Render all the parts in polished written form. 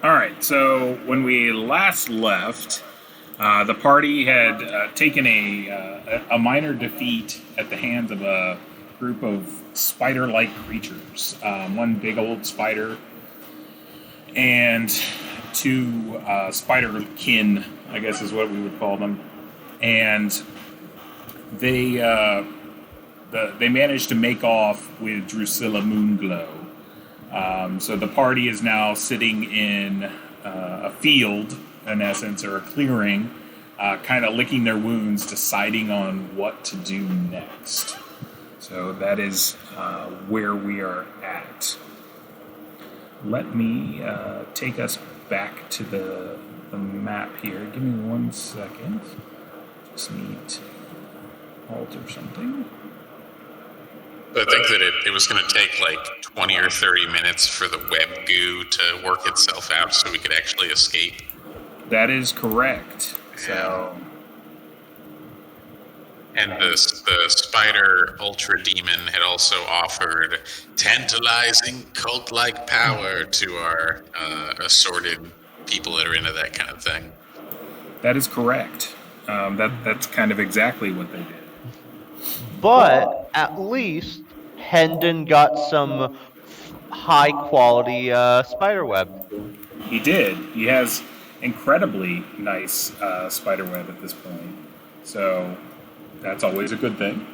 All right. So when we last left, the party had taken a minor defeat at the hands of a group of spider-like creatures. One big old spider and two spider-kin, I guess is what we would call them. And they they managed to make off with Drusilla Moonglow. So the party is now sitting in a field, in essence, or a clearing, kind of licking their wounds, deciding on what to do next. So that is where we are at. Let me take us back to the map here. Give me 1 second. Just need to alter something. I think that it was going to take like 20 or 30 minutes for the web goo to work itself out so we could actually escape. That is correct. So, and the spider ultra demon had also offered tantalizing cult-like power to our assorted people that are into that kind of thing. That is correct. That's kind of exactly what they did. But at least Hendon got some high quality spider web. He did. He has incredibly nice spider web at this point. So that's always a good thing.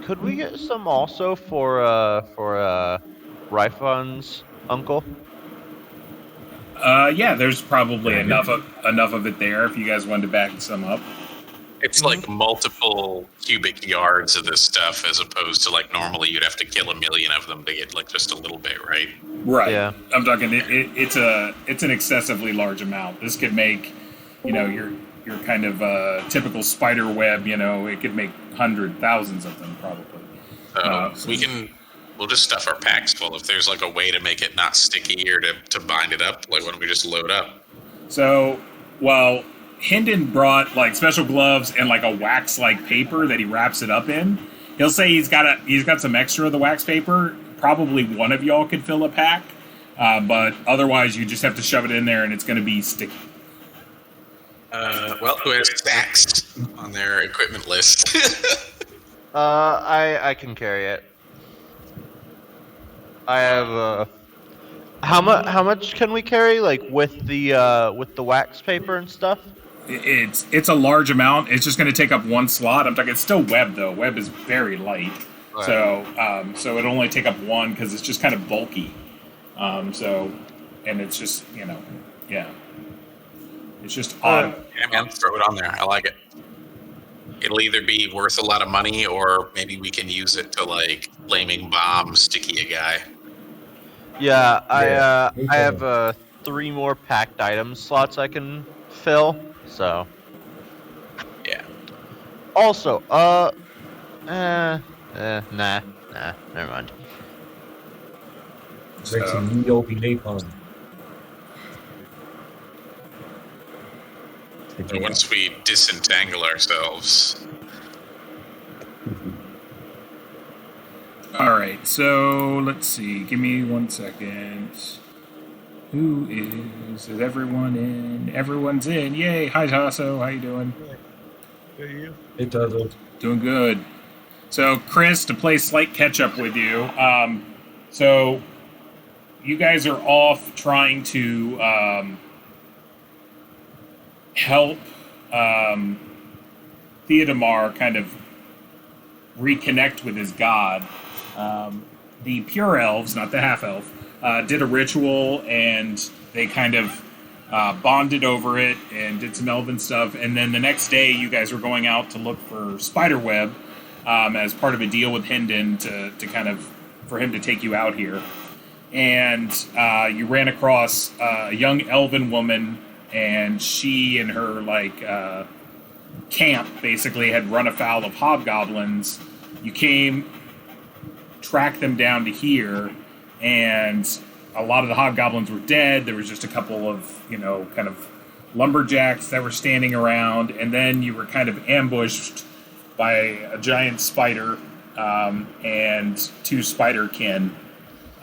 Could we get some also for Ryfon's uncle? Yeah, there's probably enough of it there if you guys wanted to back some up. It's like multiple cubic yards of this stuff, as opposed to like normally you'd have to kill 1 million of them to get like just a little bit, right? Right. Yeah. I'm talking. It's an excessively large amount. This could make, your kind of typical spider web. It could make thousands of them probably. We'll just stuff our packs full. If there's like a way to make it not sticky or to bind it up, like why don't we just load up? So, well, Hendon brought like special gloves and like a wax-like paper that he wraps it up in. He'll say he's got some extra of the wax paper. Probably one of y'all could fill a pack, but otherwise you just have to shove it in there and it's going to be sticky. Well, who has stacks on their equipment list? I can carry it. I have how much can we carry, like with the wax paper and stuff? It's a large amount. It's just going to take up one slot. I'm talking. It's still web though. Web is very light, right. So it'll only take up one because it's just kind of bulky. And it's just yeah, it's just odd. Yeah, man, throw it on there. I like it. It'll either be worth a lot of money, or maybe we can use it to like flaming bomb sticky a guy. Yeah, I have 3 more packed item slots I can fill. So yeah. Also, nah, never mind. Make some new napalm. Once we disentangle ourselves. All right, so let's see. Give me 1 second. Who is everyone in? Everyone's in. Yay. Hi, Tasso. How you doing? Hey, Tasso. Doing good. So, Chris, to play slight catch-up with you. So, you guys are off trying to help Theodomar kind of reconnect with his god. The pure elves, not the half-elf, did a ritual, and they kind of bonded over it and did some elven stuff. And then the next day, you guys were going out to look for spiderweb as part of a deal with Hendon to kind of for him to take you out here. And you ran across a young elven woman, and she and her camp basically had run afoul of hobgoblins. You came, tracked them down to here, and a lot of the hobgoblins were dead. There was just a couple of, kind of lumberjacks that were standing around, and then you were kind of ambushed by a giant spider and 2 spiderkin,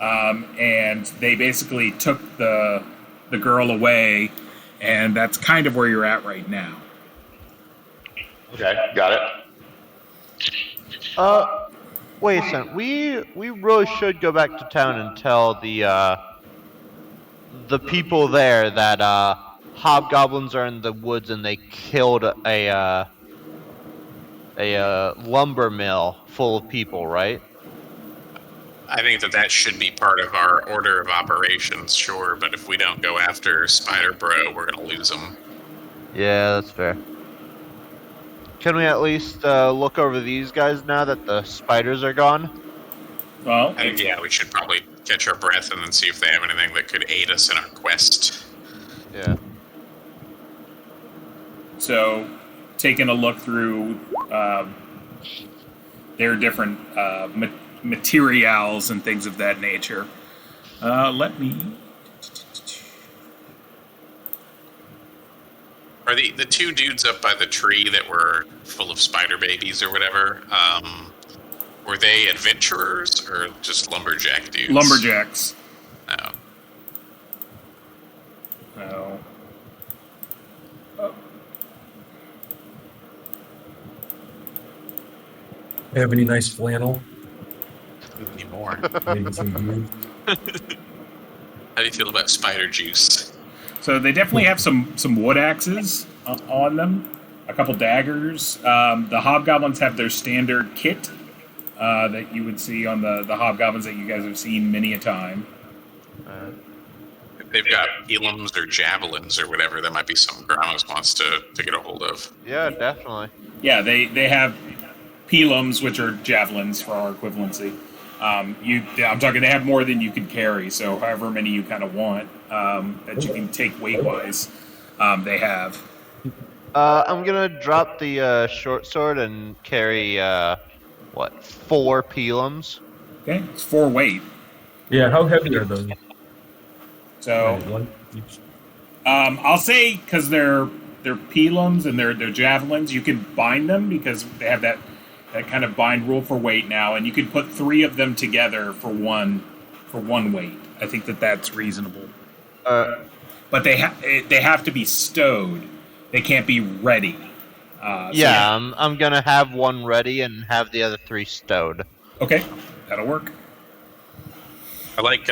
and they basically took the girl away, and that's kind of where you're at right now. Okay, got it. Wait a second. We really should go back to town and tell the people there that hobgoblins are in the woods and they killed a lumber mill full of people, right? I think that should be part of our order of operations, sure. But if we don't go after Spider Bro, we're gonna lose him. Yeah, that's fair. Can we at least look over these guys now that the spiders are gone? Well, I think, yeah, we should probably catch our breath and then see if they have anything that could aid us in our quest. Yeah. so taking a look through their different materials and things of that nature. Let me. Are the 2 dudes up by the tree that were full of spider babies or whatever, were they adventurers or just lumberjack dudes? Lumberjacks. No. No. Have any nice flannel? Anymore. Maybe some glue? How do you feel about spider juice? So they definitely have some wood axes on them, a couple daggers. The hobgoblins have their standard kit that you would see on the hobgoblins that you guys have seen many a time. If they've got elams or javelins or whatever, that might be something Gramos wants to get a hold of. Yeah, definitely. Yeah, they have pilums, which are javelins for our equivalency. I'm talking, they have more than you can carry, so however many you kind of want that you can take weight-wise, they have. I'm gonna drop the short sword and carry 4 pilums. Okay, it's 4 weight. Yeah, how heavy are those? So One each. I'll say because they're pilums and they're javelins, you can bind them because they have that kind of bind rule for weight now, and you can put 3 of them together for one weight. I think that's reasonable. But they have to be stowed. They can't be ready. I'm gonna have 1 ready and have the other 3 stowed. Okay, that'll work. I like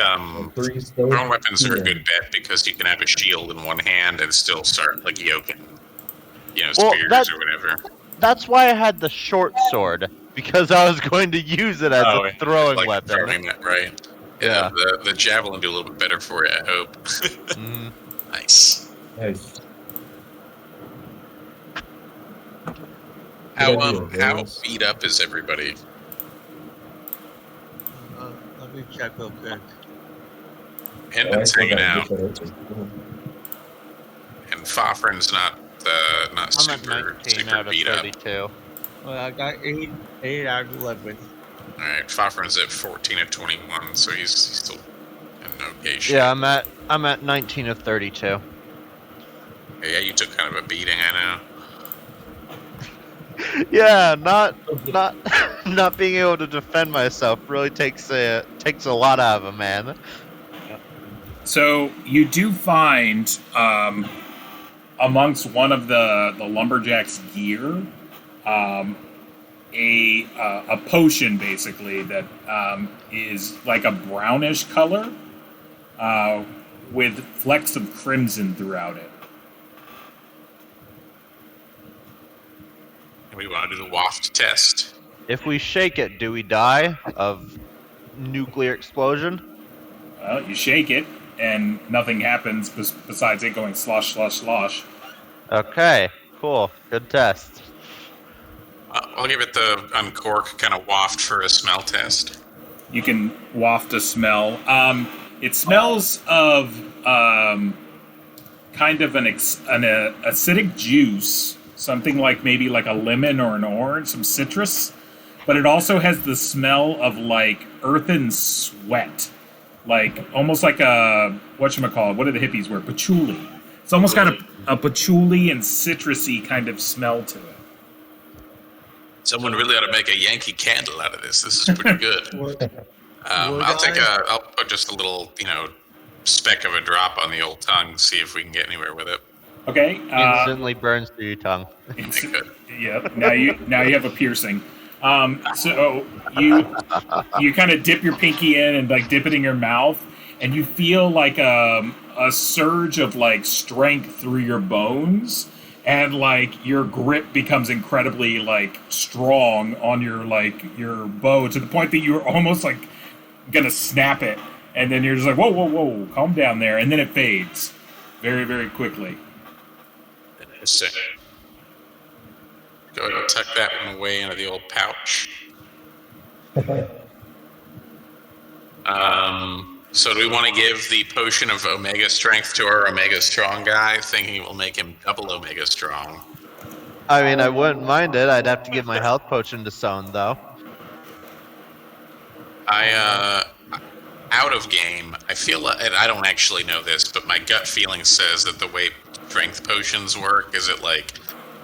Three stones? thrown weapons are a good bet because you can have a shield in one hand and still start like yoking, spears or whatever. That's why I had the short sword, because I was going to use it as a throwing like weapon. Throwing it, right? Yeah. The javelin do a little bit better for you, I hope. Nice. Nice. How beat up is everybody? Let me check real quick. Hinman's hanging out, and Fafrin's not I'm at super 19 out of beat up. 32. Well, I got 8 out of 11. All right, Fafrin's at 14 of 21, so he's still in okay shape. Yeah, I'm at 19 of 32. Yeah, you took kind of a beating, I know. Yeah, not not being able to defend myself really takes a lot out of a man. So you do find amongst one of the lumberjack's gear a potion basically that is like a brownish color with flecks of crimson throughout it. We want to do the waft test. If we shake it, do we die of nuclear explosion? Well, you shake it, and nothing happens besides it going slosh, slosh, slosh. Okay, cool. Good test. I'll give it the uncork kind of waft for a smell test. You can waft a smell. It smells of kind of an acidic juice, something like maybe like a lemon or an orange, some citrus. But it also has the smell of like earthen sweat, like almost like a whatchamacallit, what do the hippies wear? Patchouli. It's almost got a patchouli and citrusy kind of smell to it. Someone really ought to make a Yankee Candle out of this. This is pretty good. I'll put just a little, speck of a drop on the old tongue, see if we can get anywhere with it. Okay. Instantly burns through your tongue. Yep. Now you have a piercing. So you kind of dip your pinky in and like dip it in your mouth, and you feel like a surge of like strength through your bones, and like your grip becomes incredibly like strong on your bow to the point that you're almost like gonna snap it, and then you're just like whoa, calm down there, and then it fades very, very quickly. Interesting. Go ahead and tuck that one away into the old pouch. So do we want to give the potion of Omega Strength to our Omega Strong guy, thinking it will make him double Omega Strong? I mean, I wouldn't mind it. I'd have to give my health potion to Sown, though. Out of game, I feel like, and I don't actually know this, but my gut feeling says that the way strength potions work is it like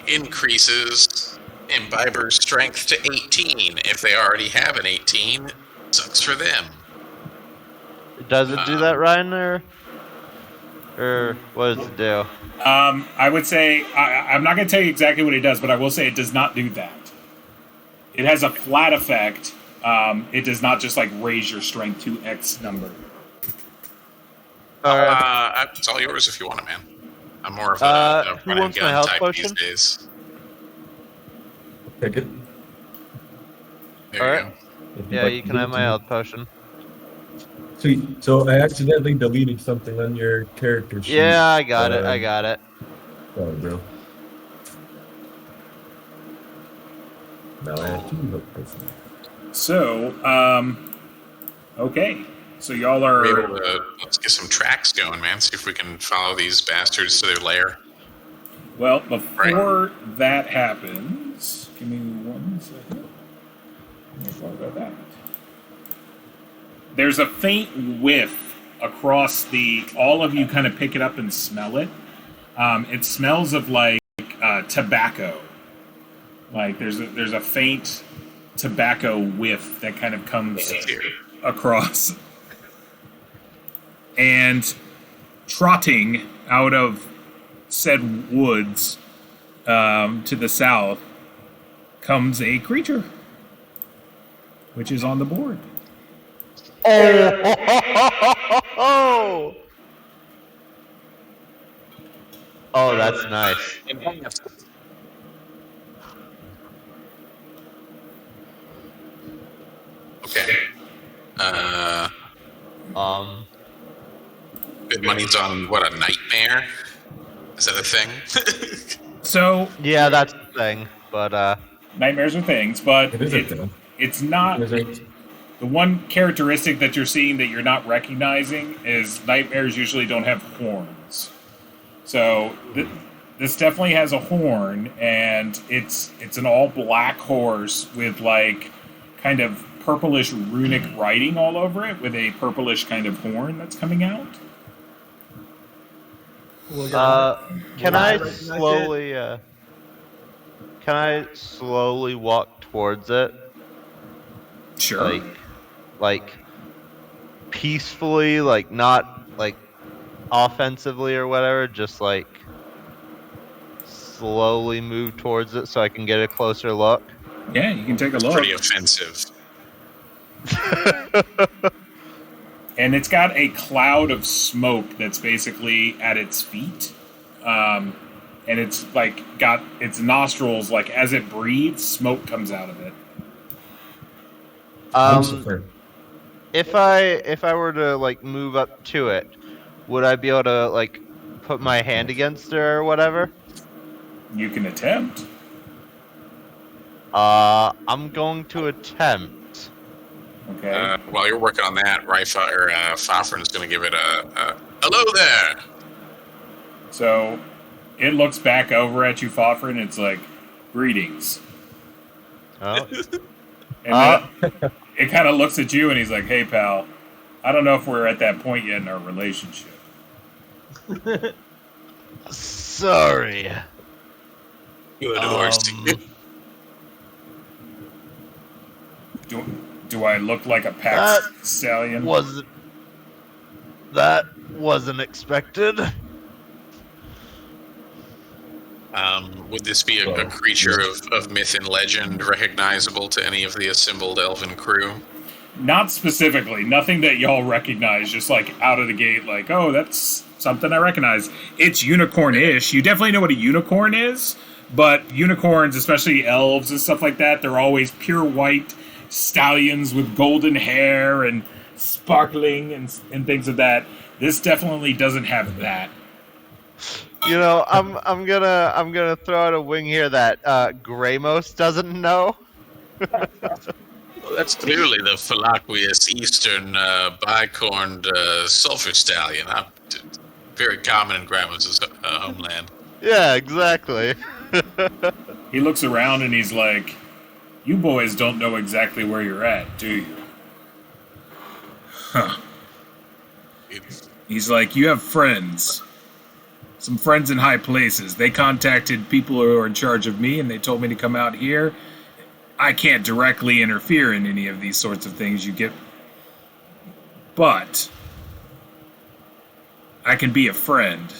increases imbibers' strength to 18. If they already have an 18, sucks for them. Does it do that, Ryan, or what does it do? I would say I'm not going to tell you exactly what it does, but I will say it does not do that. It has a flat effect. It does not just like raise your strength to X number. It's all yours if you want it, man. I'm more of a who running wants my gun health type potion? these days. Take it. There All you right. go. Yeah, you can have my health potion. Sweet. So I accidentally deleted something on your character sheet. Yeah, I got it. Sorry, bro. Now I have 2 hook potions. So, okay. So y'all are. We're able to, let's get some tracks going, man. See if we can follow these bastards to their lair. Well, before that happens, give me 1 second. What about that? There's a faint whiff across all of you kind of pick it up and smell it. It smells of like tobacco. Like there's a faint tobacco whiff that kind of comes across. And trotting out of said woods to the south comes a creature, which is on the board. Oh, oh, that's nice. Okay. Good money's on what, a nightmare? Is that a thing? So Yeah, that's the thing. But nightmares are things, but It is a thing. it's not. The one characteristic that you're seeing that you're not recognizing is nightmares usually don't have horns. So this definitely has a horn, and it's an all black horse with like kind of purplish runic writing all over it, with a purplish kind of horn that's coming out. can I slowly walk towards it? Sure. Like peacefully, like not like offensively or whatever, just like slowly move towards it so I can get a closer look. Yeah, you can take a look. Pretty offensive. And it's got a cloud of smoke that's basically at its feet. And it's like got its nostrils, like as it breathes, smoke comes out of it. If I were to like move up to it, would I be able to like put my hand against her or whatever? You can attempt. I'm going to attempt. Okay. While you're working on that, Fafrin's going to give it a hello there. So it looks back over at you, Fafrin, and it's like, greetings. Oh. And then it kind of looks at you and he's like, hey, pal, I don't know if we're at that point yet in our relationship. Sorry. Good horsey. Do I look like a pack That stallion? That wasn't expected. Would this be a creature of myth and legend recognizable to any of the assembled elven crew? Not specifically. Nothing that y'all recognize. Just like out of the gate, like, oh, that's something I recognize. It's unicorn-ish. You definitely know what a unicorn is, but unicorns, especially elves and stuff like that, they're always pure white stallions with golden hair and sparkling and things of that. This definitely doesn't have that. You know, I'm gonna throw out a wing here that Gramos doesn't know. Well, that's clearly the Phylloqueous Eastern bicorned sulfur stallion. Very common in Grandma's homeland. Yeah, exactly. He looks around and he's like, you boys don't know exactly where you're at, do you? Huh. He's like, you have friends. Some friends in high places. They contacted people who are in charge of me, and they told me to come out here. I can't directly interfere in any of these sorts of things you get. But I can be a friend.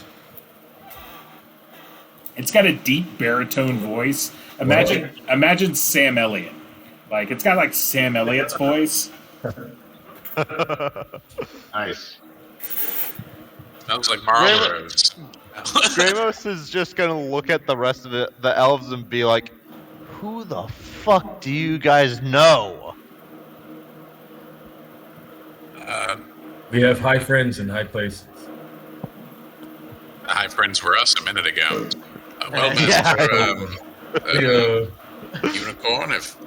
It's got a deep baritone voice. Imagine Sam Elliott. Like, it's got like Sam Elliott's voice. Nice. Sounds like Marlborough's. Gramos is just gonna look at the rest of the elves and be like, "Who the fuck do you guys know?" We have high friends in high places. High friends for us a minute ago. Well, Yeah. Master, Unicorn, if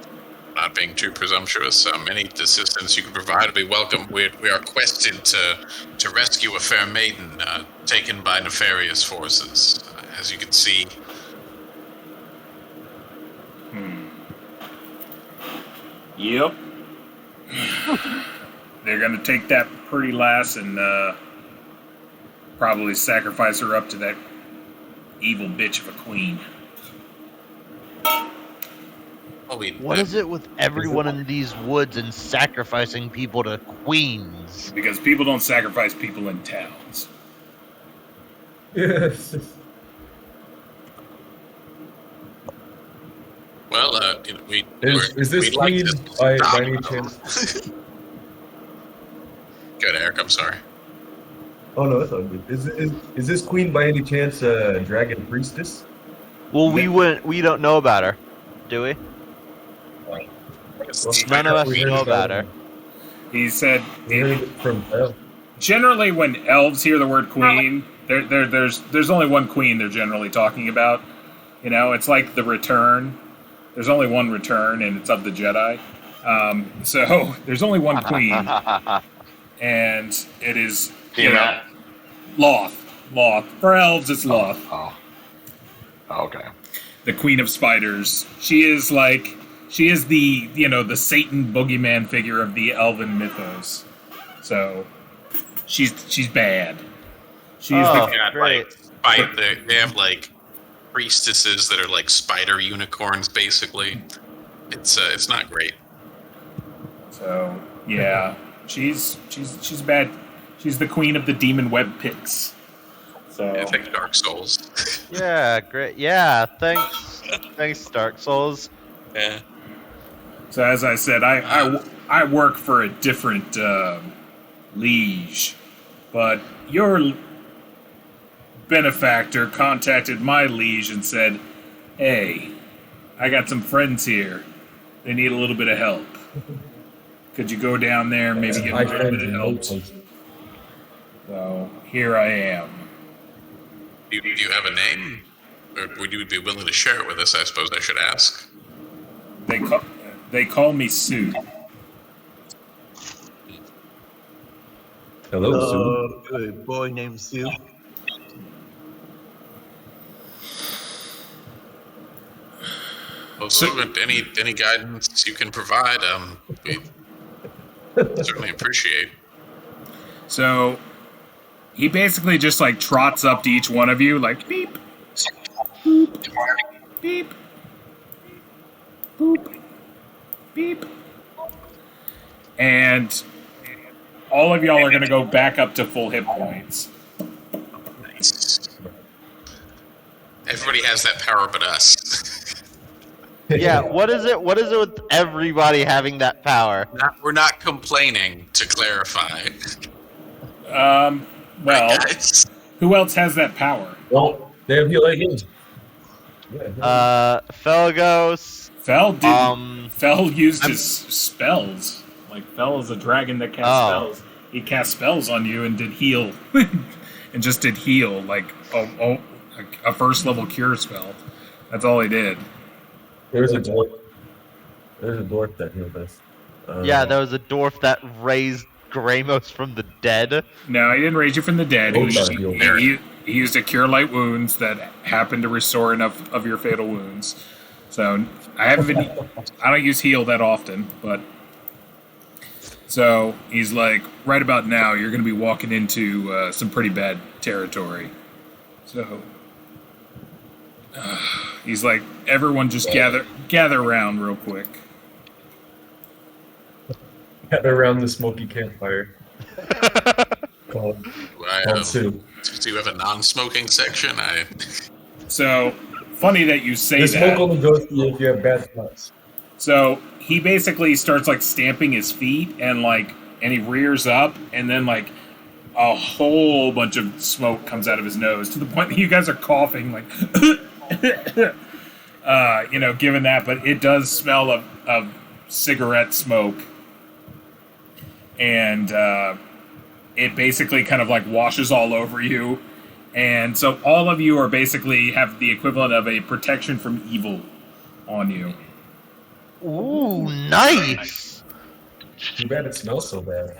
not being too presumptuous, any assistance you can provide will be welcome. We are quested to rescue a fair maiden taken by nefarious forces. As you can see, Yep. They're gonna take that pretty lass and probably sacrifice her up to that evil bitch of a queen. What is it with everyone in these woods and sacrificing people to queens? Because people don't sacrifice people in towns. Yes. Well, Is this queen by any chance? Good, Eric. I'm sorry. Oh no, that's all good. Is this queen by any chance a dragon priestess? Well, we don't know about her, do we? None of us know about her. He said, We heard it from generally when elves hear the word queen, there's only one queen they're generally talking about. You know, it's like the return. There's only one return, and it's of the Jedi. So there's only one queen, and it is Loth. Loth. For elves, it's Loth. Oh, okay. The Queen of Spiders. She is the, the Satan boogeyman figure of the elven mythos. So she's bad. She's great. They have like priestesses that are like spider unicorns, basically. It's not great. So yeah, she's bad. She's the queen of the demon web picks. So I think Dark Souls. Yeah, great. Yeah, thanks, Dark Souls. Yeah. So as I said, I work for a different liege, but your benefactor contacted my liege and said, "Hey, I got some friends here. They need a little bit of help. Could you go down there and maybe get a little bit of help?" So here I am. Do you have a name? Or would you be willing to share it with us? I suppose I should ask. They call me Sue. Hello, Sue. A boy named Sue. Well, Servant, any guidance you can provide, we certainly appreciate. So he basically just like trots up to each one of you, like beep, boop, beep, boop, beep, and all of y'all are going to go back up to full hit points. Nice. Everybody has that power but us. Yeah, what is it? What is it with everybody having that power? We're not complaining, to clarify. Well, Right, guys? who else has that power? Well, they have heal again. Felgos. Fel did. Fel used I'm- his spells. Like Fel is a dragon that casts spells. He cast spells on you and did heal, and just did heal like a first level cure spell. That's all he did. There's a dwarf. There's a dwarf that healed us. Yeah, there was a dwarf that raised Gramos from the dead. No, he didn't raise you from the dead. Oh, He used a cure light wounds that happened to restore enough of your fatal wounds. So I don't use heal that often, but so he's like, right about now, you're going to be walking into some pretty bad territory. So he's like, everyone just gather around real quick. Gather around the smoky campfire. Called soup. Do you have a non-smoking section? So funny that you say The that. smoke only goes to you if you have bad spots. So he basically starts like stamping his feet and he rears up and then like a whole bunch of smoke comes out of his nose to the point that you guys are coughing like given that, but it does smell of cigarette smoke. And it basically kind of like washes all over you. And so all of you are basically have the equivalent of a protection from evil on you. Ooh, nice. Too bad it smells so bad.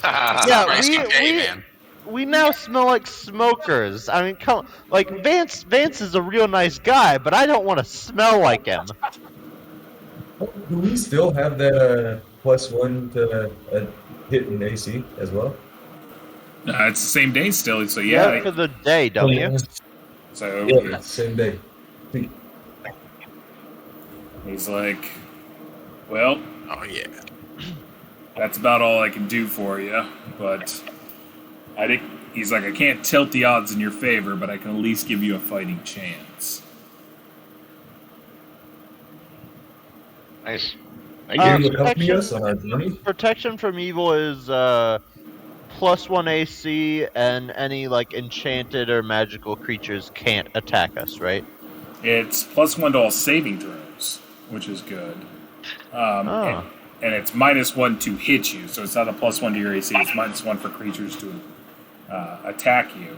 Yeah, Rice Cake, man. we now smell like smokers. I mean, come like Vance is a real nice guy, but I don't want to smell like him. Do we still have that +1 to hit in AC as well? It's the same day still, so Yeah, yeah. for the day, don't you? So Yeah, same day. he's like, well, Oh, yeah. that's about all I can do for you. But he's like, I can't tilt the odds in your favor, but I can at least give you a fighting chance. Nice. Can you accompany us on our journey? Protection from evil is +1 AC, and any like enchanted or magical creatures can't attack us, right? It's +1 to all saving throws, which is good. And it's -1 to hit you, so it's not a +1 to your AC. It's -1 for creatures to attack you.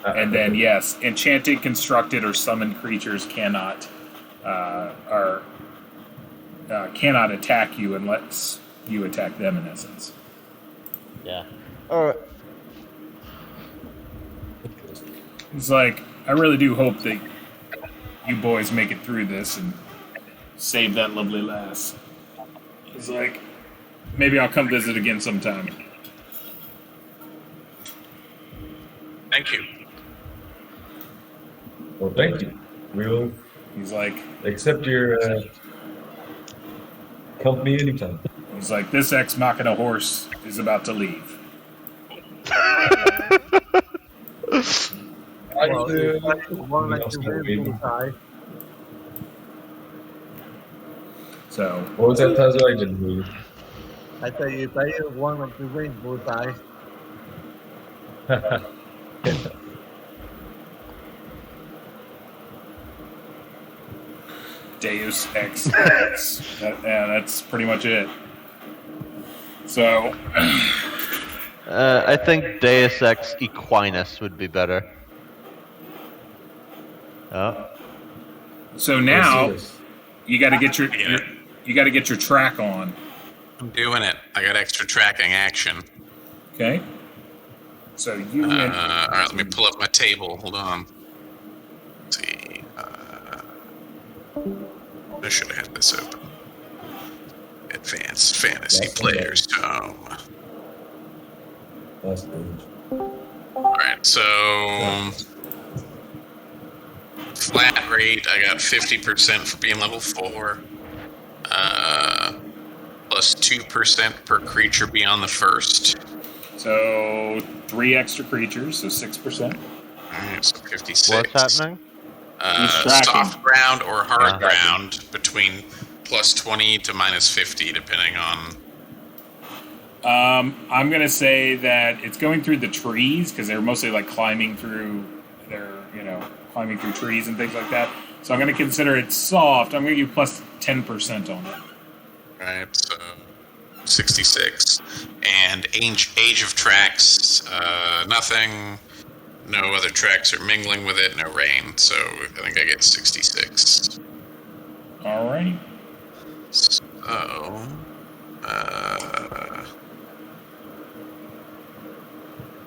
And then yes, enchanted, constructed, or summoned creatures cannot cannot attack you unless you attack them. In essence. Yeah. All right. It's like, I really do hope that you boys make it through this and save that lovely lass. He's like, maybe I'll come visit again sometime. Thank you. Well, thank you. We'll He's like, accept your company anytime. this ex machina horse is about to leave. Well, if that's the one that you really bullseye. So What was that Tazo I didn't hear you? I tell you, if I hit one of the range bullseye, Deus Ex. That's pretty much it. So I think Deus Ex Equinus would be better. Oh. so now Let's see you got to get your track on. I'm doing it. I got extra tracking action. Okay. So you All right, let me pull up my table. Hold on. Let's see. I should have had this open. Advanced Fantasy That's Players Tome. Last page. Alright, so flat rate, I got 50% for being level 4. plus 2% per creature beyond the first. So 3 extra creatures, so 6%. Alright, so 56. What's happening? He's tracking. Soft ground or hard Yeah. ground between plus 20 to minus 50, depending on. I'm gonna say that it's going through the trees because they're mostly like climbing through climbing through trees and things like that. So I'm gonna consider it soft. I'm gonna give you plus 10% on it. Right, so 66. And age of tracks, nothing. No other tracks are mingling with it, no rain. So I think I get 66. Alrighty. So,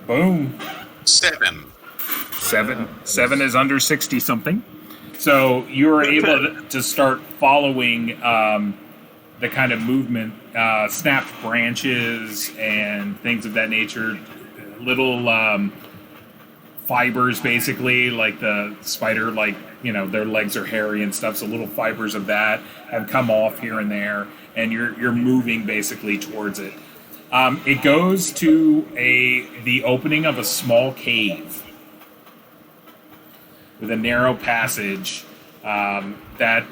Boom. 7. 7 is under 60 something. So you were able to start following the kind of movement, snapped branches and things of that nature, little fibers basically, like the spider, like, their legs are hairy and stuff, so little fibers of that have come off here and there, and you're moving basically towards it. It goes to the opening of a small cave with a narrow passage that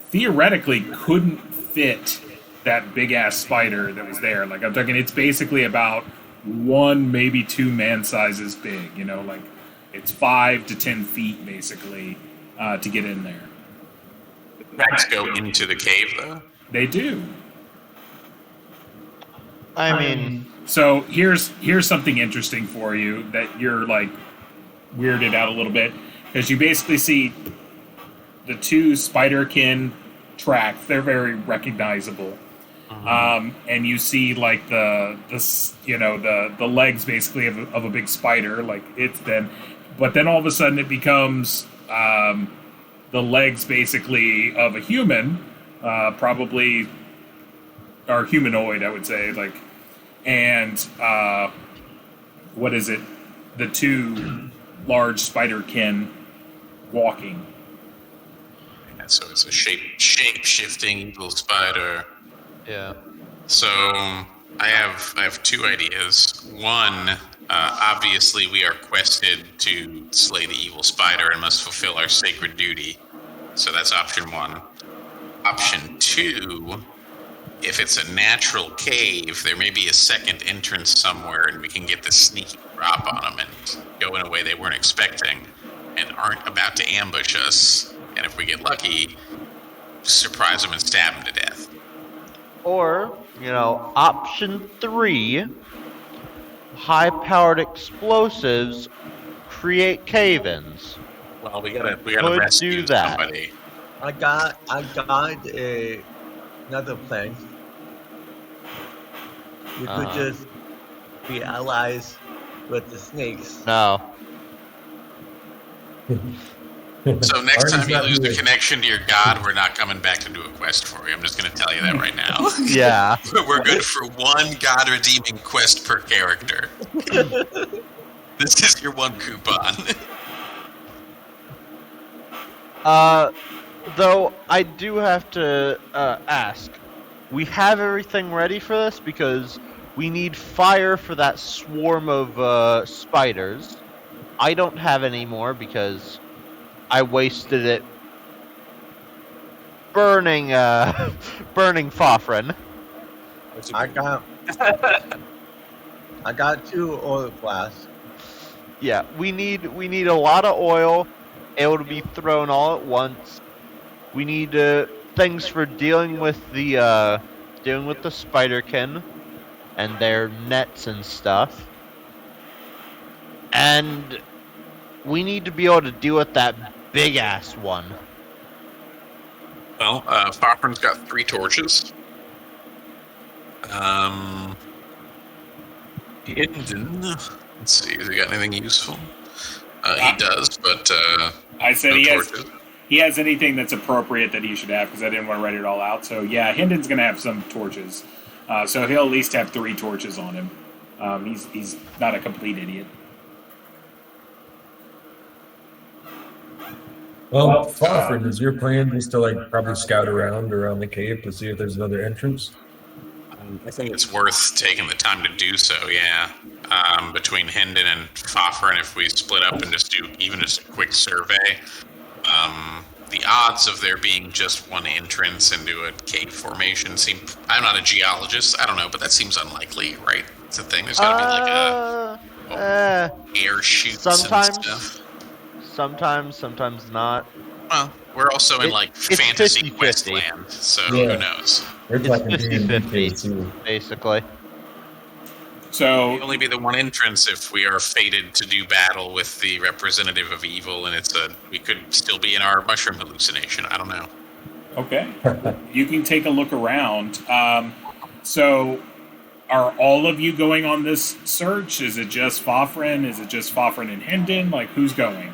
theoretically couldn't fit that big ass spider that was there. Like, I'm talking, it's basically about 1, maybe 2 man sizes big. Like it's 5 to 10 feet basically to get in there. Tracks go into the cave, though. They do. I mean, So here's something interesting for you that you're like weirded out a little bit, because you basically see the 2 spiderkin tracks. They're very recognizable. And you see like the legs basically of a big spider, like it's them, but then all of a sudden it becomes the legs basically of a human, probably, or humanoid, I would say, like, and what is it? The 2 large spiderkin walking. And so it's a shape-shifting evil spider. yeah. So I have 2 ideas. One, obviously we are quested to slay the evil spider and must fulfill our sacred duty. So that's option 1. Option 2, if it's a natural cave, there may be a second entrance somewhere and we can get the sneaky drop on them and go in a way they weren't expecting and aren't about to ambush us. And if we get lucky, surprise them and stab them to death. Or, option 3, high-powered explosives create cave-ins. Well, we gotta Could rescue do that. somebody. I got another plan. We could just be allies with the snakes. No. So next Arnie's time you not lose the here. connection to your god, we're not coming back to do a quest for you. I'm just going to tell you that right now. Yeah. We're good for 1 god-redeeming quest per character. This is your 1 coupon. Though I do have to ask, we have everything ready for this because we need fire for that swarm of spiders. I don't have any more because I wasted it burning Fofrin. I got 2 oil flasks. Yeah, we need a lot of oil able to be thrown all at once. We need things for dealing with the spiderkin and their nets and stuff. And we need to be able to deal with that big ass one. Well, Foprin's got 3 torches. Hidden. Let's see, has he got anything useful? He does, but I said no he has anything that's appropriate that he should have, because I didn't want to write it all out. So yeah, Hendon's going to have some torches. So he'll at least have 3 torches on him. He's not a complete idiot. Well, Fofrin, is your plan just to probably scout around the cave to see if there's another entrance? I think it's worth taking the time to do so, yeah. Between Hendon and Fafrin, if we split up and just do even just a quick survey, the odds of there being just one entrance into a cave formation seem... I'm not a geologist, I don't know, but that seems unlikely, right? It's a thing. There's gotta be like a air chutes and stuff. Sometimes not. Well, we're also in like it's fantasy 50-50. wasteland, so Yeah. who knows? We're talking It's D&D 50-50, too. basically. So Only be the one entrance if we are fated to do battle with the representative of evil, and we could still be in our mushroom hallucination. I don't know. okay, you can take a look around. So, are all of you going on this search? Is it just Fafrin? Is it just Fafrin and Hendon? Like, who's going?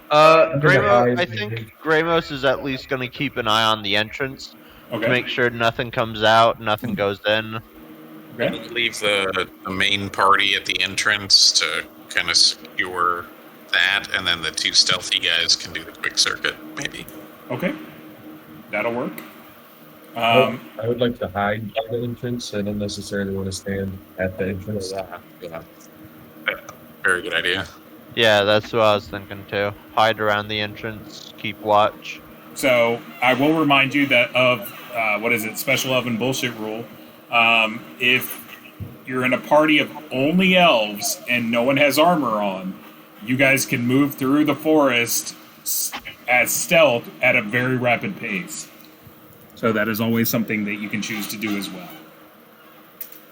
Gramos, hide, I maybe. think Gramos is at least going to keep an eye on the entrance Okay. to make sure nothing comes out, nothing goes in. Okay. Leave the main party at the entrance to kind of secure that, and then the two stealthy guys can do the quick circuit, maybe. Okay. That'll work. I would like to hide by the entrance. I don't necessarily want to stand at the entrance. Yeah. Very good idea. Yeah, that's what I was thinking too. Hide around the entrance, keep watch. So I will remind you that of special elven bullshit rule. If you're in a party of only elves and no one has armor on, you guys can move through the forest as stealth at a very rapid pace. So that is always something that you can choose to do as well.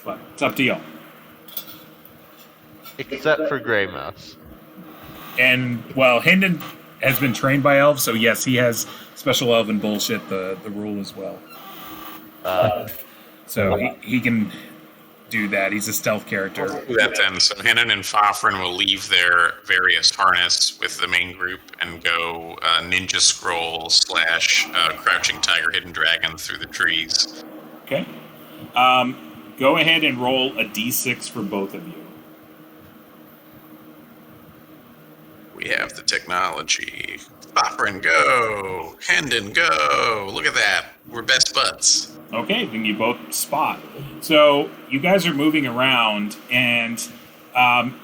But it's up to y'all. Except for Gramos. And, well, Hendon has been trained by elves, so yes, he has special elven bullshit, the rule as well. So he can do that. He's a stealth character. Do that then. So Hennon and Fafrin will leave their various harness with the main group and go ninja scroll / crouching tiger, hidden dragon through the trees. Okay. Go ahead and roll a d6 for both of you. We have the technology. Fafrin, go! Hendon, go! Look at that. We're best buds. Okay, then you both spot. So you guys are moving around, and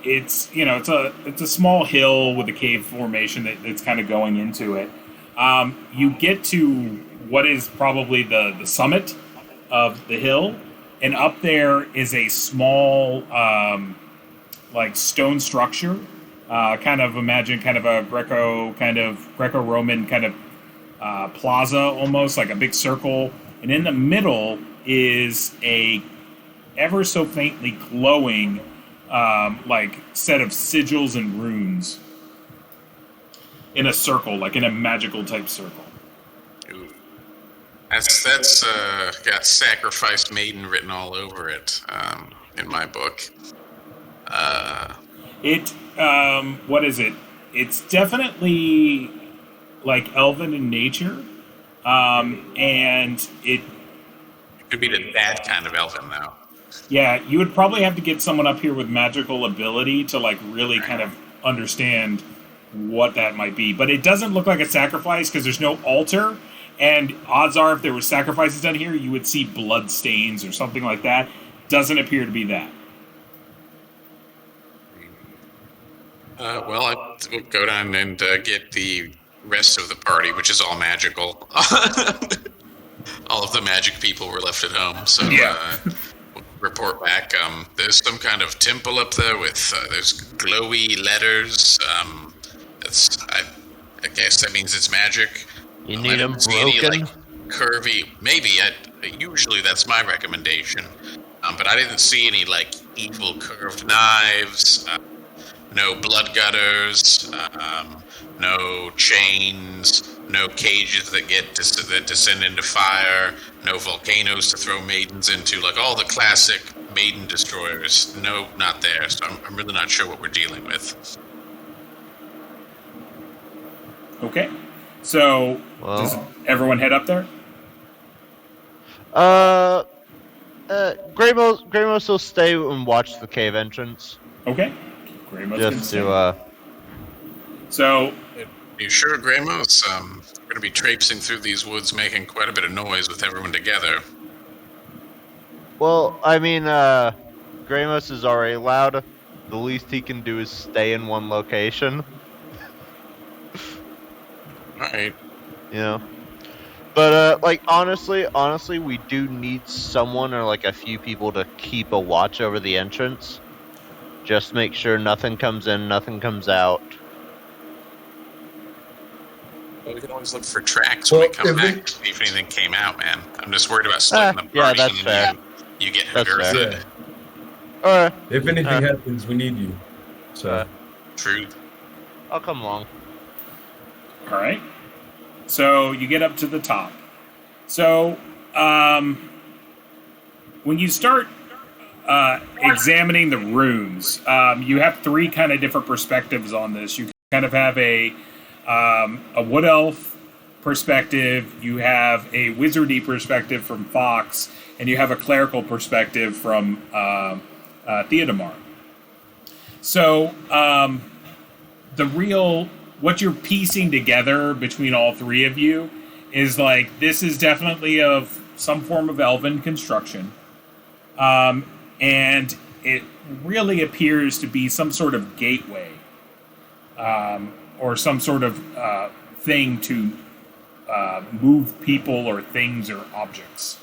it's a small hill with a cave formation that's kind of going into it. You get to what is probably the summit of the hill, and up there is a small stone structure. Imagine a Greco-Roman kind of plaza, almost like a big circle. And in the middle is a ever so faintly glowing set of sigils and runes in a circle, like in a magical type circle. Ooh. That's got sacrificed maiden written all over it in my book. What is it? It's definitely like elven in nature. And it could be that kind of elven, though. Yeah, you would probably have to get someone up here with magical ability to really kind of understand what that might be. But it doesn't look like a sacrifice because there's no altar. And odds are, if there were sacrifices done here, you would see blood stains or something like that. Doesn't appear to be that. Well, I will go down and get the rest of the party, which is all magical. All of the magic people were left at home, so we'll report back. There's some kind of temple up there with there's glowy letters. I guess that means it's magic. You need them broken? Any, curvy, maybe. Usually that's my recommendation. But I didn't see any evil curved knives. No blood gutters. No chains, no cages that descend into fire, no volcanoes to throw maidens into, all the classic maiden destroyers. No, not there. So I'm really not sure what we're dealing with. Okay. So, does everyone head up there? Gramos will stay and watch the cave entrance. Okay. Gramos just to, So... You sure, Gramos? We're going to be traipsing through these woods making quite a bit of noise with everyone together. Well, I mean, Gramos is already loud. The least he can do is stay in one location, All right. you know. But like honestly, we do need someone or like a few people to keep a watch over the entrance. Just make sure nothing comes in, nothing comes out. Well, we can always look for tracks when we Well, come if back we- to see if anything came out, man. I'm just worried about splitting the party. Yeah, that's and fair. You get That's fair. Earthed. Yeah. All right, If anything happens, we need you. So True. I'll come along. All right. So you get up to the top. So when you start examining the runes, you have three kind of different perspectives on this. You kind of have a wood elf perspective, you have a wizardy perspective from Fox, and you have a clerical perspective from Theodemar. So what you're piecing together between all three of you is like this is definitely of some form of elven construction, and it really appears to be some sort of gateway, or some sort of thing to move people or things or objects.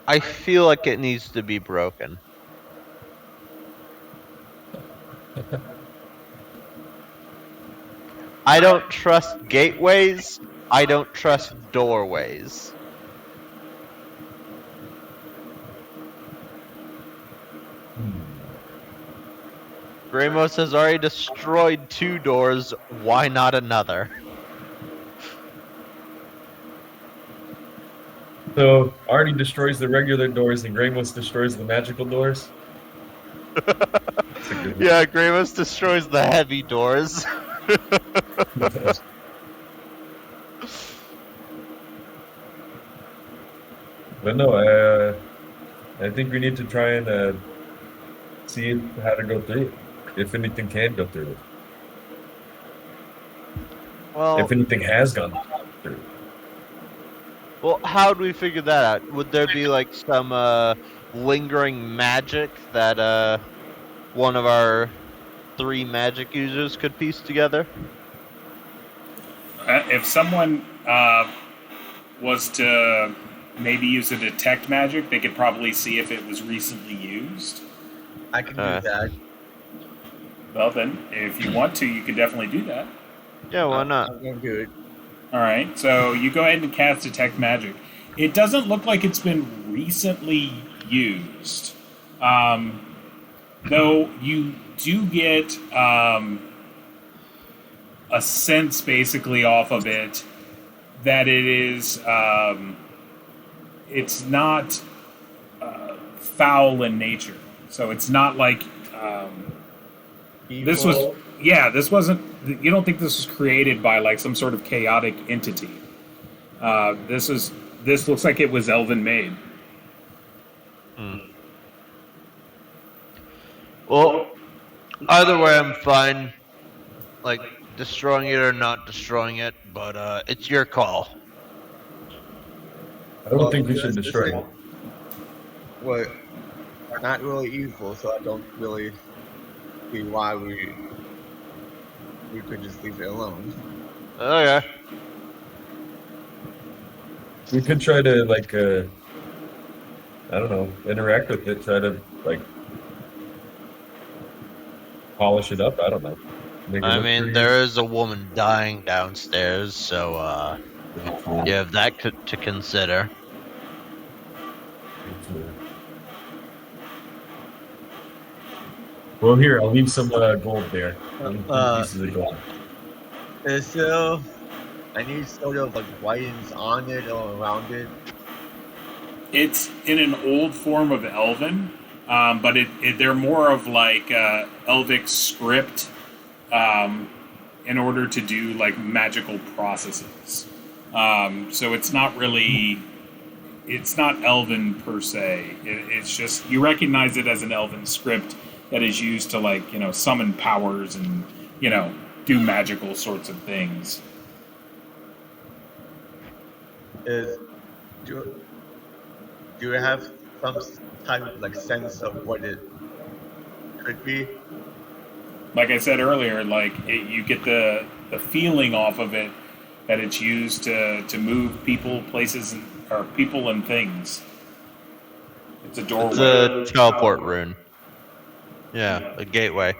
I feel like it needs to be broken. I don't trust gateways. I don't trust doorways. Gramos has already destroyed 2 doors. Why not another? So Arnie destroys the regular doors and Gramos destroys the magical doors. That's a good one. Yeah, Gramos destroys the heavy doors. But no, I think we need to try and see how to go through it. If anything can go through it. Well, If anything has gone through it. well, how do we figure that out? Would there be like some lingering magic that one of our 3 magic users could piece together? If someone was to maybe use a detect magic, they could probably see if it was recently used. I can do that. Well, then, if you want to, you can definitely do that. Yeah, why not? I'm gonna do it. All right, so you go ahead and cast Detect Magic. It doesn't look like it's been recently used, though you do get a sense, basically, off of it that it is it's not foul in nature. So it's not like this was. Evil. Yeah, this wasn't. You don't think this was created by like some sort of chaotic entity? This looks like it was elven made. Well, either way, I'm fine. Like, destroying it or not destroying it, but it's your call. I don't Well, think we should this destroy is- it. Well, are not really evil, so I don't really see why we could just leave it alone. Okay. We could try to like I don't know, interact with it, try to like polish it up. I don't know. Make it I look mean, pretty. there is a woman dying downstairs, so you have that to consider. Well, here I'll leave some gold there. I'll leave 2 pieces of gold. There's still any sort of like writings on it or around it. It's in an old form of Elven, but they're more of like Elvic script in order to do like magical processes. So it's not really, it's not Elven per se. It's just you recognize it as an Elven script that is used to like summon powers and do magical sorts of things. is do you have some type of like sense of what it could be? Like I said earlier, you get the feeling off of it that it's used to move people, places, or people and things. It's a doorway. It's a teleport rune. Yeah, a gateway.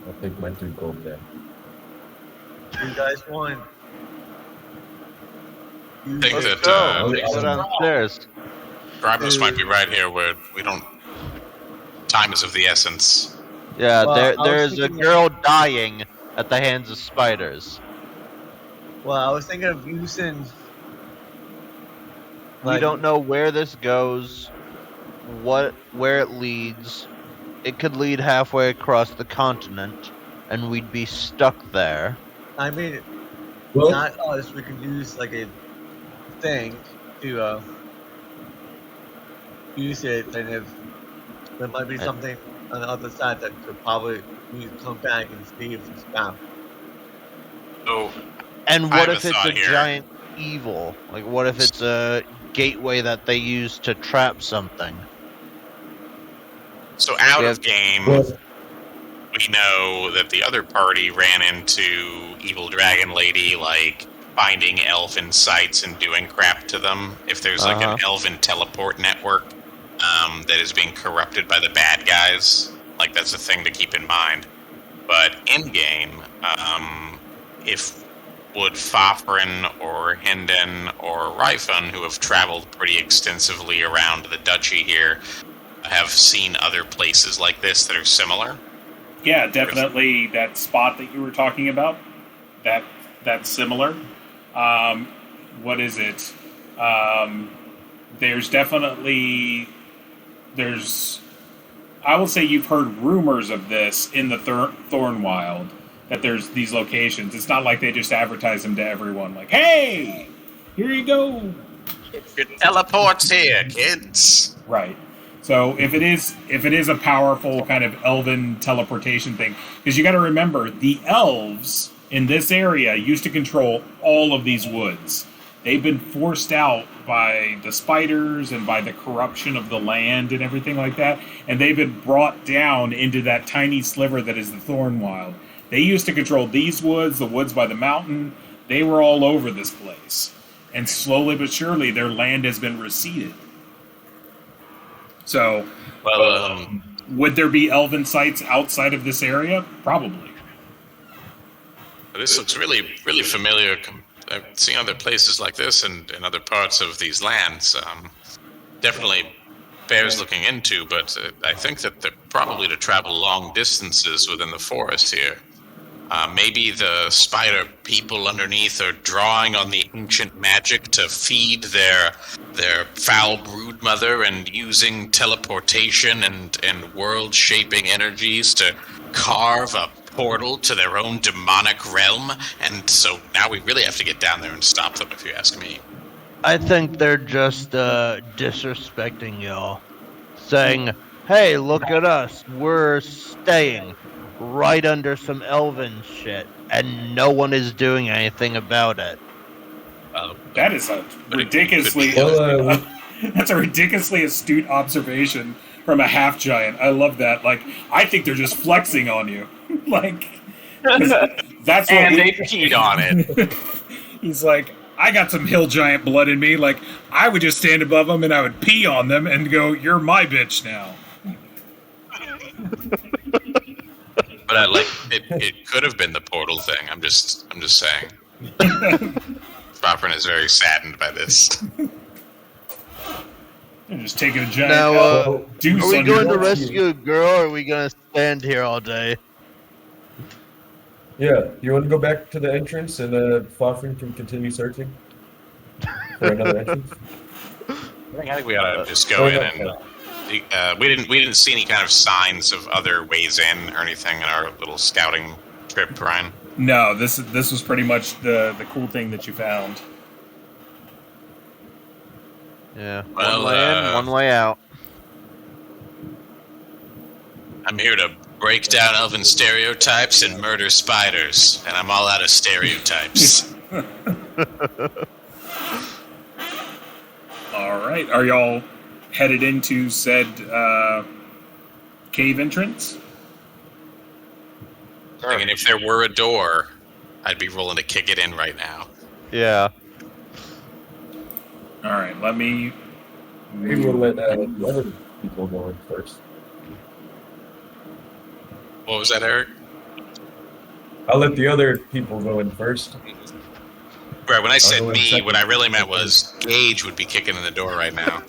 I think my 3 gold there. Do you guys want? I think Let's that go. Let's go downstairs. Bribus might be right here where we don't. Time is of the essence. Yeah, Well, I was there's a thinking girl dying at the hands of spiders. Well, I was thinking of using. We don't know where this goes, where it leads. It could lead halfway across the continent, and we'd be stuck there. I mean, Well, not us. We could use like a thing to use it, and if there might be something on the other side that could probably we come back and see if it's found. So, And I what have if a it's thought a here. giant evil? Like, what if it's a gateway that they use to trap something? so out We of game, well, we know that the other party ran into Evil Dragon Lady, like finding elven sites and doing crap to them. If there's like an elven teleport network that is being corrupted by the bad guys, like that's a thing to keep in mind. But in game, if would Fafrin or Hinden or Ryfun, who have traveled pretty extensively around the duchy here, have seen other places like this that are similar? Yeah, definitely that spot that you were talking about. That's similar. What is it? I will say you've heard rumors of this in the Thornwild, that there's these locations. It's not like they just advertise them to everyone, like, hey, here you go. It teleports here, kids. Right. So if it is a powerful kind of elven teleportation thing, because you got to remember, the elves in this area used to control all of these woods. They've been forced out by the spiders and by the corruption of the land and everything like that, and they've been brought down into that tiny sliver that is the Thornwild. They used to control these woods, the woods by the mountain. They were all over this place. And slowly but surely, their land has been receded. So, would there be elven sites outside of this area? Probably. This looks really, really familiar. I've seen other places like this in other parts of these lands. Definitely bears looking into, but I think that they're probably to travel long distances within the forest here. Maybe the spider people underneath are drawing on the ancient magic to feed their foul broodmother and using teleportation and world-shaping energies to carve a portal to their own demonic realm. And so now we really have to get down there and stop them, if you ask me. I think they're just disrespecting y'all. Saying, hey, look at us. We're staying right under some elven shit, and no one is doing anything about it. That is a ridiculously... that's a ridiculously astute observation from a half-giant. I love that. Like, I think they're just flexing on you. Like, that's what and they peed on it. He's like, I got some hill giant blood in me. Like, I would just stand above them and I would pee on them and go, "You're my bitch now." But it could have been the portal thing. I'm just saying. Fafrin is very saddened by this. They're just taking a giant Now, deuce are we on going your- to rescue a girl, or are we going to stand here all day? yeah, you want to go back to the entrance and Fafrin can continue searching for another entrance? I think we ought to just go in and. We didn't see any kind of signs of other ways in or anything in our little scouting trip, Ryan. No, this was pretty much the cool thing that you found. Yeah, Well, one way in, one way out. I'm here to break down elven stereotypes and murder spiders, and I'm all out of stereotypes. All right. Are y'all headed into said cave entrance? I mean, if there were a door, I'd be willing to kick it in right now. Yeah. All right. Let me. Maybe we'll let the other people go in first. What was that, Eric? I'll let the other people go in first. Right, when I said go in me, second. what I really meant was Gage would be kicking in the door right now.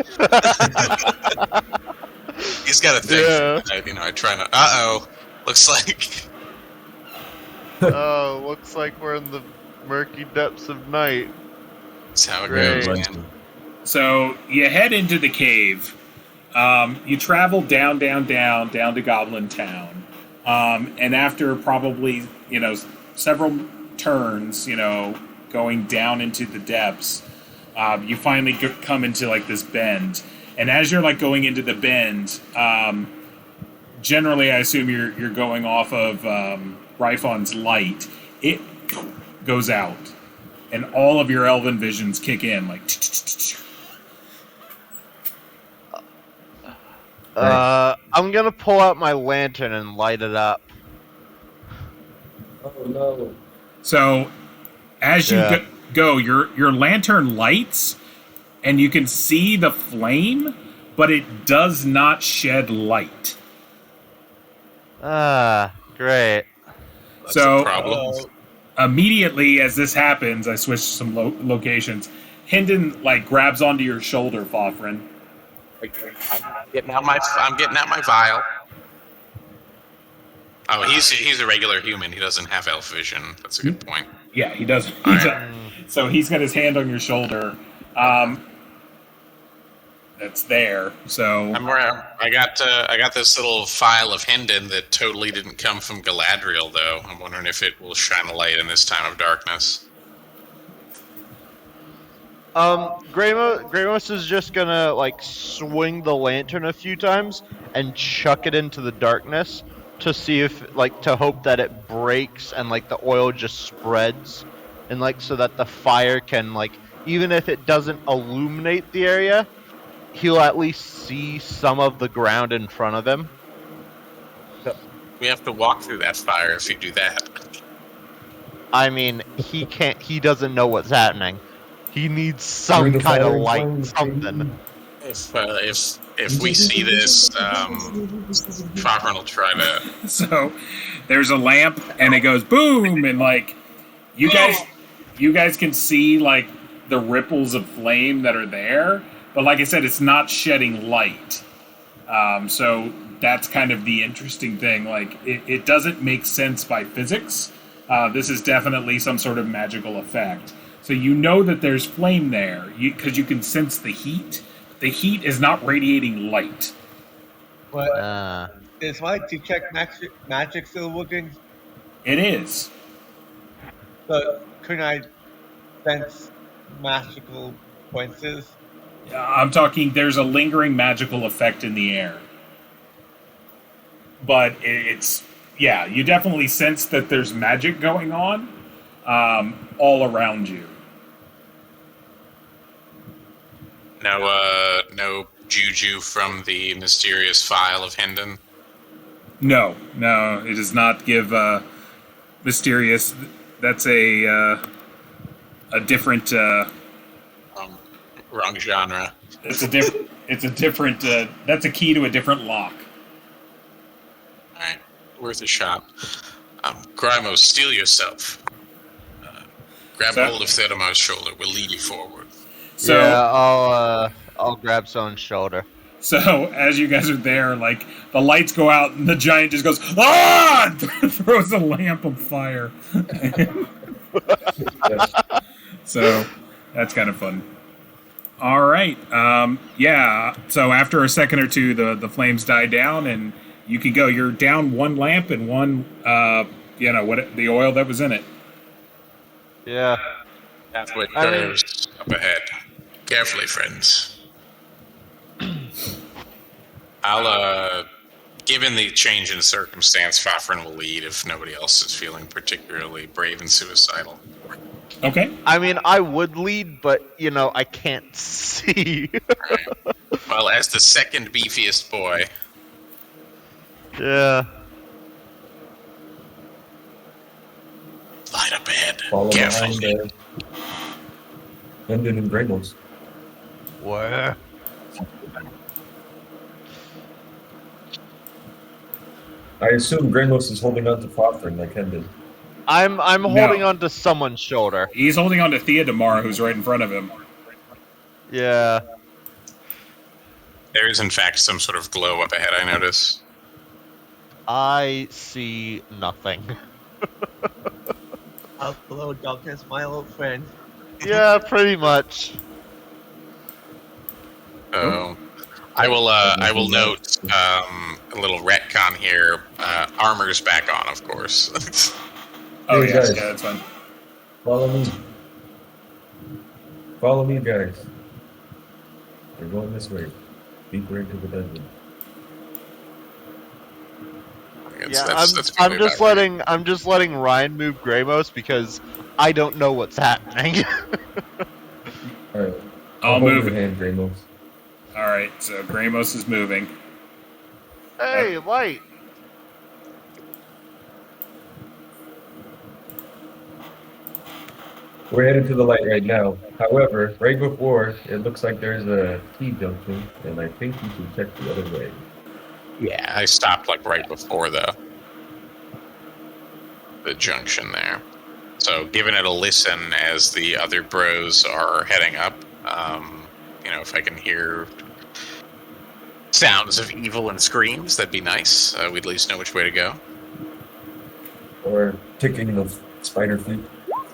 He's got a thing. Yeah. I try not. Uh-oh. Looks like... Oh, looks like we're in the murky depths of night. That's how it Great. goes, man. So you head into the cave. You travel down to Goblin Town, and after probably several turns, going down into the depths, you finally come into like this bend. And as you're like going into the bend, generally I assume you're going off of Ryfon's light. It goes out, and all of your elven visions kick in like. I'm gonna pull out my lantern and light it up. Oh no. So, as you Yeah. go, your lantern lights, and you can see the flame, but it does not shed light. Ah, great. That's So- a problem. Immediately as this happens, I switched some locations. Hendon like grabs onto your shoulder, Fofrin. I'm getting out my vial. Oh, he's a regular human. He doesn't have elf vision. That's a good point. Yeah, he does. Alright. So he's got his hand on your shoulder. That's there. So I got this little file of Hendon that totally didn't come from Galadriel, though. I'm wondering if it will shine a light in this time of darkness. Gramos is just gonna like swing the lantern a few times and chuck it into the darkness to see if to hope that it breaks and like the oil just spreads and like so that the fire can even if it doesn't illuminate the area, he'll at least see some of the ground in front of him. We have to walk through that fire if you do that. I mean, he doesn't know what's happening. He needs some Through the kind of fire light, and something. If we see this, Fofrin will try to. So there's a lamp and it goes boom, and you guys can see the ripples of flame that are there, but like I said, it's not shedding light. So that's kind of the interesting thing. It doesn't make sense by physics. This is definitely some sort of magical effect. So you know that there's flame there because you can sense the heat. The heat is not radiating light. But is light detect magic still working? It is. So couldn't I sense magical points? I'm talking there's a lingering magical effect in the air. But you definitely sense that there's magic going on all around you. No juju from the mysterious file of Hendon. No, it does not give mysterious. That's a different. Wrong genre. It's a different. That's a key to a different lock. All right, worth a shot. Grimo, steel yourself. Grab hold of Theodomar's shoulder. We'll lead you forward. So yeah, I'll grab someone's shoulder. So as you guys are there, the lights go out and the giant just goes ah, and throws a lamp on fire. So that's kind of fun. All right, So after a second or two, the flames die down and you can go. You're down one lamp and one, the oil that was in it. Yeah. That's what curves up ahead. Carefully, friends. Given the change in circumstance, Fofrin will lead if nobody else is feeling particularly brave and suicidal. Okay. I mean, I would lead, but I can't see. Well, as the second beefiest boy, Yeah. light up ahead. Follow Carefully. behind London and Gramos. Where? I assume Gramos is holding on to Fofrin like Hendon. I'm holding on to someone's shoulder. He's holding on to Theodemar, who's right in front of him. Yeah. There is, in fact, some sort of glow up ahead, I notice. I see nothing. Hello, darkness, my old friend. Yeah, pretty much. So, I will note a little retcon here. Armor's back on, of course. Oh, Hey, yeah, guys. yeah, that's fine. Follow me. Follow me, guys. We're going this way. Deeper into the dungeon. I'm just letting Ryan move Gramos because I don't know what's happening. Alright. I'll hold move your it. hand, Gramos. All right, so Gramos is moving. Hey, light. We're headed to the light right now. However, right before, it looks like there's a T-junction, and I think you should check the other way. Yeah, I stopped like right before the junction there. So giving it a listen as the other bros are heading up. If I can hear sounds of evil and screams, that'd be nice. We'd at least know which way to go. Or ticking of spider feet.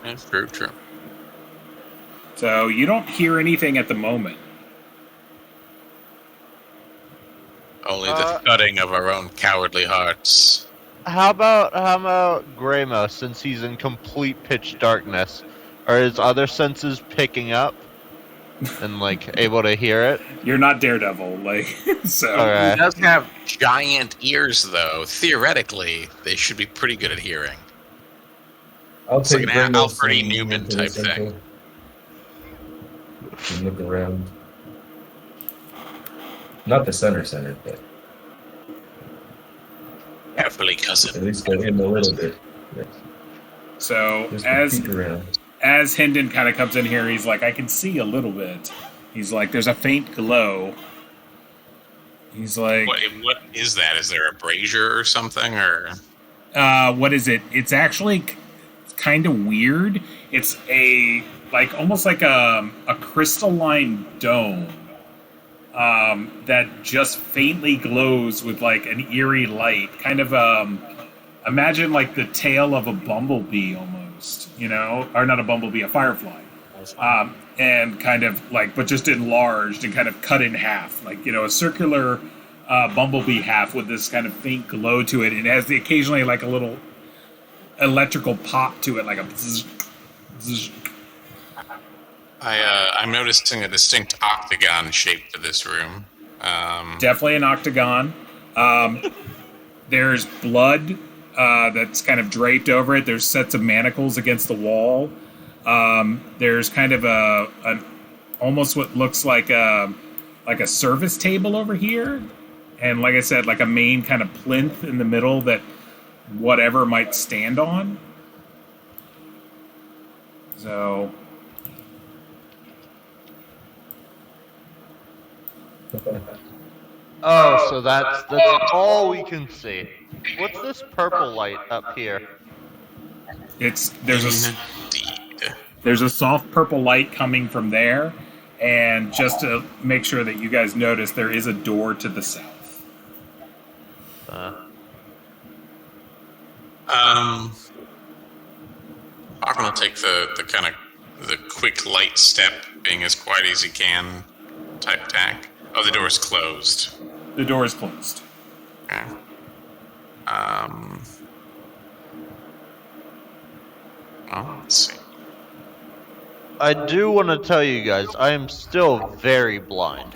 Yeah, true. So you don't hear anything at the moment. Only the thudding of our own cowardly hearts. How about Gramos, since he's in complete pitch darkness? Are his other senses picking up and able to hear it? You're not Daredevil, so. Okay. He does have giant ears, though. Theoretically, they should be pretty good at hearing. I'll It's like take an Gramos Alfred E. and Newman into the type thing. center and look around. Not the center, but Carefully, cousin. at least go in a little bit. Yes. So Just as peek around. as Hendon kind of comes in here, he's like, I can see a little bit. He's like, there's a faint glow. He's like, What is that? Is there a brazier or something? Or what is it? It's actually kind of weird. It's almost like a crystalline dome that just faintly glows with an eerie light. Kind of imagine the tail of a bumblebee almost, or not a bumblebee, a firefly. And kind of but just enlarged and kind of cut in half, a circular bumblebee half with this kind of faint glow to it. And it has occasionally a little electrical pop to it, like a bzz, bzz. I'm noticing a distinct octagon shape to this room. Definitely an octagon. There's blood that's kind of draped over it. There's sets of manacles against the wall. There's kind of an almost what looks like a service table over here, and like I said, a main kind of plinth in the middle that whatever might stand on. So Oh, so that's all we can see. What's this purple light up here? there's Indeed. a soft purple light coming from there, and just to make sure that you guys notice, there is a door to the south. I'm gonna take the kind of the quick light step, being as quiet as he can, type tack. Oh, the door's closed. The door is closed. Okay. Well, let's see. I do want to tell you guys, I am still very blind.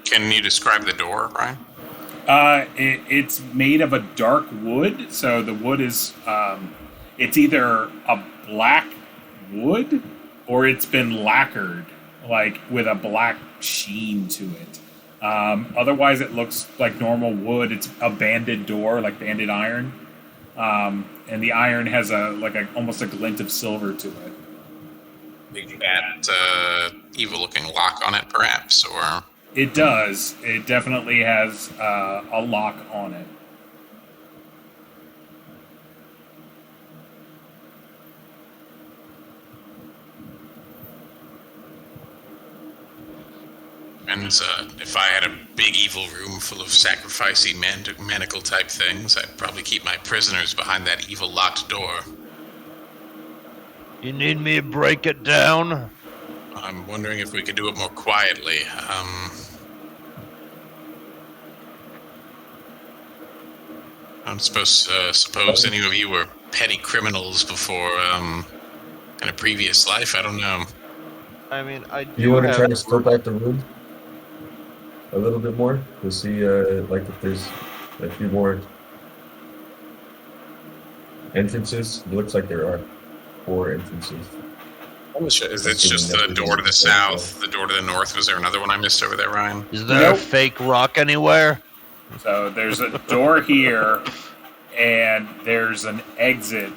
Can you describe the door, Ryan? It's made of a dark wood, so the wood is It's either a black wood or it's been lacquered, like with a black sheen to it. Otherwise, it looks like normal wood. It's a banded door, like banded iron, and the iron has almost a glint of silver to it. That evil-looking lock on it, perhaps, or It does. It definitely has a lock on it. and if I had a big evil room full of sacrificey manacle type things, I'd probably keep my prisoners behind that evil locked door. You need me to break it down? I'm wondering if we could do it more quietly. I'm suppose any of you were petty criminals before in a previous life. I don't know. I mean, I do You want to have... try to scope out the room a little bit more to see, if there's a few more entrances? It looks like there are 4 entrances. Is it just the door to the south, the door to the north? Was there another one I missed over there, Ryan? Is there Nope. a fake rock anywhere? So there's a door here, and there's an exit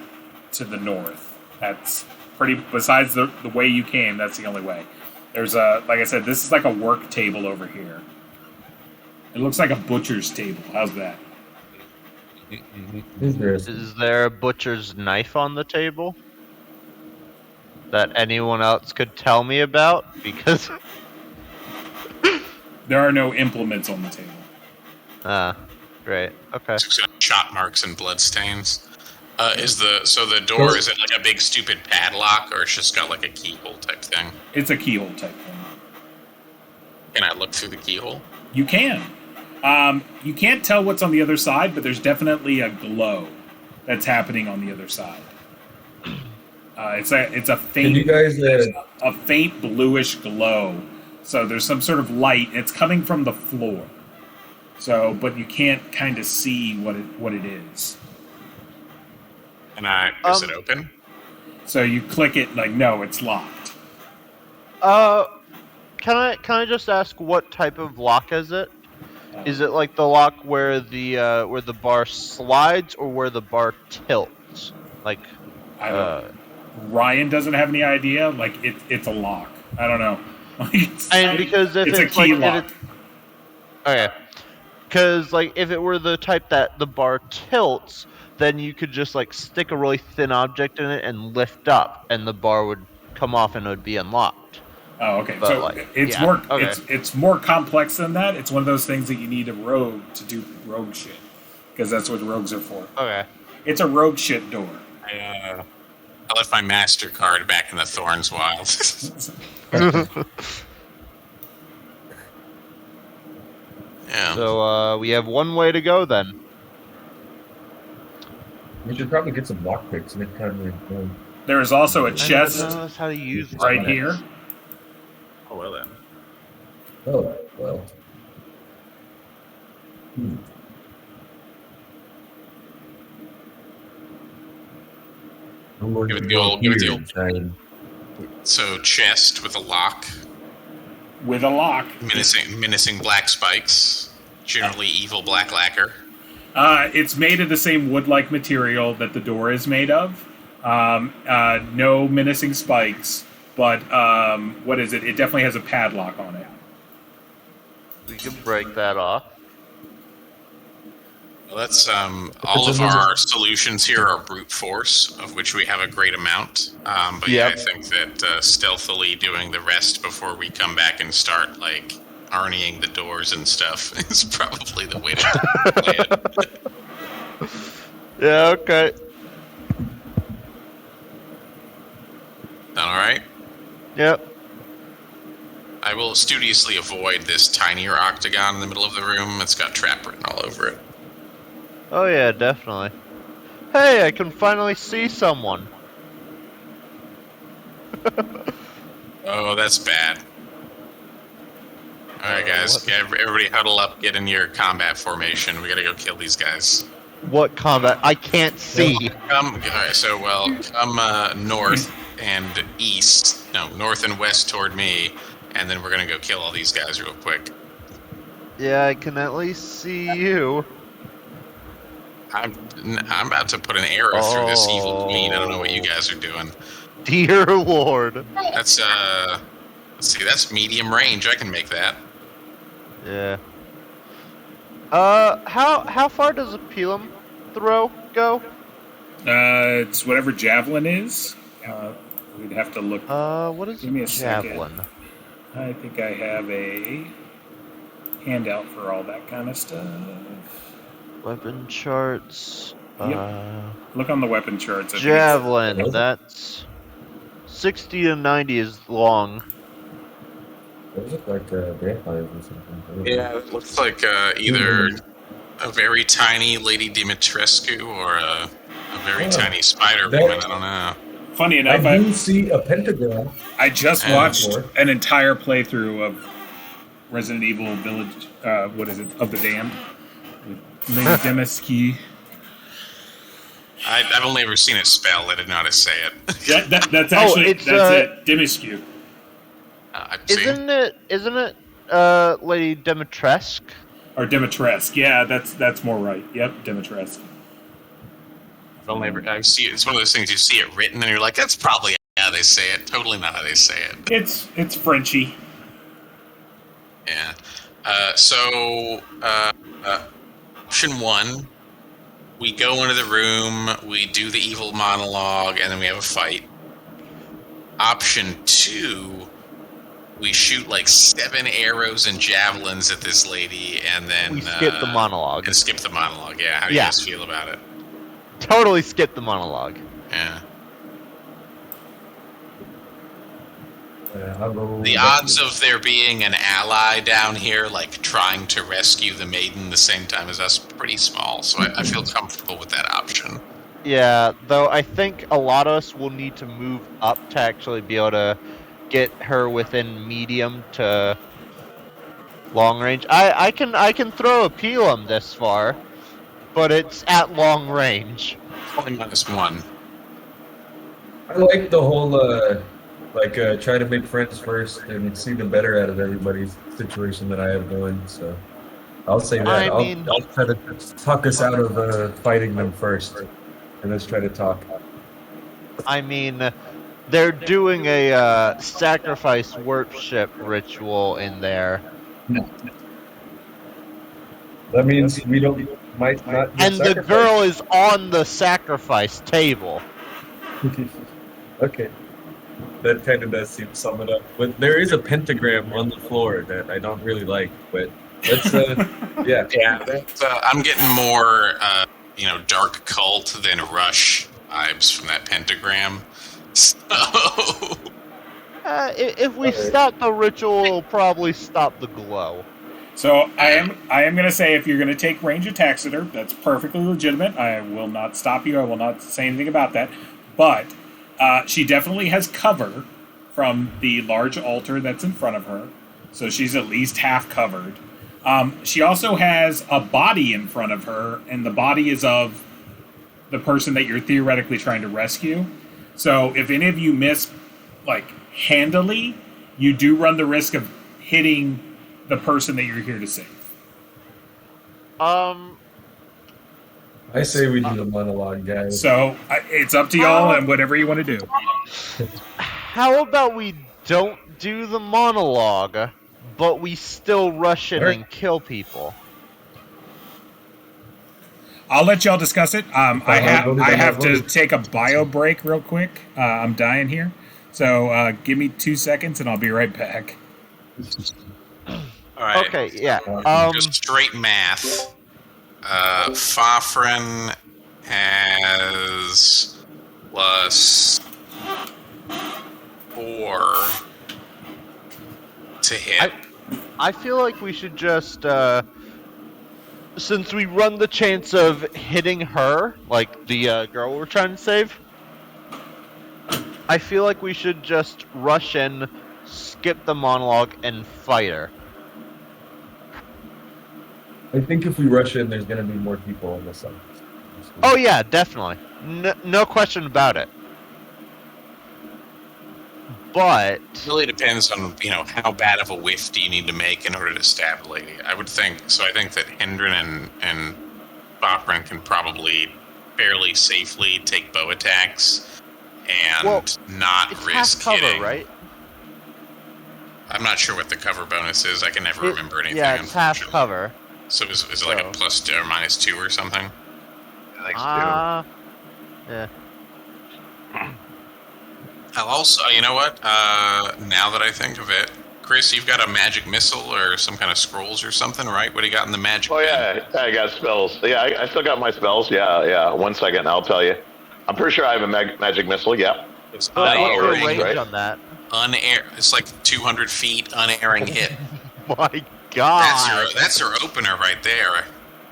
to the north. That's pretty. Besides the way you came, that's the only way. There's like I said, this is like a work table over here. It looks like a butcher's table. How's that? Interesting. Is there a butcher's knife on the table that anyone else could tell me about? Because There are no implements on the table. great. Okay. It's got shot marks and blood stains. The door, is it like a big stupid padlock, or it's just got like a keyhole type thing? It's a keyhole type thing. Can I look through the keyhole? You can. You can't tell what's on the other side, but there's definitely a glow that's happening on the other side. It's a Can you faint, guys, a faint bluish glow. So there's some sort of light. It's coming from the floor. So, but you can't kind of see what it is. And is it open? So you click it, like, no, it's locked. Can I just ask what type of lock is it? Is it like the lock where the bar slides or where the bar tilts? Like, I don't. Ryan doesn't have any idea. Like, it's a lock. I don't know. and because if it's it's, a key like, lock. okay, because like if it were the type that the bar tilts, then you could just like stick a really thin object in it and lift up, and the bar would come off and it would be unlocked. Oh, okay. But, So like, it's yeah, more okay. it's more complex than that. It's one of those things that you need a rogue to do rogue shit, because that's what rogues are for. Okay. It's a rogue shit door. I left my MasterCard back in the Thorns Wild. Yeah. So we have one way to go then. we should probably get some lockpicks next time we're going. There is also a I chest don't know how to use right lockpicks. here. Oh, well then. Oh, well. Give it the old- give it the old- Time. So chest with a lock, With a lock. menacing black spikes, generally evil black lacquer. It's made of the same wood-like material that the door is made of. No menacing spikes, but what is it? It definitely has a padlock on it. We can break that off. Well, that's all of our solutions here are brute force, of which we have a great amount. But yeah, I Yep. think that stealthily doing the rest before we come back and start like Arnieing the doors and stuff is probably the way to play it. Yeah. Okay. All right. Yep. I will studiously avoid this tinier octagon in the middle of the room. It's got trap written all over it. Oh yeah, definitely. Hey, I can finally see someone. Oh, that's bad. All right, guys. what? Everybody huddle up. Get in your combat formation. We gotta go kill these guys. What combat? I can't see. Alright, come north and east. No, north and west toward me, and then we're gonna go kill all these guys real quick. Yeah, I can at least see you. I'm about to put an arrow through this evil queen. I don't know what you guys are doing. Dear Lord. That's let's see, that's medium range. I can make that. Yeah. How far does a pilum throw go? It's whatever javelin is. We'd have to look. What is Give me a javelin? second. I think I have a handout for all that kind of stuff. Weapon charts. Look on the weapon charts. I think Javelin. That's 60 to 90 is long. Those look like vampires or something. Yeah, it looks like either a very tiny Lady Dimitrescu or a very tiny spider woman. I don't know. Funny enough, I do see a pentagram. I just watched an entire playthrough of Resident Evil Village. What is it? Of the Damned. With Lady Dimitrescu. I've only ever seen it spelled. I didn't know how to say it. That's actually that's it. Dimitrescu. Isn't it Lady Dimitrescu? Or Dimitrescu. Yeah, that's more right. Yep, Dimitrescu. I see it. It's one of those things you see it written and you're like, that's probably how they say it. Totally not how they say it. It's Frenchy. Yeah. Option 1, we go into the room, we do the evil monologue, and then we have a fight. Option 2, we shoot like 7 arrows and javelins at this lady, and then we skip the monologue. And skip the monologue. Yeah. How do you guys feel about it? Totally skip the monologue. Yeah. Hello. The odds of there being an ally down here, like trying to rescue the maiden the same time as us, pretty small. So I feel comfortable with that option. Yeah, though I think a lot of us will need to move up to actually be able to get her within medium to long range. I can throw a pilum this far, but it's at long range. Only -1. I like the whole try to make friends first and see the better out of everybody's situation that I have going. So I'll say that. I'll try to talk us out of fighting them first, and let's try to talk. I mean, they're doing a sacrifice worship ritual in there. That means we might not. And the girl is on the sacrifice table. Okay. That kind of does seem to sum it up. But there is a pentagram on the floor that I don't really like. But let's, yeah. Yeah, I'm getting more, dark cult than Rush vibes from that pentagram. So. If we stop the ritual, it'll probably stop the glow. So I am going to say, if you're going to take range attacks at her, that's perfectly legitimate. I will not stop you. I will not say anything about that. But she definitely has cover from the large altar that's in front of her. So she's at least half covered. She also has a body in front of her, and the body is of the person that you're theoretically trying to rescue. So if any of you miss, handily, you do run the risk of hitting the person that you're here to save. I say we do the monologue, guys. So it's up to y'all and whatever you want to do. How about we don't do the monologue, but we still rush in and kill people? I'll let y'all discuss it. I have to take a bio break real quick. I'm dying here. So give me 2 seconds and I'll be right back. All right. Okay, yeah. Just straight math. Fafren has +4 to hit. I feel like we should just, since we run the chance of hitting her, like the girl we're trying to save, I feel like we should just rush in, skip the monologue, and fight her. I think if we rush in, there's going to be more people on the side. Oh yeah, definitely. No question about it. But It really depends on, how bad of a whiff do you need to make in order to stab a lady. I would think so. I think that Hendren and Bachran can probably fairly safely take bow attacks and not it's risk half cover, hitting. right? I'm not sure what the cover bonus is. I can never remember anything. Yeah, it's half unfortunately. cover. So is it like a +2 or -2 or something? I think so. Yeah. I'll also, you know what? Now that I think of it, Chris, you've got a magic missile or some kind of scrolls or something, right? What do you got in the magic? Oh yeah, I got spells. Yeah, I still got my spells. Yeah. 1 second, I'll tell you. I'm pretty sure I have a magic missile. Yeah. It's What's the unerring, range right? on that? It's like 200 feet, unerring hit. My God. That's your opener right there.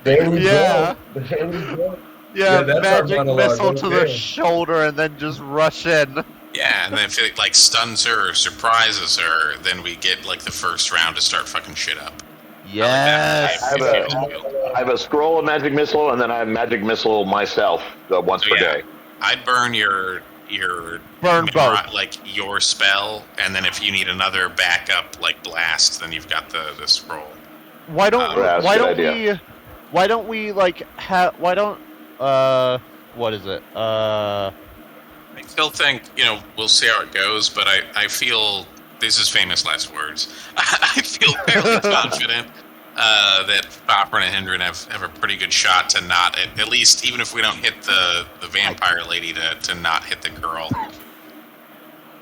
There we Yeah. go. There we go. Yeah, that's our magic monologue, missile to the okay. shoulder and then just rush in. Yeah, and then if it like stuns her or surprises her, then we get like the first round to start fucking shit up. Yes. I have a scroll of magic missile, and then I have magic missile myself once per day. I'd burn your Burn both. like your spell, and then if you need another backup like blast, then you've got the scroll. Why don't that's a good idea. what is it? I still think, we'll see how it goes, but I feel, this is famous last words, I feel fairly confident that Bachran and Hendren have a pretty good shot to not, at least even if we don't hit the vampire lady, to not hit the girl.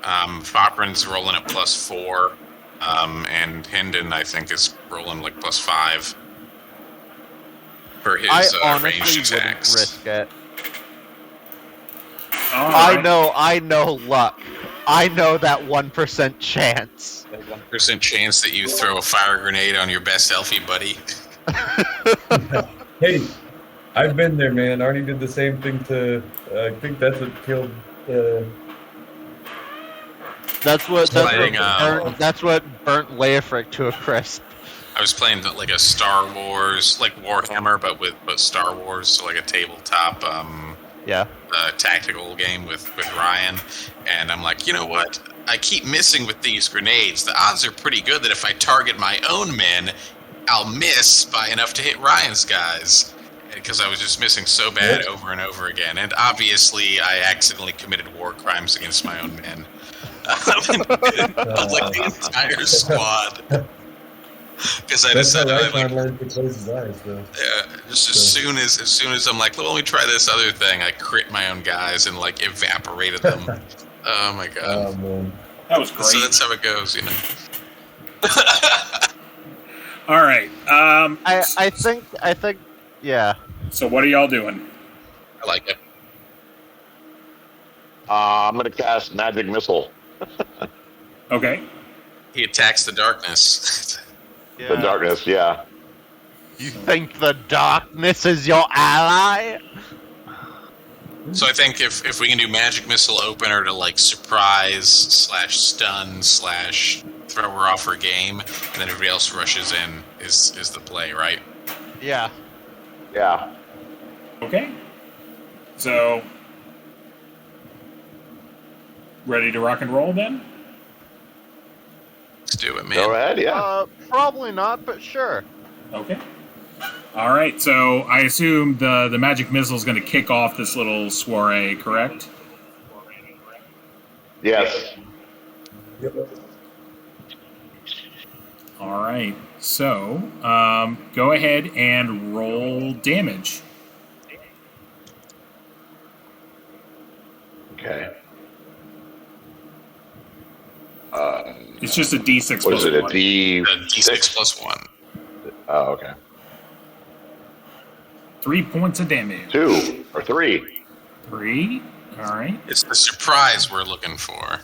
Bachran's rolling at +4, and Hendren, I think, is rolling like +5 for his I ranged honestly wouldn't attacks. risk it. All right. I know luck. I know that 1% chance. 1% chance that you throw a fire grenade on your best elfie buddy. Hey, I've been there, man. Arnie did the same thing to. I think that's what killed. That's what burnt Leofric to a crisp. I was playing like a Star Wars, like Warhammer, but Star Wars, so like a tabletop tactical game with Ryan, and I'm like, you know what? I keep missing with these grenades. The odds are pretty good that if I target my own men, I'll miss by enough to hit Ryan's guys, because I was just missing so bad over and over again. And obviously, I accidentally committed war crimes against my own men. Like the entire squad. Because I decided just as soon as I'm like, well, let me try this other thing, I crit my own guys and like evaporated them. Oh my god. Oh, man. That was great. So that's how it goes, All right. I think yeah. So what are y'all doing? I like it. I'm going to cast magic missile. Okay. He attacks the darkness. Yeah. The darkness, yeah. You think the darkness is your ally? So I think if we can do magic missile opener to like surprise / stun / throw her off her game, and then everybody else rushes in is the play, right? Yeah. Yeah. Okay. So, ready to rock and roll then? Let's do it, man. Go ahead, yeah. Probably not, but sure. Okay. All right. So I assume the magic missile is going to kick off this little soiree, correct? Yes. All right. So go ahead and roll damage. Okay. It's just a D6 What is it, a one. D6 +1. Oh, okay. 3 points of damage. 2 or 3. 3. All right. It's the surprise we're looking for.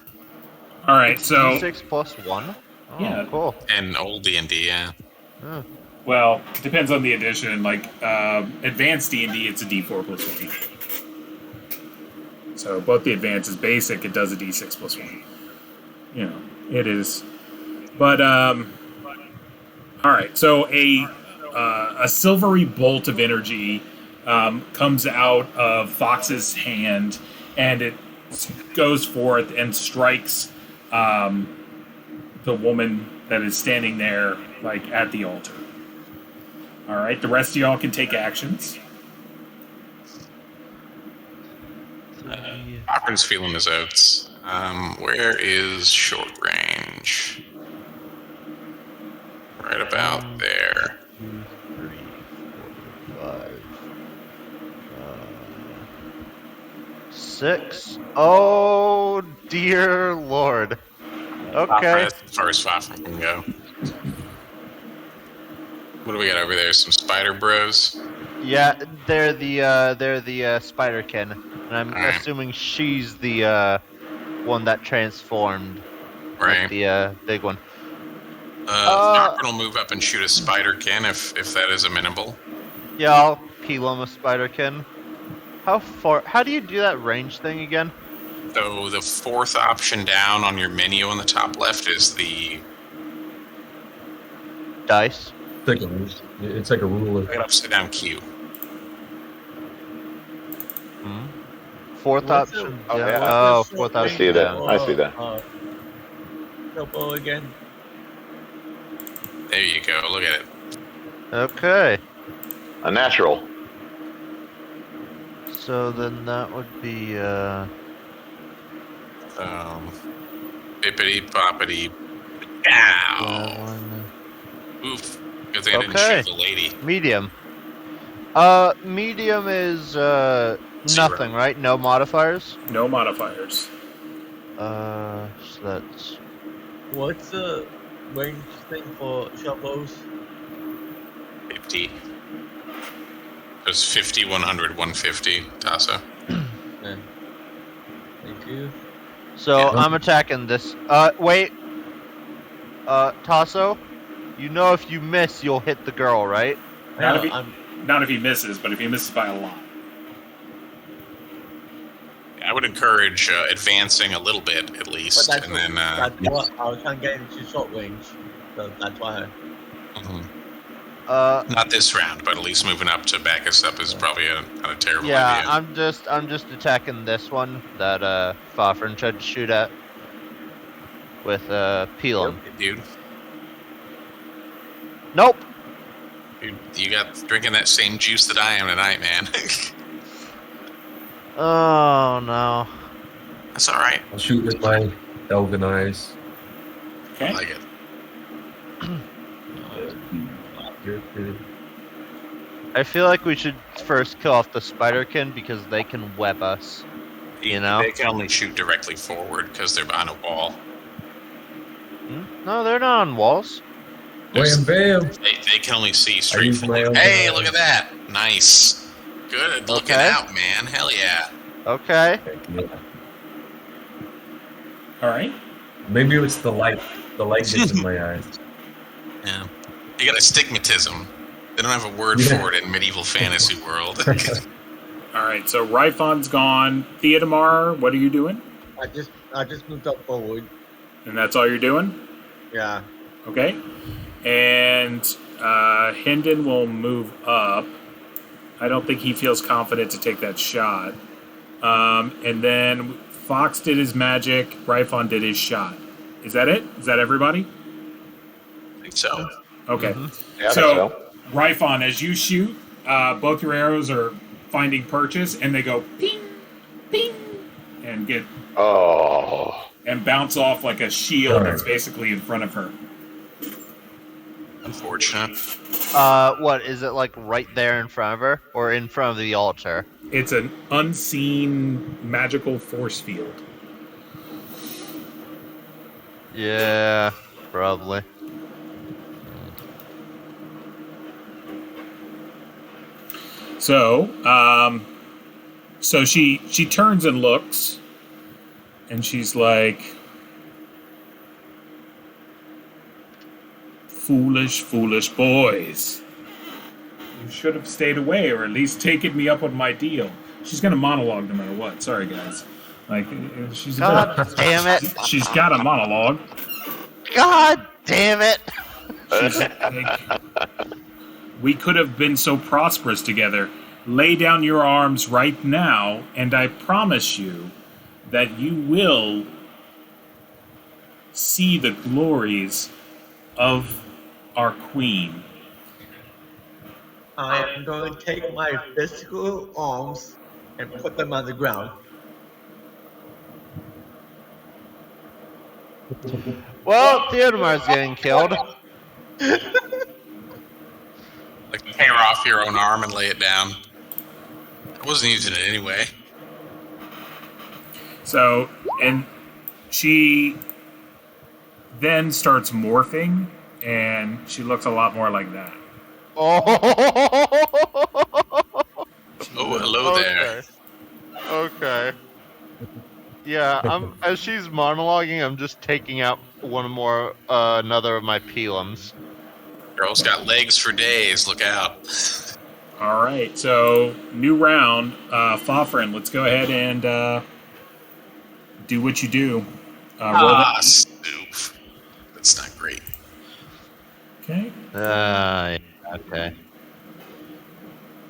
All right. So D6 +1. Oh, Yeah. Cool. In old D&D, yeah. well, depends on the edition. Like advanced D&D, it's a D4 +1. So both the advanced is basic. It does a D6 +1. It is. But all right. So a silvery bolt of energy comes out of Fox's hand, and it goes forth and strikes the woman that is standing there, like, at the altar. All right, the rest of y'all can take actions. Cochran's feeling his oats. Where is short range? Right about there. 2, 3, 4, 5, 6. Oh dear lord. Okay. That's as far as Fafron can go. What do we got over there? Some spider bros? Yeah, they're the Spiderkin, and I'm Alright. assuming she's the one that transformed. Right. The big one. Cochran will move up and shoot a spiderkin if that is amenable. Yeah, I'll peel him a Spiderkin. How do you do that range thing again? So the fourth option down on your menu on the top left is the Dice. It's like a ruler. upside down Q. Fourth What's option. the- down. yeah. Oh, fourth I option. see that. down. I see that. Double again. There you go. Look at it. Okay. A natural. So then that would be Bippity boppity. that Ow. one. Oof. Good thing I didn't Okay. shoot the lady. Medium. Medium is nothing, right? No modifiers. No modifiers. So that's What's the range thing for shovels? 50. It was 50, 100, 150. Tasso. Yeah. Thank you. so. Yeah. I'm attacking this. Wait. Tasso, you know if you miss, you'll hit the girl, right? Not, No, if he, I'm not if he misses, but if he misses by a lot. I would encourage advancing a little bit at but least, that's, and then. that's what I was trying to get into short range. So that's why Mhm. Uh, Not this round, but at least moving up to back us up is probably not a terrible yeah. idea. I'm just attacking this one that Fafrin tried to shoot at with peeling. Dude, Nope. you got drinking that same juice that I am tonight, man. Oh no. That's all right. I'll shoot with my elven eyes. I Okay. like it. Good. I feel like we should first kill off the Spiderkin because they can web us. You know? They can only shoot directly forward because they're behind a wall. No, they're not on walls. Wham bam! They can only see straight use my forward. own Hey, eyes. look at that. Nice. Good looking Okay. out, man. Hell yeah. Okay. Yeah. All right. Maybe it's the light. The light gets in my eyes. Yeah. You got astigmatism. They don't have a word Yeah. for it in medieval fantasy world. All right. So Ryfon's gone. Theodemar, what are you doing? I just moved up forward. And that's all you're doing? Yeah. Okay. And Hendon will move up. I don't think he feels confident to take that shot. And then Fox did his magic. Ryfon did his shot. Is that it? Is that everybody? I think so. Okay. Yeah, I think So, Ryfon, as you shoot, both your arrows are finding purchase, and they go ping, ping, and Oh. and bounce off like a shield Darn. that's basically in front of her. Unfortunate. What is it like right there in front of her or in front of the altar? It's an unseen magical force field. Yeah, probably. So, so she turns and looks, and she's like, "Foolish, foolish boys! You should have stayed away, or at least taken me up on my deal." She's gonna monologue no matter what. Sorry, guys. Like, she's God damn it! she's got a monologue. God damn it! She's like, we could have been so prosperous together. lay down your arms right now, and I promise you that you will see the glories of our queen. I am going to take my physical arms and put them on the ground. Well, Theodomar's getting killed. Like, tear off your own arm and lay it down. I wasn't using it anyway. So, and she then starts morphing, and she looks a lot more like that. Oh, Oh, hello there. Okay. Yeah, as she's monologuing, I'm just taking out another of my pelums. Girl's got legs for days. Look out. All right, so new round. Fofrin, let's go ahead and do what you do. Roll that. Stoof. That's not great. Okay. Okay. I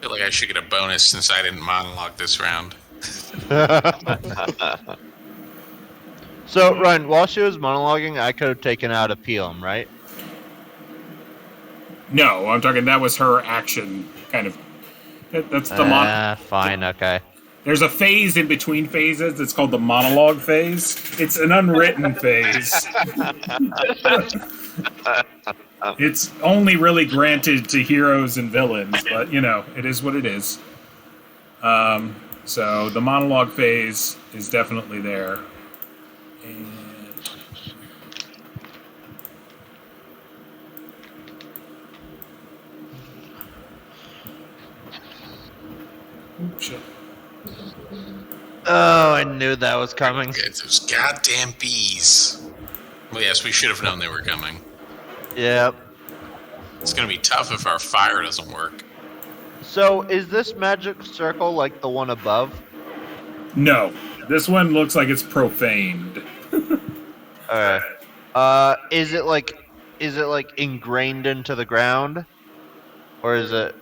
feel like I should get a bonus since I didn't monologue this round. So, Ryan, while she was monologuing, I could have taken out a pelum, right? No, I'm talking. That was her action, kind of. That's the Fine, okay. There's a phase in between phases. It's called the monologue phase. It's an unwritten phase. It's only really granted to heroes and villains, but it is what it is. So the monologue phase is definitely there. And shit. Oh, I knew that was coming. It's those goddamn bees. Well, yes, we should have known they were coming. Yep. It's going to be tough if our fire doesn't work. So, is this magic circle like the one above? No, this one looks like it's profaned. Alright. Is it like ingrained into the ground? Or is it...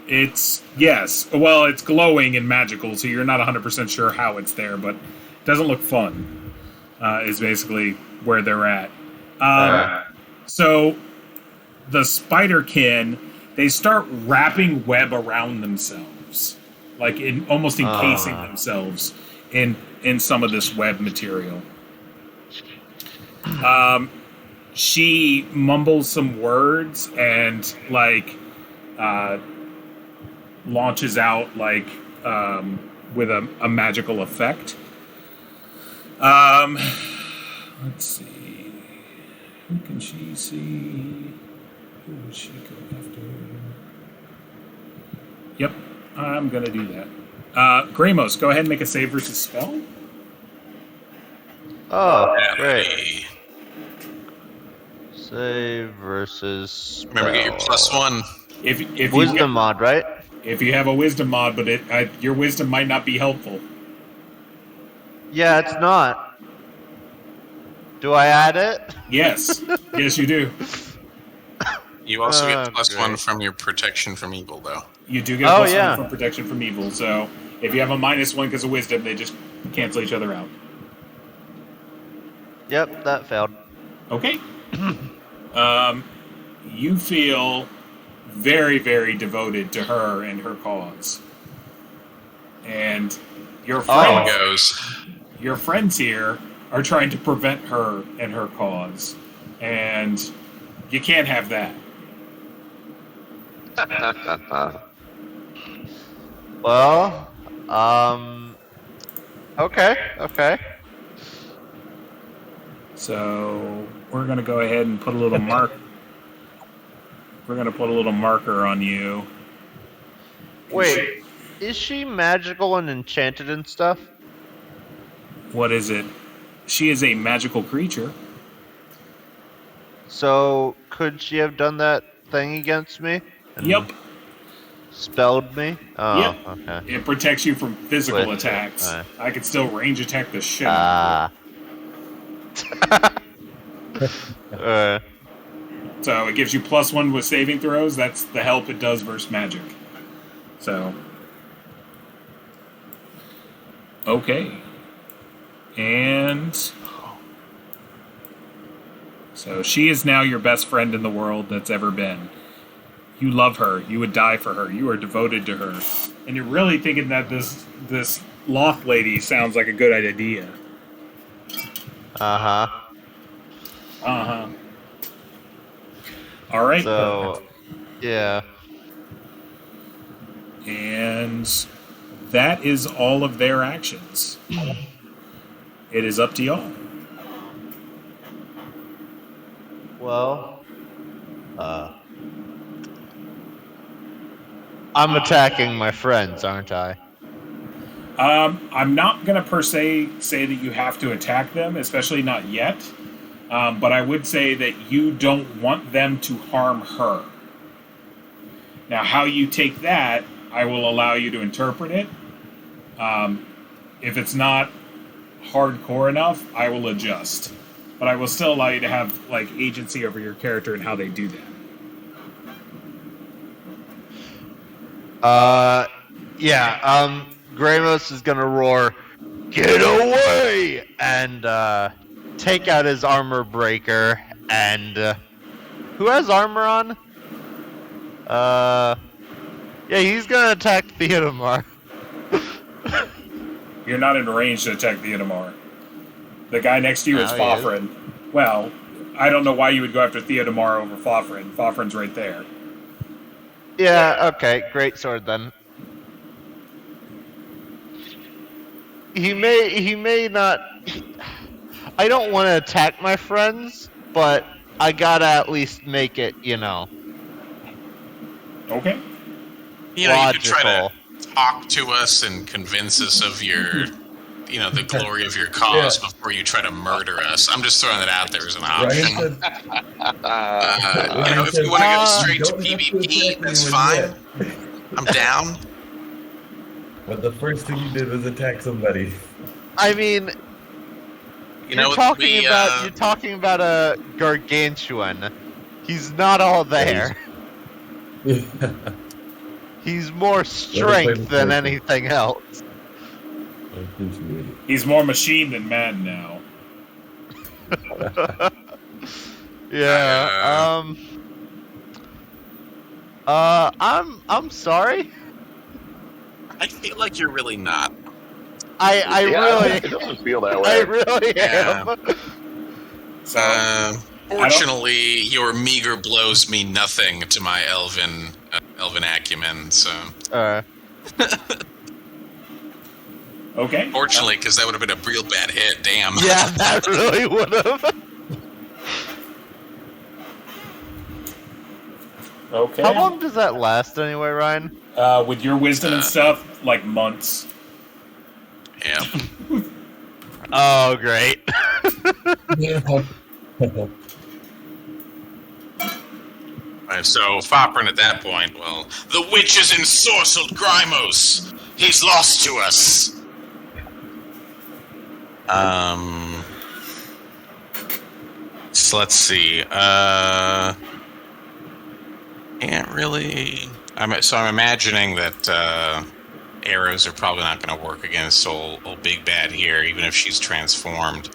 It's, yes. Well, it's glowing and magical, so you're not 100% sure how it's there, but it doesn't look fun, is basically where they're at. So, the spiderkin, they start wrapping web around themselves, like almost encasing themselves in some of this web material. She mumbles some words and, launches out with a magical effect. Let's see. Who can she see? Who will she go after? Yep, I'm gonna do that. Gramos, go ahead and make a save versus spell. Oh, great. Save versus spell. Remember, get your +1. If Wisdom mod, right? If you have a wisdom mod, but your wisdom might not be helpful. Yeah, it's not. Do I add it? Yes. Yes, you do. You also get +1 great. from your protection from evil, though. You do get a +1 from protection from evil, so if you have a -1 because of wisdom, they just cancel each other out. Yep, that failed. Okay. You feel very, very devoted to her and her cause. And your friends here are trying to prevent her and her cause. And you can't have that. Well, okay. So we're gonna go ahead and put a little mark. We're gonna put a little marker on you. Wait, is she magical and enchanted and stuff? What is it? She is a magical creature. So could she have done that thing against me? Yep. Spelled me? Oh, Yep. Okay. It protects you from physical With- attacks. alright. I could still range attack the shit out of Ah. So it gives you +1 with saving throws. That's the help it does versus magic. So, okay. And so she is now your best friend in the world that's ever been. You love her. You would die for her. You are devoted to her. And you're really thinking that this loth lady sounds like a good idea. Uh-huh. Uh-huh. All right. So, yeah. And that is all of their actions. It is up to y'all. Well, I'm attacking my friends, aren't I? I'm not going to per se say that you have to attack them, especially not yet. But I would say that you don't want them to harm her. Now, how you take that, I will allow you to interpret it. If it's not hardcore enough, I will adjust. But I will still allow you to have like agency over your character and how they do that. Gramos is gonna roar, "Get away!" and take out his armor breaker. And who has armor on? He's gonna attack Theodomar. You're not in range to attack Theodomar. The guy next to you is Oh, Fafrin. Well, I don't know why you would go after Theodomar over Fafrin. Fafrin's right there. Yeah, okay, great sword then. He may not. I don't want to attack my friends, but I gotta at least make it, Okay. You could try to talk to us and convince us of your, the glory of your cause before you try to murder us. I'm just throwing it out there as an option. If you want to go straight to PvP, that's fine. I'm down. But the first thing you did was attack somebody. I mean, you're talking about a gargantuan. He's not all there. He's more strength than anything else. He's more machine than man now. Yeah. I'm sorry. I feel like you're really not. I really. It doesn't feel that way. I really am. Fortunately, your meager blows mean nothing to my elven acumen. So. Okay. Fortunately, because that would have been a real bad hit. Damn. Yeah, that really would have. Okay. How long does that last anyway, Ryan? With your wisdom and stuff, like months. Yeah. Oh, great. Right, so Foprin at that point, well, the witch has ensorcelled Grymos. He's lost to us. So let's see. Can't really. I'm imagining that arrows are probably not going to work against old Big Bad here, even if she's transformed.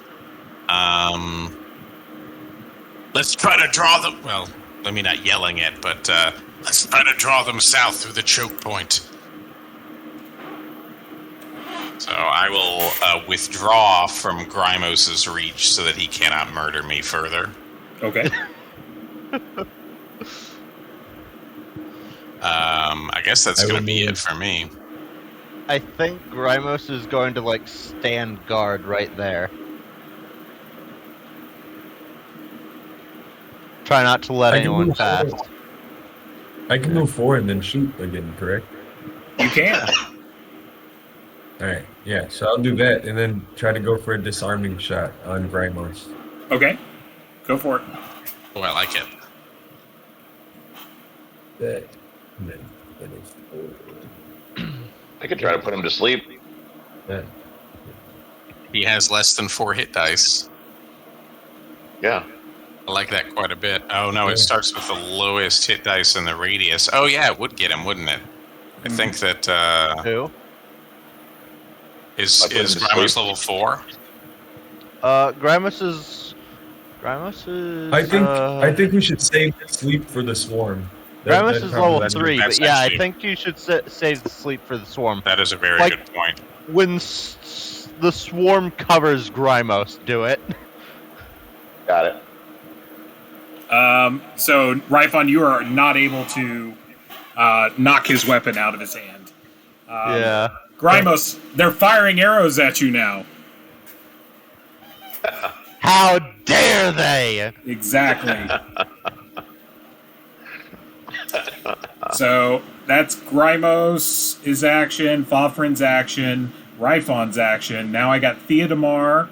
Let's try to draw them. Well, I mean, not yelling it, but let's try to draw them south through the choke point. So I will withdraw from Grymos' reach so that he cannot murder me further. Okay. I guess that's going to be it for me. I think Grymos is going to, stand guard right there. Try not to let anyone pass. I can move forward and then shoot again, correct? You can. Alright, yeah, so I'll do that and then try to go for a disarming shot on Grymos. Okay. Go for it. Oh, I like it. That is I could try to put him to sleep. that. He has less than 4 hit dice. Yeah. I like that quite a bit. Oh no, it starts with the lowest hit dice in the radius. Oh yeah, it would get him, wouldn't it? I think that Who? is Grimus level 4? Grimus is. I think we should save sleep for the swarm. Grimus is level that's- 3, that's but yeah, I actually- think you should save the sleep for the swarm. That is a very Like- good point. When the swarm covers Grimos, do it. Got it. So, Ryphon, you are not able to knock his weapon out of his hand. Yeah. Grimos, they're firing arrows at you now. How dare they? Exactly. So that's Grimos' action, Fofrin's action, Ryphon's action. Now I got Theodemar,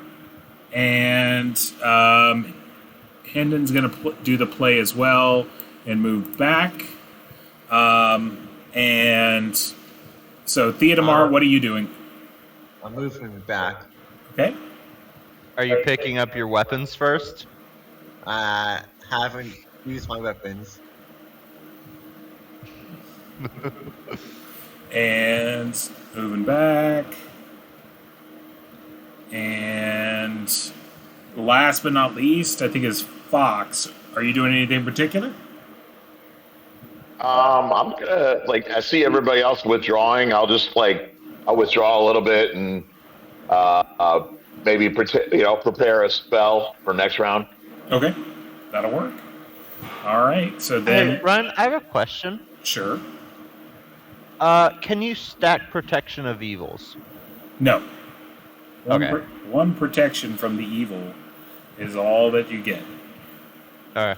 and Hendon's going to do the play as well and move back. And so Theodemar, what are you doing? I'm moving back. Okay. Are you picking up your weapons first? I haven't used my weapons. And moving back. And last but not least, I think is Fox. Are you doing anything in particular? I'm gonna I see everybody else withdrawing. I'll just I'll withdraw a little bit and maybe prepare a spell for next round. Okay, that'll work. All right, so Hey, then Ryan, I have a question. sure. Can you stack Protection of Evils? No. Okay. One protection from the evil is all that you get. Alright.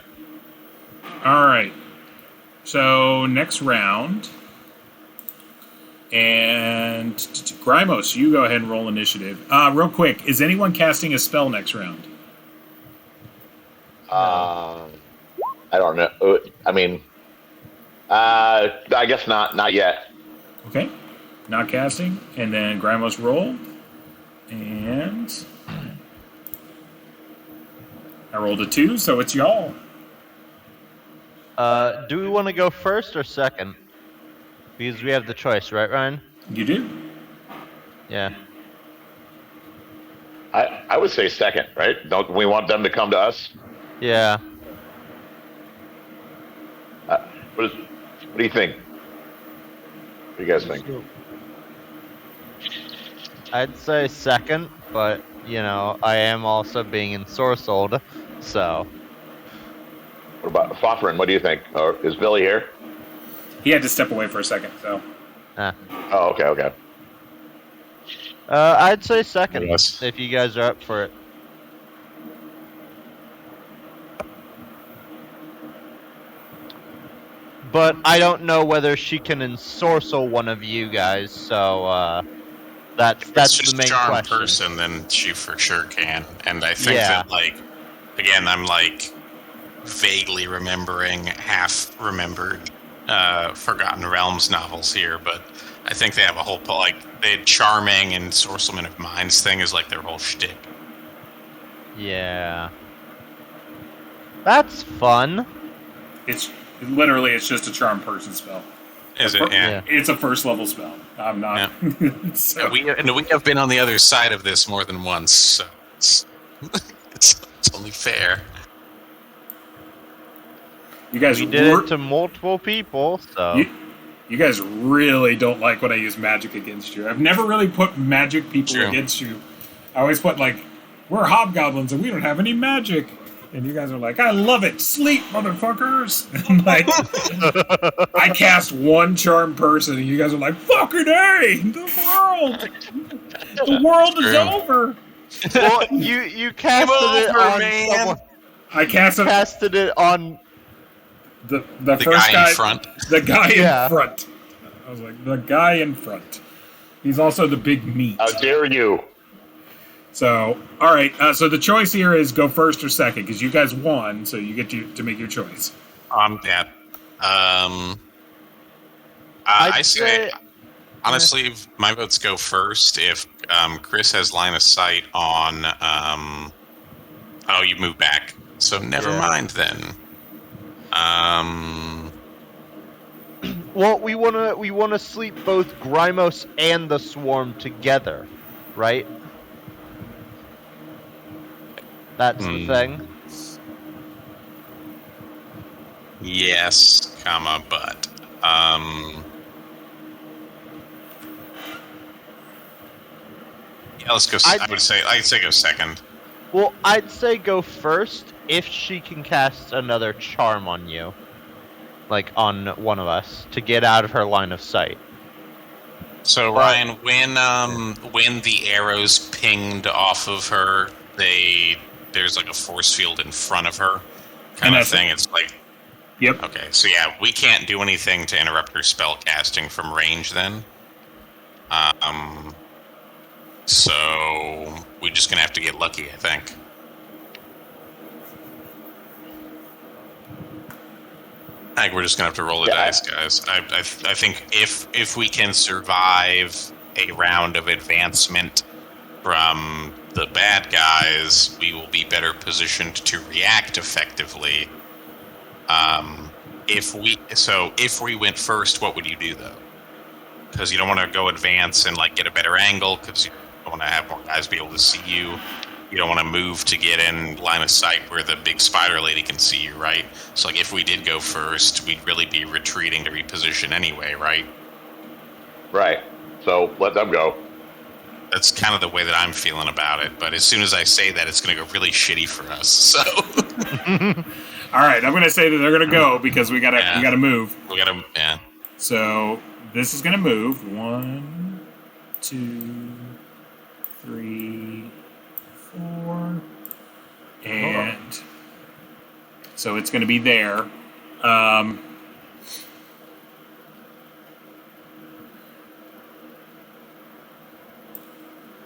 All right. So next round, and Grimos, you go ahead and roll initiative. Real quick, is anyone casting a spell next round? I don't know. I mean, I guess not. Not yet. Okay, not casting, and then Grimos roll, and I rolled a 2, so it's y'all. Do we want to go first or second? Because we have the choice, right, Ryan? You do. Yeah. I would say second, right? Don't we want them to come to us? Yeah. What do you think? What do you guys think? I'd say second, but, I am also being ensorcelled, so... What about Fofrin? What do you think? Or is Billy here? He had to step away for a second, so. Oh, okay. I'd say second, Yes. if you guys are up for it. But I don't know whether she can ensorcell one of you guys, so that's If it's the just main charm question. person, then she for sure can. And I think Yeah. that again, I'm vaguely remembering, half remembered Forgotten Realms novels here, but I think they have a whole they charming and sorcelment of minds thing is their whole shtick. Yeah. That's fun. It's just a charm person spell. Is it? Yeah. It's a first level spell. I'm not. So, We have been on the other side of this more than once, so it's only fair. you guys We did it to multiple people, so... you guys really don't like when I use magic against you. I've never really put magic people True. against you. I always put we're hobgoblins and we don't have any magic. And you guys are like, I love it. Sleep, motherfuckers. And I cast one charm person and you guys are like, fucking A, the world is True. over. Well, you casted it over, on man. someone. I casted It on... the The first guy in front. The guy Yeah. in front. I was like, the guy in front. He's also the big meat. How dare you? So, all right. So the choice here is go first or second because you guys won, so you get to make your choice. Yeah. I'd I say, say- honestly, my votes go first if Chris has line of sight on. Oh, you move back. So never mind then. Well, we wanna sleep both Grimos and the swarm together, right? That's the thing. Yes, but yeah, let's go. I'd say go second. Well, I'd say go first if she can cast another charm on you, like on one of us, to get out of her line of sight. So Ryan, when the arrows pinged off of her, there's like a force field in front of her, kind of thing. It's like, yep. Okay, so yeah, we can't do anything to interrupt her spell casting from range then. So we're just gonna have to get lucky, I think. I think we're just gonna have to roll the dice, guys. I think if we can survive a round of advancement from the bad guys, we will be better positioned to react effectively. If we went first, what would you do though? Because you don't want to go advance and like get a better angle, because you want to have more guys be able to see you. You don't want to move to get in line of sight where the big spider lady can see you, right? So like if we did go first, we'd really be retreating to reposition anyway, right? Right. So let them go. That's kind of the way that I'm feeling about it. But as soon as I say that, it's going to go really shitty for us. So. All right, I'm going to say that they're going to go because we gotta move. Yeah. So this is going to move 1, 2, 3, 4, and so it's going to be there.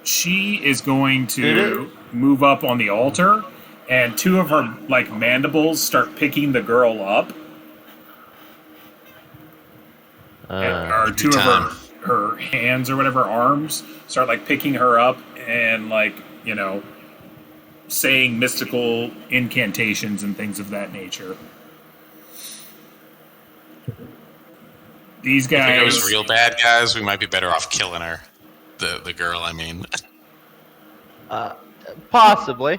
She is going to move up on the altar, and 2 of her like mandibles start picking the girl up. Or 2 of her hands or whatever, arms, start like picking her up and like, you know, saying mystical incantations and things of that nature. These guys. If it goes real bad, guys, we might be better off killing her. The girl, I mean. Possibly.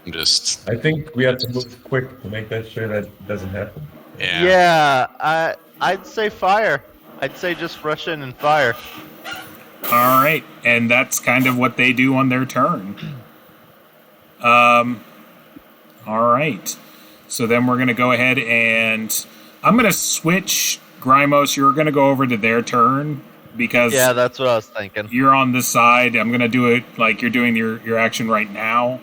I think we have to move quick to make that sure that doesn't happen. Yeah, I'd say fire. I'd say just rush in and fire. All right, and that's kind of what they do on their turn. All right. So then we're going to go ahead and I'm going to switch Grimos. You're going to go over to their turn because that's what I was thinking. You're on this side. I'm going to do it like you're doing your action right now,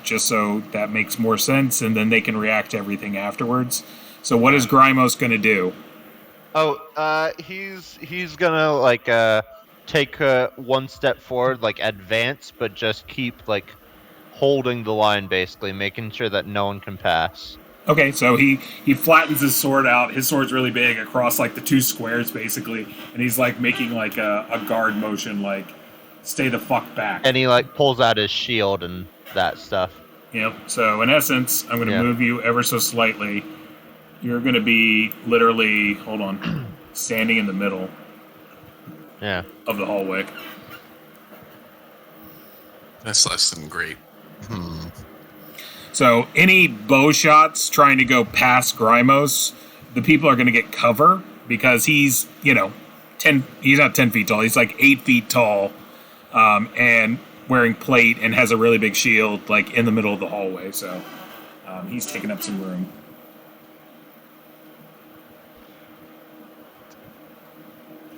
just so that makes more sense, and then they can react to everything afterwards. So what is Grimos going to do? Oh, he's gonna like take one step forward, like advance, but just keep like holding the line, basically making sure that no one can pass. Okay, so he flattens his sword out. His sword's really big across like the 2 squares, basically, and he's like making like a guard motion, like stay the fuck back. And he like pulls out his shield and that stuff. Yep. So in essence, I'm gonna move you ever so slightly. You're going to be literally, standing in the middle of the hallway. That's less than great. So any bow shots trying to go past Grimos, the people are going to get cover because he's, he's not 10 feet tall. He's like 8 feet tall and wearing plate and has a really big shield like in the middle of the hallway. So he's taking up some room.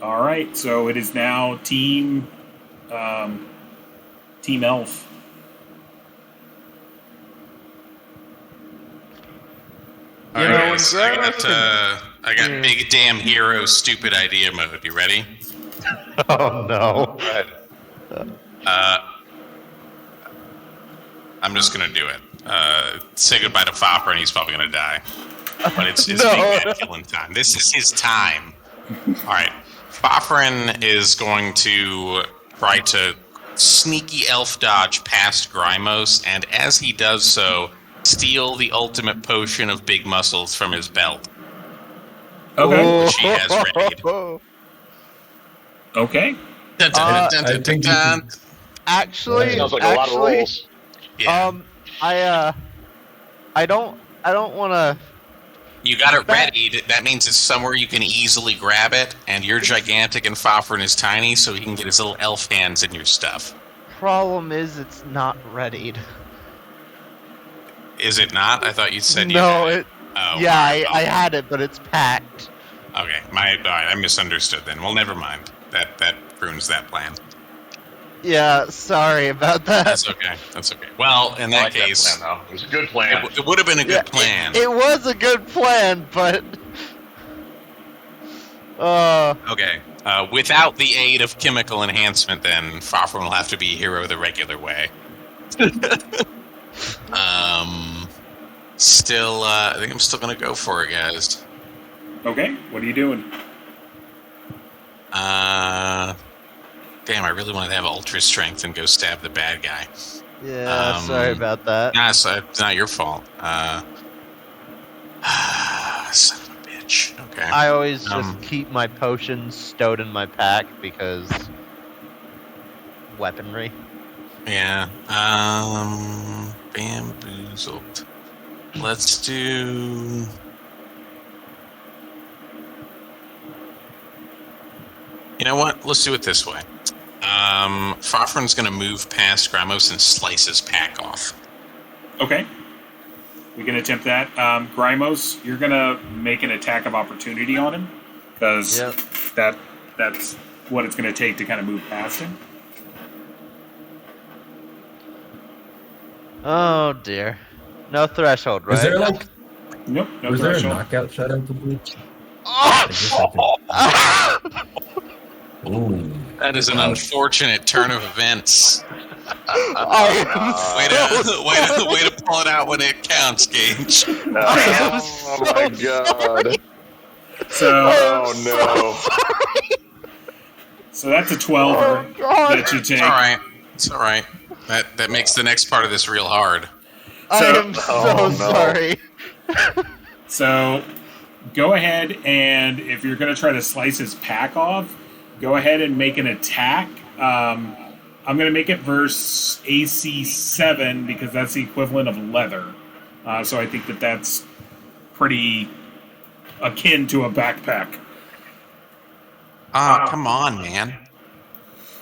All right, so it is now Team Elf. All right, guys, I got big damn hero stupid idea mode. You ready? Oh no! I'm just gonna do it. Say goodbye to Fopper, and he's probably gonna die. But it's big bad killing time. This is his time. All right. Fopperin is going to try to sneaky elf dodge past Grimos, and as he does so, steal the ultimate potion of big muscles from his belt, Okay. which he has readied. Okay. Dun, dun, dun, I dun, think dun, you dun. Actually, Sounds like a lot of rolls. Yeah, I don't want to. you got it readied. That means it's somewhere you can easily grab it, and you're gigantic and Fofrin is tiny, so he can get his little elf hands in your stuff. Problem is, it's not readied. Is it not? I thought you said you No, had it. Oh, Yeah, my I had it, but it's packed. Okay, I misunderstood then. Well, never mind. That ruins that plan. Yeah, sorry about that. That's okay. That's okay. Well, in I that like case, that plan, though. It was a good plan. it would have been a good Yeah, plan. It was a good plan, but. Okay. Without the aid of chemical enhancement, then Fofrin will have to be a hero the regular way. Still, I think I'm still gonna go for it, guys. Okay. What are you doing? Damn, I really wanted to have ultra strength and go stab the bad guy. Yeah, sorry about that. Nah, it's not your fault. Son of a bitch. Okay. I always just keep my potions stowed in my pack because weaponry. Yeah. Bamboozled. Let's do. You know what? Let's do it this way. Fofrin's gonna move past Gramos and slice his pack off. Okay. We can attempt that. Grimos, you're gonna make an attack of opportunity on him because that's what it's gonna take to kind of move past him. Oh dear. No threshold, right? Is there like Nope. No was there a threshold. knockout shot at the bleach? Ooh. That is an unfortunate turn of events. I Way to pull it out when it counts, Gage. Oh my god. So, Oh no. so that's a 12 that you take. It's all right. It's all right. That makes the next part of this real hard. I am so no. sorry. So go ahead and if you're going to try to slice his pack off, go ahead and make an attack. I'm going to make it verse AC 7 because that's the equivalent of leather. So I think that's pretty akin to a backpack. Come on, man.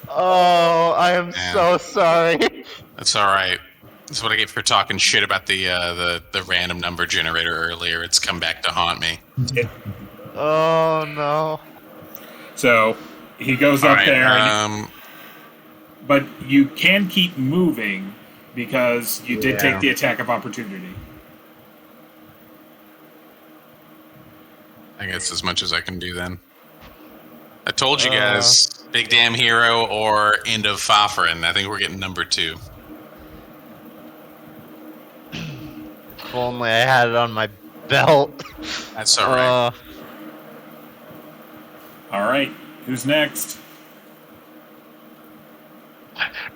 Oh, I am Yeah. so sorry. That's all right. That's what I get for talking shit about the random number generator earlier. It's come back to haunt me. Oh no. So he goes All up right, there, but you can keep moving because you did take the attack of opportunity. I guess as much as I can do then. I told you guys, big damn hero or end of Fofrin. I think we're getting number 2. If only I had it on my belt. That's all right. All right, who's next?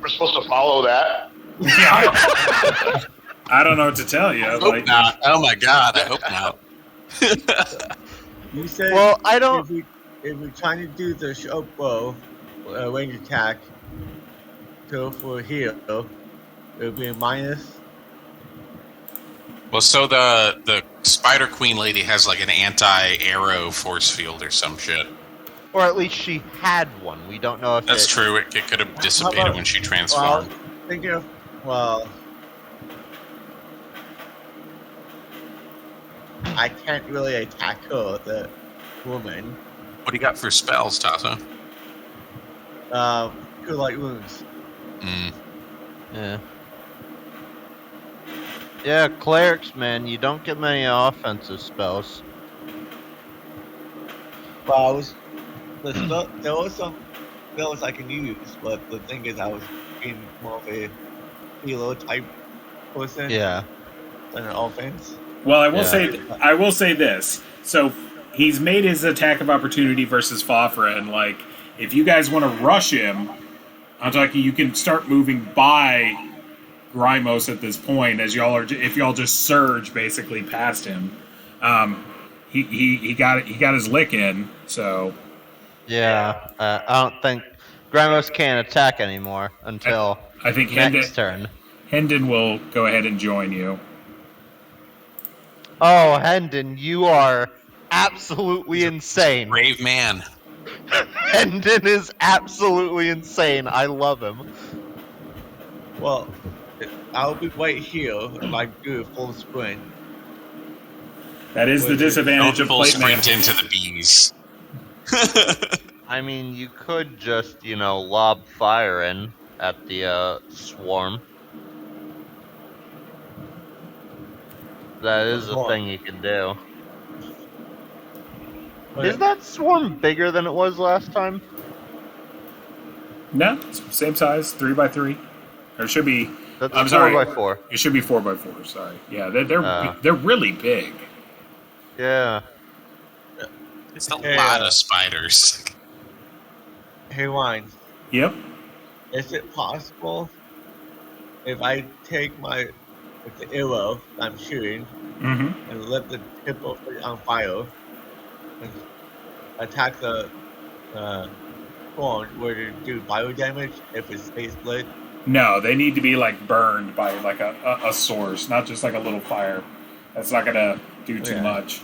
We're supposed to follow that. I don't know what to tell you. I hope not. Oh my god, I hope not. You said Well, I don't. if we're trying to do the short bow range attack, go for heal, it'll be a minus. Well, so the Spider Queen lady has like an anti-arrow force field or some shit. Or at least she had one. We don't know if That's it, true. It could have dissipated about- when she Well, transformed. thinking of I can't really attack her, the woman. What do you got for spells, Tasso? Good light wounds. Yeah. Yeah, clerics, man, you don't get many offensive spells. Well, there was some spells I can use, but the thing is, I was being more of a healer type person Yeah. than an offense. Well, I will say this. So he's made his attack of opportunity versus Fafra, and like if you guys want to rush him, I'm talking you can start moving by Grimos at this point, as if y'all just surge basically past him. He got his lick in, so Yeah, I don't think Grimos can't attack anymore until I think next turn. Hendon will go ahead and join you. Oh, Hendon, you are absolutely insane. Brave man. Hendon is absolutely insane. I love him. Well, I'll be right here if I do a full sprint. That is the disadvantage of Full plate man. sprint into the bees. I mean, you could just, lob fire in at the swarm. That is a thing you can do. Is that swarm bigger than it was last time? No, same size, 3x3. Or it should be. That's I'm sorry. 4x4. It should be 4x4. Sorry. Yeah, they're really big. Yeah. It's a lot of spiders. Hey, Ryan. Yep. Is it possible if I take with the arrow I'm shooting and let the tip of it on fire and attack the thorn, would it do fire damage if it stays lit? No, they need to be burned by a source, not just a little fire. That's not gonna do too much.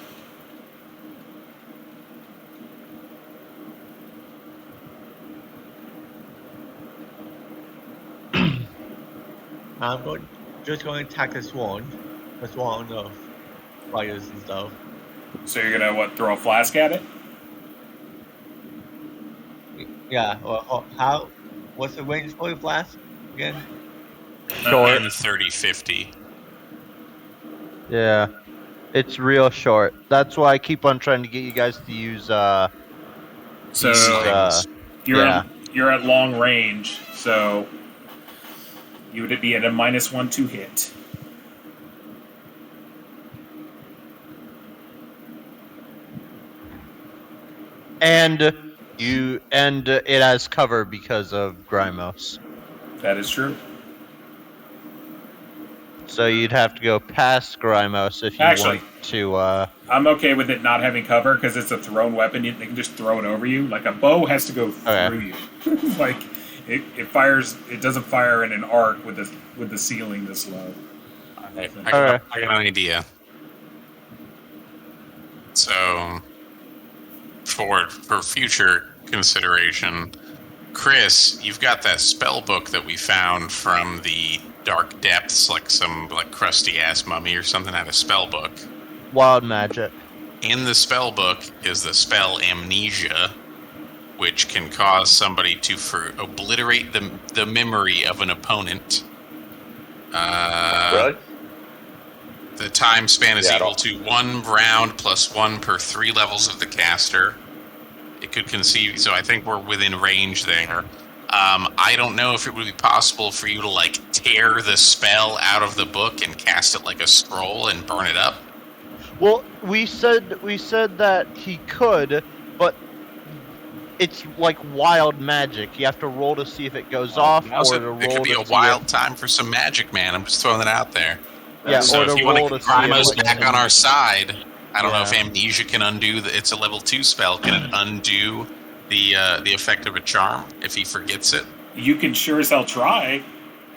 I'm just going to attack the swarm of fires and stuff. So you're gonna throw a flask at it? Yeah. Well, what's the range for the flask again? Short. In the 30-50. Yeah. It's real short. That's why I keep on trying to get you guys to use you're at long range, so you would be at a -1 to hit. And it has cover because of Grimos. That is true. So you'd have to go past Grimos if you want to. I'm okay with it not having cover because it's a thrown weapon. They can just throw it over you. A bow has to go through you. It fires. It doesn't fire in an arc with the ceiling this low. I got an idea. So, for future consideration, Chris, you've got that spell book that we found from the dark depths, some crusty ass mummy or something had a spell book. Wild magic. In the spell book is the spell Amnesia, which can cause somebody to obliterate the memory of an opponent. Really? The time span is equal to 1 round plus 1 per 3 levels of the caster. It could conceive, so I think we're within range there. I don't know if it would be possible for you to tear the spell out of the book and cast it like a scroll and burn it up. Well, we said that he could, but it's like wild magic. You have to roll to see if it goes off, or to roll. It could be a wild time for some magic, man. I'm just throwing it out there. Yeah, so or if to you want roll to to climb see us if back on our side, I don't know if Amnesia can undo. It's a level 2 spell. Can it undo the effect of a charm if he forgets it? You can sure as hell try.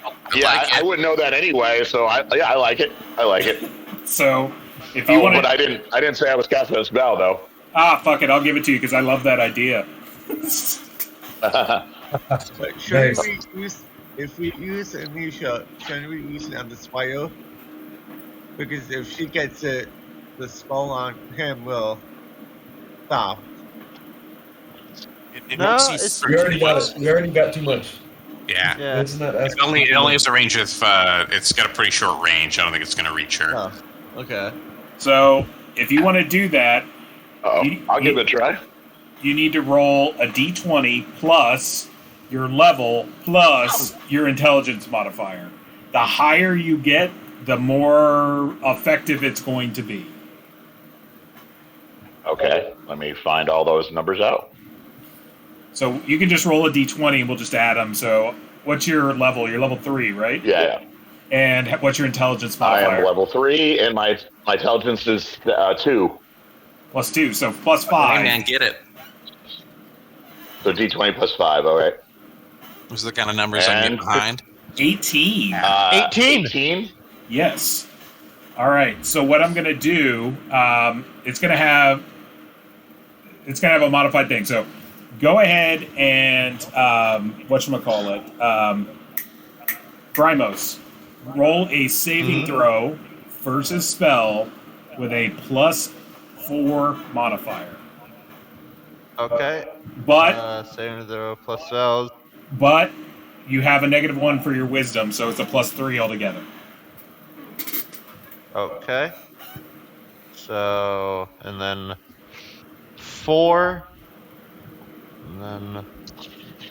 I wouldn't know that anyway. So I like it. I like it. So if you want, but I didn't say I was casting a spell though. Fuck it. I'll give it to you because I love that idea. But should we use, if we use Amnesia, shouldn't we use it on the spider? Because if she gets it, the spell on him will stop. We already got too much. Yeah. It's not It only has a range of. It's got a pretty short range. I don't think it's going to reach her. Oh, okay. So if you want to do that, I'll give it a try. You need to roll a d20 plus your level plus your intelligence modifier. The higher you get, the more effective it's going to be. Okay, let me find all those numbers out. So you can just roll a d20 and we'll just add them. So what's your level? You're level 3, right? Yeah. And what's your intelligence I modifier? am level 3, and my intelligence is 2. Plus 2, so plus 5. Hey, man, get it. So D20 plus 5, all right. Those are the kind of numbers I'm getting And- behind. 18. 18. 18? Yes. All right. So what I'm going to do, it's going to have a modified thing. So go ahead and whatchamacallit, Brymos, roll a saving throw versus spell with a +4 modifier. Okay. But Saving throw plus spells. but you have a -1 for your wisdom, so it's a +3 altogether. Okay. So, and then 4. And then.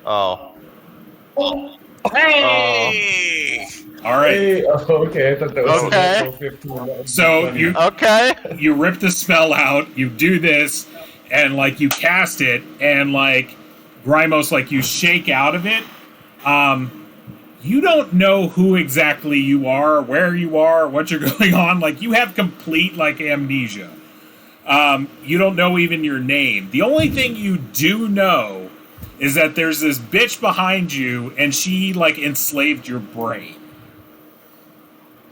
Oh. Hey! All right. Hey, okay, I thought that was Okay. a natural 15. So you Okay. you rip the spell out, you do this, and like you cast it, and like Grimos, like you shake out of it. You don't know who exactly you are, where you are, what you're going on. Like you have complete like amnesia. You don't know even your name. The only thing you do know is that there's this bitch behind you, and she like enslaved your brain.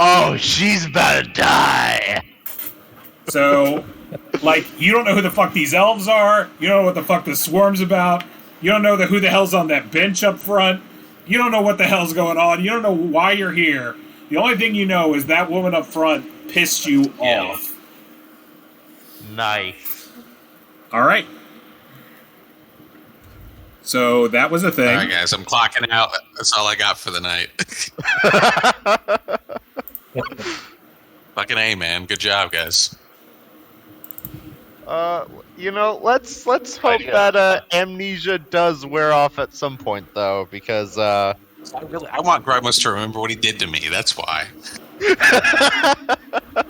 Oh, she's about to die. So, like, you don't know who the fuck these elves are. You don't know what the fuck the swarm's about. You don't know who the hell's on that bench up front. You don't know what the hell's going on. You don't know why you're here. The only thing you know is that woman up front pissed you off. Nice. All right. So that was a thing. All right, guys, I'm clocking out. That's all I got for the night. Fucking A, man. Good job, guys. Let's hope that amnesia does wear off at some point, though, because I want Grimos to remember what he did to me. That's why.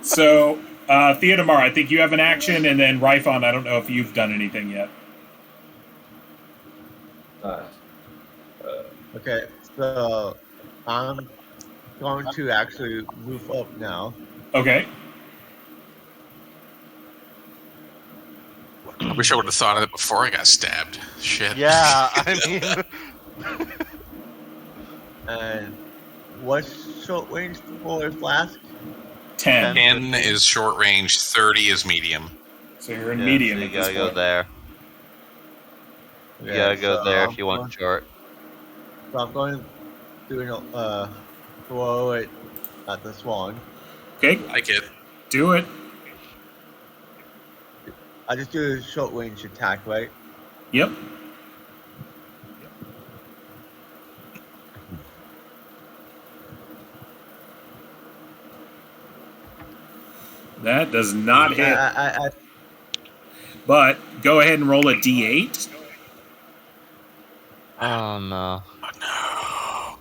So, Theodemar, I think you have an action, and then Ryphon, I don't know if you've done anything yet. Okay, so I'm going to actually move up now. Okay. I wish I would have thought of it before I got stabbed. Shit. yeah, I mean, And what's short range for a flask? 10. 10 is short range, 30 is medium. So you're in yeah, medium so at you this gotta go point. there. You gotta go there if you want short. So I'm going to do throw it at the swan. Okay, Like it. do it. I just do a short range attack, right? Yep. That does not hit. But go ahead and roll a d8. Oh no. Oh, no.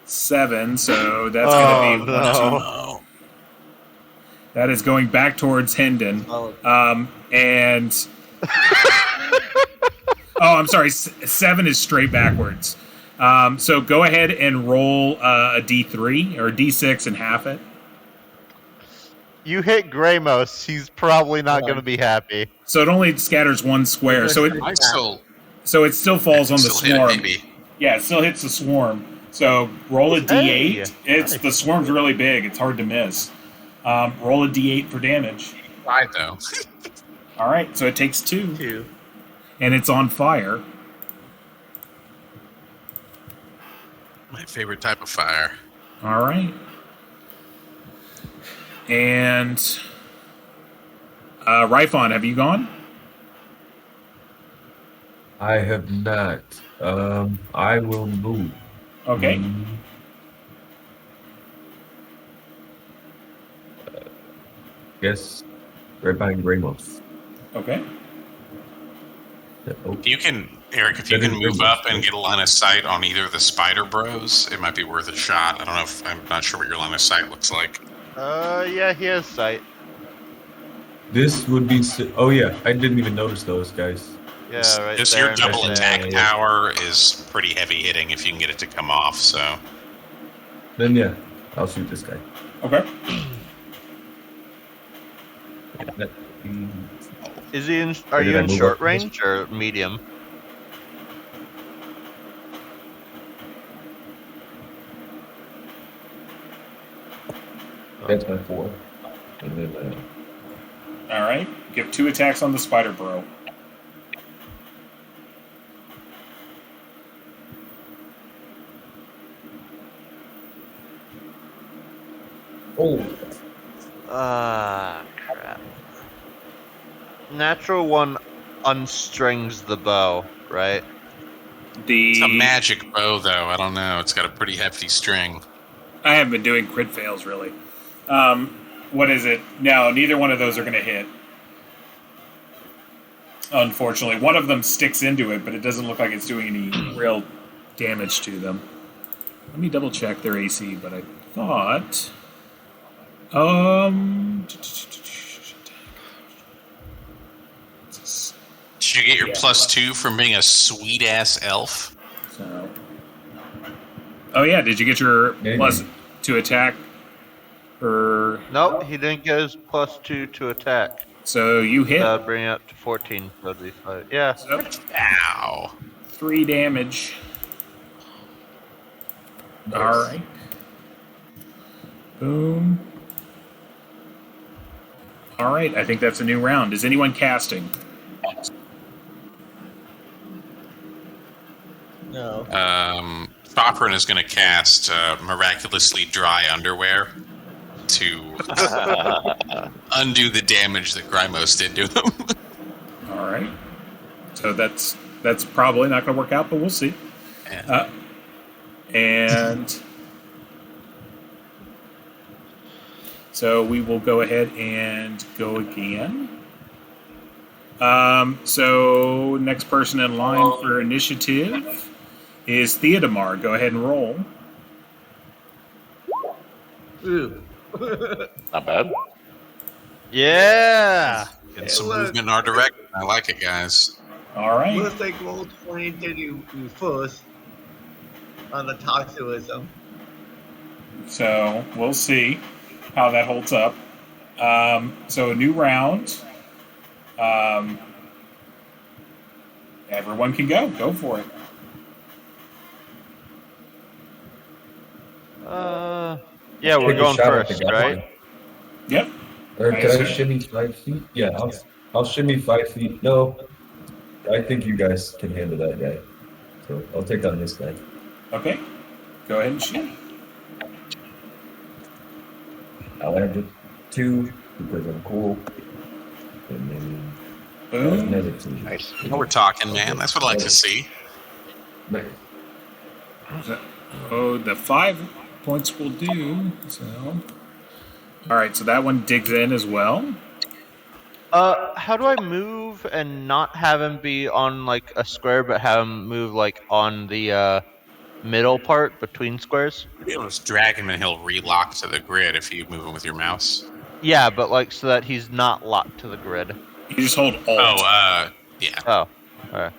7, so that's going to be no. 1, 2. No. That is going back towards Hendon. Oh, And oh, I'm sorry. 7 is straight backwards. So go ahead and roll a d3 or a d6 and half it. You hit Gramos, he's probably not going to be happy. So it only scatters one square. So I still falls on the still hit it, swarm. maybe. Yeah, it still hits the swarm. So roll a d8. Hey, The swarm's really big. It's hard to miss. Roll a d8 for damage. Right, though. All right, so it takes 2, 2. and it's on fire. My favorite type of fire. All right. And Ryphon, have you gone? I have not. I will move. Okay. Guess right behind Ramos. Okay. Oh, You can, Eric, if you can move up and get a line of sight on either of the spider bros, it might be worth a shot. I don't know if I'm not sure what your line of sight looks like. Yeah, he has sight. this would be. Oh yeah, I didn't even notice those guys. Yeah, right Just there. your double right attack there. power is pretty heavy hitting if you can get it to come off. So Then yeah, I'll shoot this guy. Okay. Is he in? Are Or did you I in move short up? range or medium? That's my 4. And then All right. Give 2 attacks on the spider bro. Crap. Natural 1 unstrings the bow, right? It's a magic bow, though. I don't know. It's got a pretty hefty string. I haven't been doing crit fails, really. What is it? No, neither one of those are going to hit. Unfortunately. One of them sticks into it, but it doesn't look like it's doing any real damage to them. Let me double check their AC, but I thought... Did you get your +2 from being a sweet-ass elf? So... Oh, yeah. Did you get your plus to attack? Or... Nope, he didn't get his +2 to attack. So you hit. Bring it up to 14. So it'd be 5. Yeah. So, Ow. 3 damage. Nice. All right. Boom. All right, I think that's a new round. Is anyone casting? No. Choprin is going to cast miraculously dry underwear to undo the damage that Grimos did to him. All right. So that's probably not going to work out, but we'll see. Yeah. And so we will go ahead and go again. So next person in line for initiative is Theodomar. Go ahead and roll. Ooh. Not bad. Yeah. Get some movement in our direction. I like it, guys. All right. Looks like roll 20 did you first on the toxicism. So we'll see how that holds up. So a new round. Everyone can go. Go for it. Yeah, we're Take a going shot at the first, guy. right? Yep. Or I can I assume. shimmy 5 feet? Yeah, I'll shimmy 5 feet. No, I think you guys can handle that guy. So I'll take on this guy. Okay. Go ahead and shoot. I'll land 2 because I'm cool. And then Boom. another 2. Nice. Well, we're talking, man. That's what I like to see. Nice. Oh, the 5 points will do. So, all right. So that one digs in as well. How do I move and not have him be on like a square, but have him move like on the middle part between squares? You'll be able to drag him and he'll relock to the grid if you move him with your mouse. Yeah, but like so that he's not locked to the grid. You just hold Alt. Yeah. Oh, alright.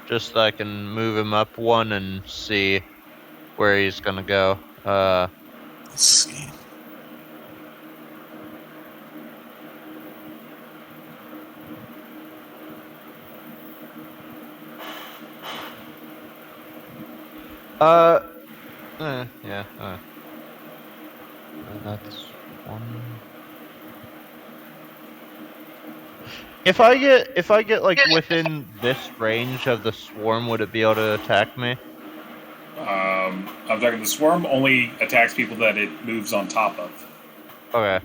Just so I can move him up 1 and see where he's gonna go. Let's see. Yeah. That's 1. If I get like within this range of the swarm, would it be able to attack me? I'm talking the swarm only attacks people that it moves on top of. Okay.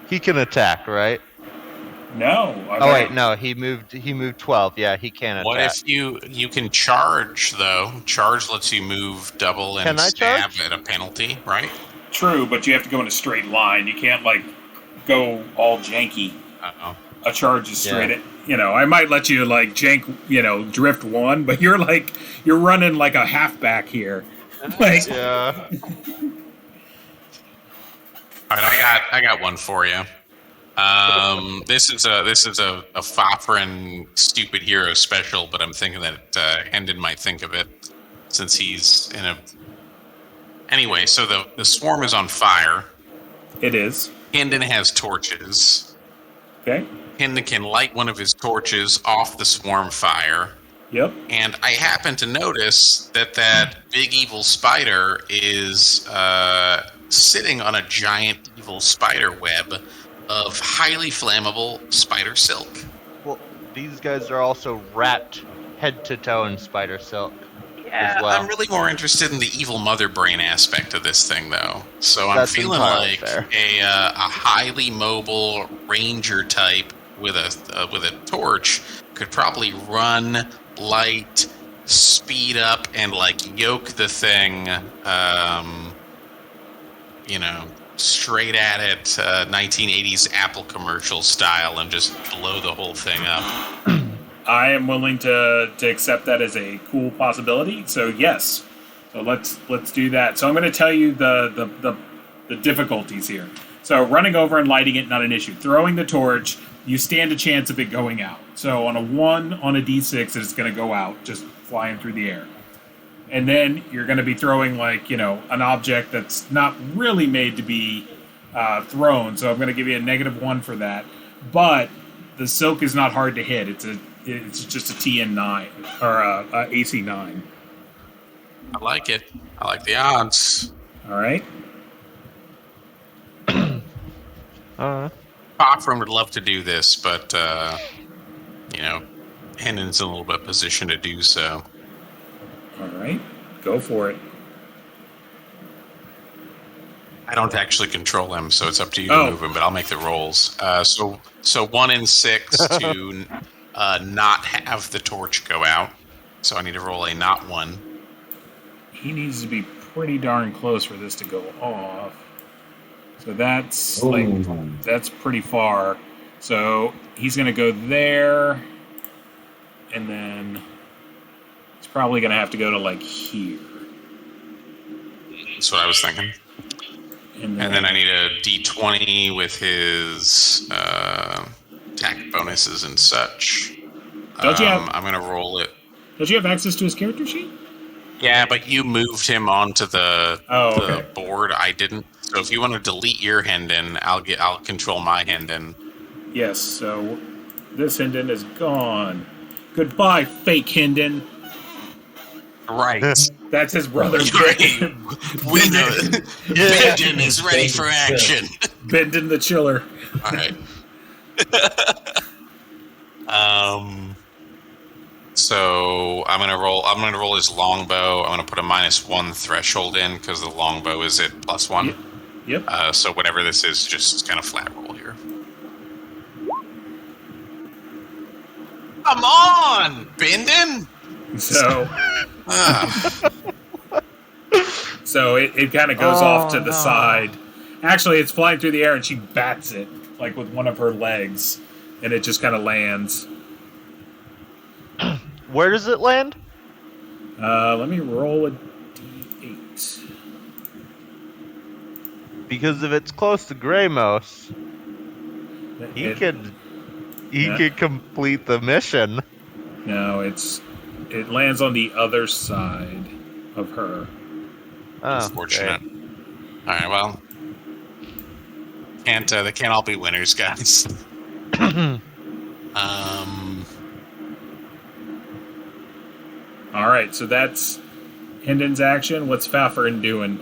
He can attack, right? No. Oh wait, no. He moved 12. Yeah, he can attack. What if you can charge though? Charge lets you move double and Can I stab charge? at a penalty, right? True, but you have to go in a straight line. You can't like go all janky. Uh-oh. a charge is straight at. I might let you like jank, drift one, but you're running like a halfback here. Like, Yeah. All right, I got one for you. This is a Fafrin stupid hero special, but I'm thinking that Hendon might think of it since he's in a. Anyway, so the swarm is on fire. it is. Hendon has torches. Okay. Hendon can light one of his torches off the swarm fire. Yep. And I happen to notice that big evil spider is sitting on a giant evil spider web of highly flammable spider silk. Well, these guys are also wrapped head to toe in spider silk. Yeah, as well. I'm really more interested in the evil mother brain aspect of this thing, though. So I'm That's feeling entirely like fair. a highly mobile ranger type with a torch could probably run, light, speed up, and like yoke the thing. Straight at it, 1980s Apple commercial style, and just blow the whole thing up. I am willing to accept that as a cool possibility. So yes, so let's do that. So I'm going to tell you the difficulties here. So running over and lighting it, not an issue. Throwing the torch, you stand a chance of it going out. So on a 1 on a d6, it's going to go out, just flying through the air. And then you're going to be throwing an object that's not really made to be thrown. So I'm going to give you a -1 for that. But the silk is not hard to hit. It's just a TN9 or a AC9. I like it. I like the odds. All right. Cochran would love to do this, but Hendon's in a little bit position to do so. All right. Go for it. I don't actually control him, so it's up to you to move him, but I'll make the rolls. So 1 in 6 to not have the torch go out. So I need to roll a not 1. He needs to be pretty darn close for this to go off. So that's that's pretty far. So he's going to go there, and then he's probably going to have to go to here. That's what I was thinking. And then I need a D20 with his attack bonuses and such. Don't you have? I'm going to roll it. Don't you have access to his character sheet? Yeah, but you moved him onto the board. I didn't. So if you want to delete your Hendon, I'll control my Hendon. Yes. So this Hendon is gone. Goodbye, fake Hendon. Right. That's his brother. We know it. Bendon is ready for action. Bendon the Chiller. All right. So I'm gonna roll his longbow. I'm gonna put a -1 threshold in because the longbow is at +1. Yep. So whatever this is, just kind of flat roll here. Come on, Bendon. So. So it kind of goes off to the side. Actually, it's flying through the air, and she bats it with one of her legs, and it just kind of lands. Where does it land? Let me roll a d8. Because if it's close to Greymos, he could complete the mission. No, it lands on the other side of her. Unfortunate. Okay. All right, well, they can't all be winners, guys. All right, so that's Hendon's action. What's Fafrin doing?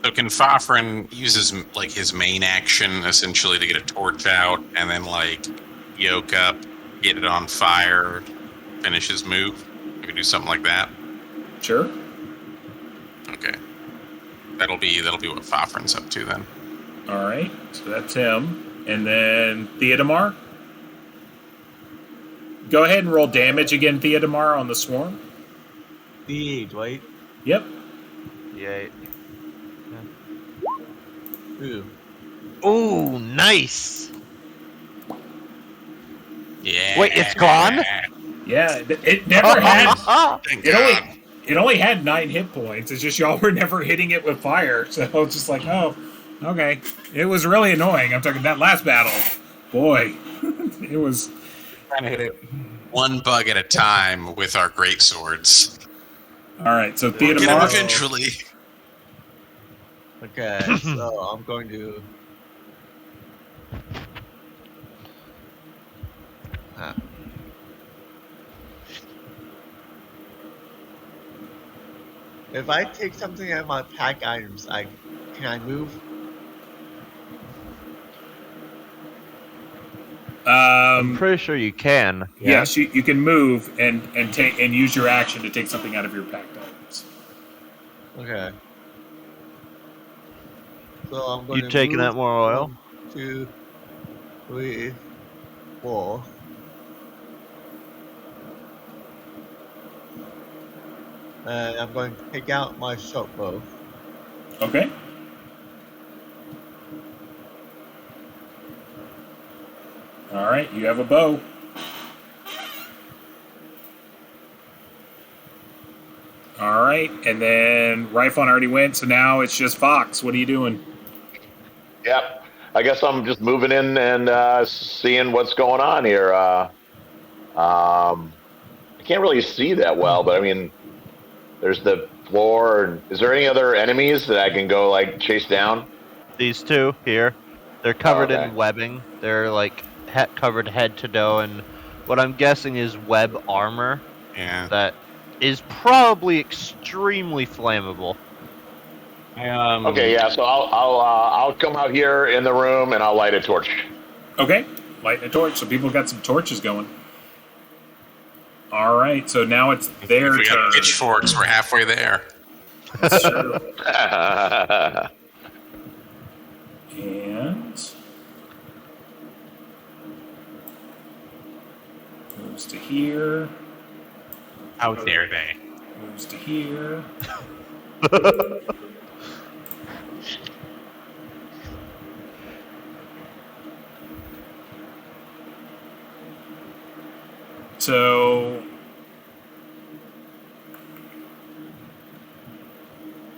So can Fafrin uses his main action essentially to get a torch out and then yoke up, get it on fire, finish his move? You can do something like that. Sure. Okay. That'll be what Fafrin's up to then. All right, so that's him. And then Theodemar. Go ahead and roll damage again, Theodemar, on the swarm. D8, right? Yep. D8. Ooh. Ooh, nice. Yeah. Wait, it's gone? Yeah, it never had. Thank It God. only had 9 hit points. It's just y'all were never hitting it with fire, so it's just like, oh, okay. It was really annoying. I'm talking that last battle. Boy, it was. Trying to hit it one bug at a time with our great swords. All right, so We'll get him Theodemar. eventually. Okay, so I'm going to. If I take something out of my pack items, can I move? I'm pretty sure you can. Yes, you can move and take and use your action to take something out of your packed items. Okay. So I'm going You to taking move that more oil? 1, 2, 3, 4. And I'm going to take out my short bow. Okay. All right, you have a bow. All right, and then Rifon already went, so now it's just Fox. What are you doing? Yep. I guess I'm just moving in and seeing what's going on here. I can't really see that well, but I mean, there's the floor. And is there any other enemies that I can go like chase down? These two here, they're covered okay. in webbing. They're like covered head to toe, and what I'm guessing is web armor Yeah. that is probably extremely flammable. Okay, yeah. So I'll come out here in the room and I'll light a torch. Okay, light a torch. So people got some torches going. All right, so now it's their If we turn. got pitchforks, we're halfway there. That's true. And moves to here. How dare they? Moves to here. So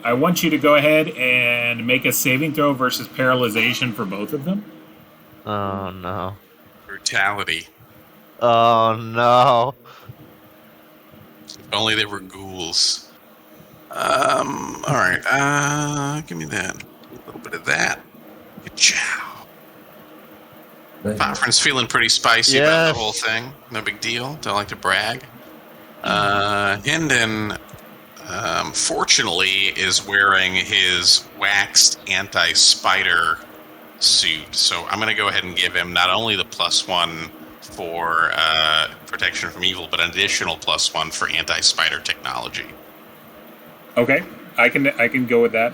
I want you to go ahead and make a saving throw versus paralyzation for both of them. Oh no. Brutality. Oh no. If only they were ghouls. Alright, give me that. A little bit of that. Ka-chow. Fafrin's feeling pretty spicy about Yes. the whole thing. No big deal. Don't like to brag. Hinden, fortunately, is wearing his waxed anti-spider suit. So I'm going to go ahead and give him not only the +1 for protection from evil, but an additional +1 for anti-spider technology. Okay, I can go with that.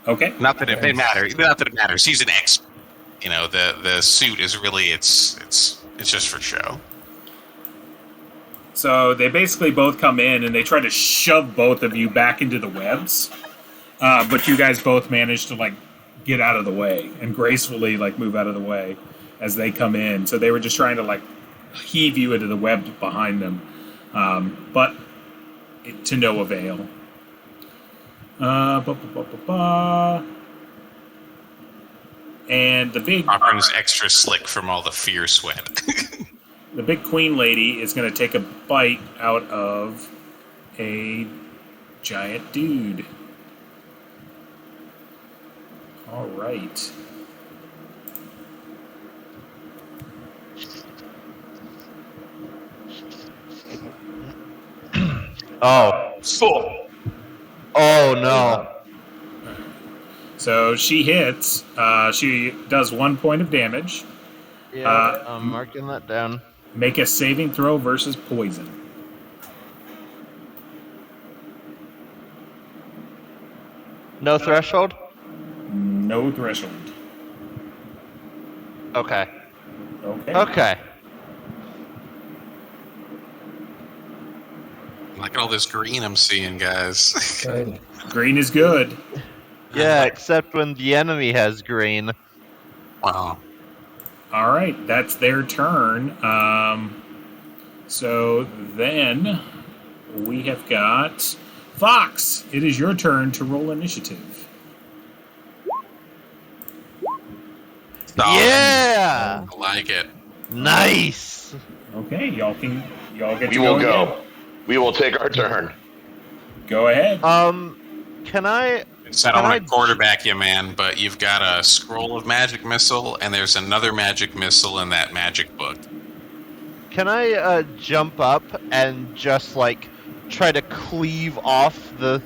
Okay. Not that it matters. Not that it matters. He's an expert. You know, the suit is really it's just for show. So they basically both come in and they try to shove both of you back into the webs, but you guys both manage to like get out of the way and gracefully like move out of the way as they come in. So they were just trying to like heave you into the web behind them, but to no avail. And the big Fafrin's extra slick from all the fear sweat. the big queen lady is going to take a bite out of a giant dude. All right. Oh. Oh no. So she hits. She does 1 point of damage. Yeah, I'm marking that down. Make a saving throw versus poison. No threshold? No threshold. Okay. Okay. Okay. Look at all this green I'm seeing, guys. Green is good. Yeah, except when the enemy has green. Wow. All right, that's their turn. So then we have got Fox. It is your turn to roll initiative. Yeah! I like it. Nice! Okay, y'all get We to will go. go. Again. We will take our turn. Go ahead. Can I... So I don't want to quarterback you, man, but you've got a scroll of magic missile, and there's another magic missile in that magic book. Can I jump up and just like try to cleave off the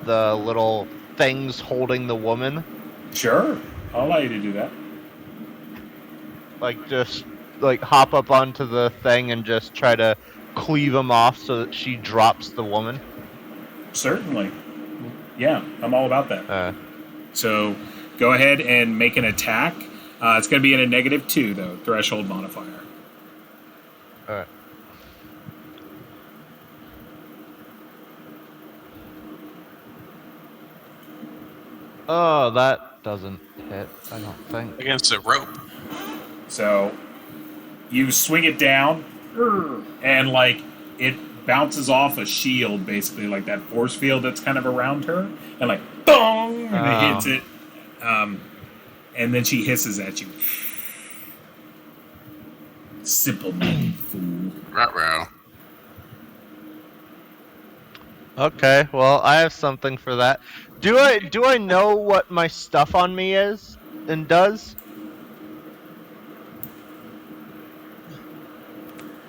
little things holding the woman? Sure, I'll allow you to do that. Like just like hop up onto the thing and just try to cleave them off so that she drops the woman. Certainly. Yeah, I'm all about that. So go ahead and make an attack. It's going to be in a -2, though, threshold modifier. Alright. Oh, that doesn't hit, I don't think. Against a rope. So you swing it down, and like it bounces off a shield, basically, like that force field that's kind of around her, and like boom, and it hits it. And then she hisses at you. Simple minded fool. Ruh-roh. Okay, well, I have something for that. Do I know what my stuff on me is and does?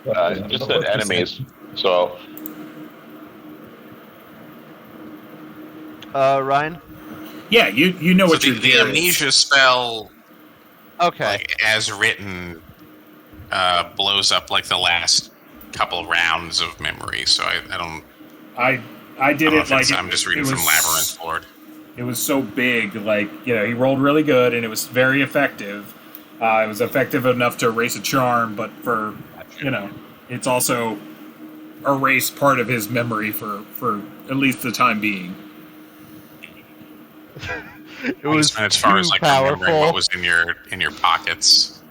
Just said enemies. So Ryan? Yeah, you know what So your the gear is. amnesia spell, Okay. like, as written, blows up like the last couple rounds of memory. So I don't. I did it like I'm just reading it from was- Labyrinth Lord. It was so big, like, he rolled really good, and it was very effective. It was effective enough to erase a charm, but for, it's also erased part of his memory for at least the time being. It was as far too as like remembering powerful. what was in your pockets.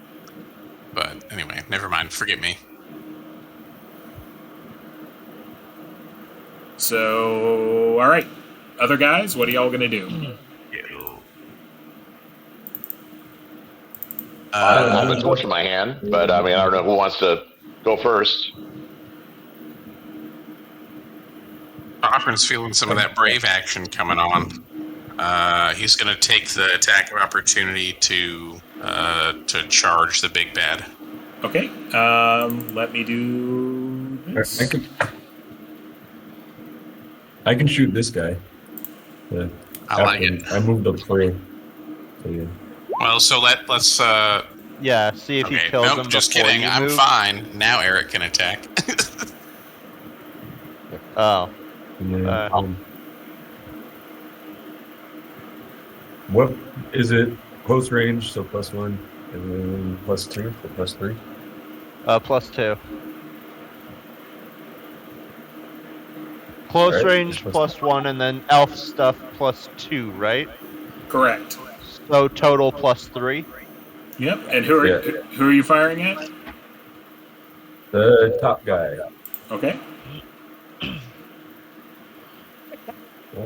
But anyway, never mind. Forget me. So, all right. Other guys, what are y'all going to do? I don't have a torch in my hand, but I mean, I don't know who wants to go first. Offren's feeling some of that brave action coming on. He's going to take the attack of opportunity to charge the big bad. Okay. Let me do this. I can shoot this guy. Yeah. I like it. I moved up clear. So, yeah. Well, so let's. Yeah, see if he Okay, kills nope, him just before kidding. you I'm move. fine. Now Eric can attack. Oh. And then, what is it? Close range, so +1, and then +2, so +3. +2. Close Right, range plus- +1, and then elf stuff +2, right? Correct. So total +3. Yep. And who are you firing at? The top guy. Okay.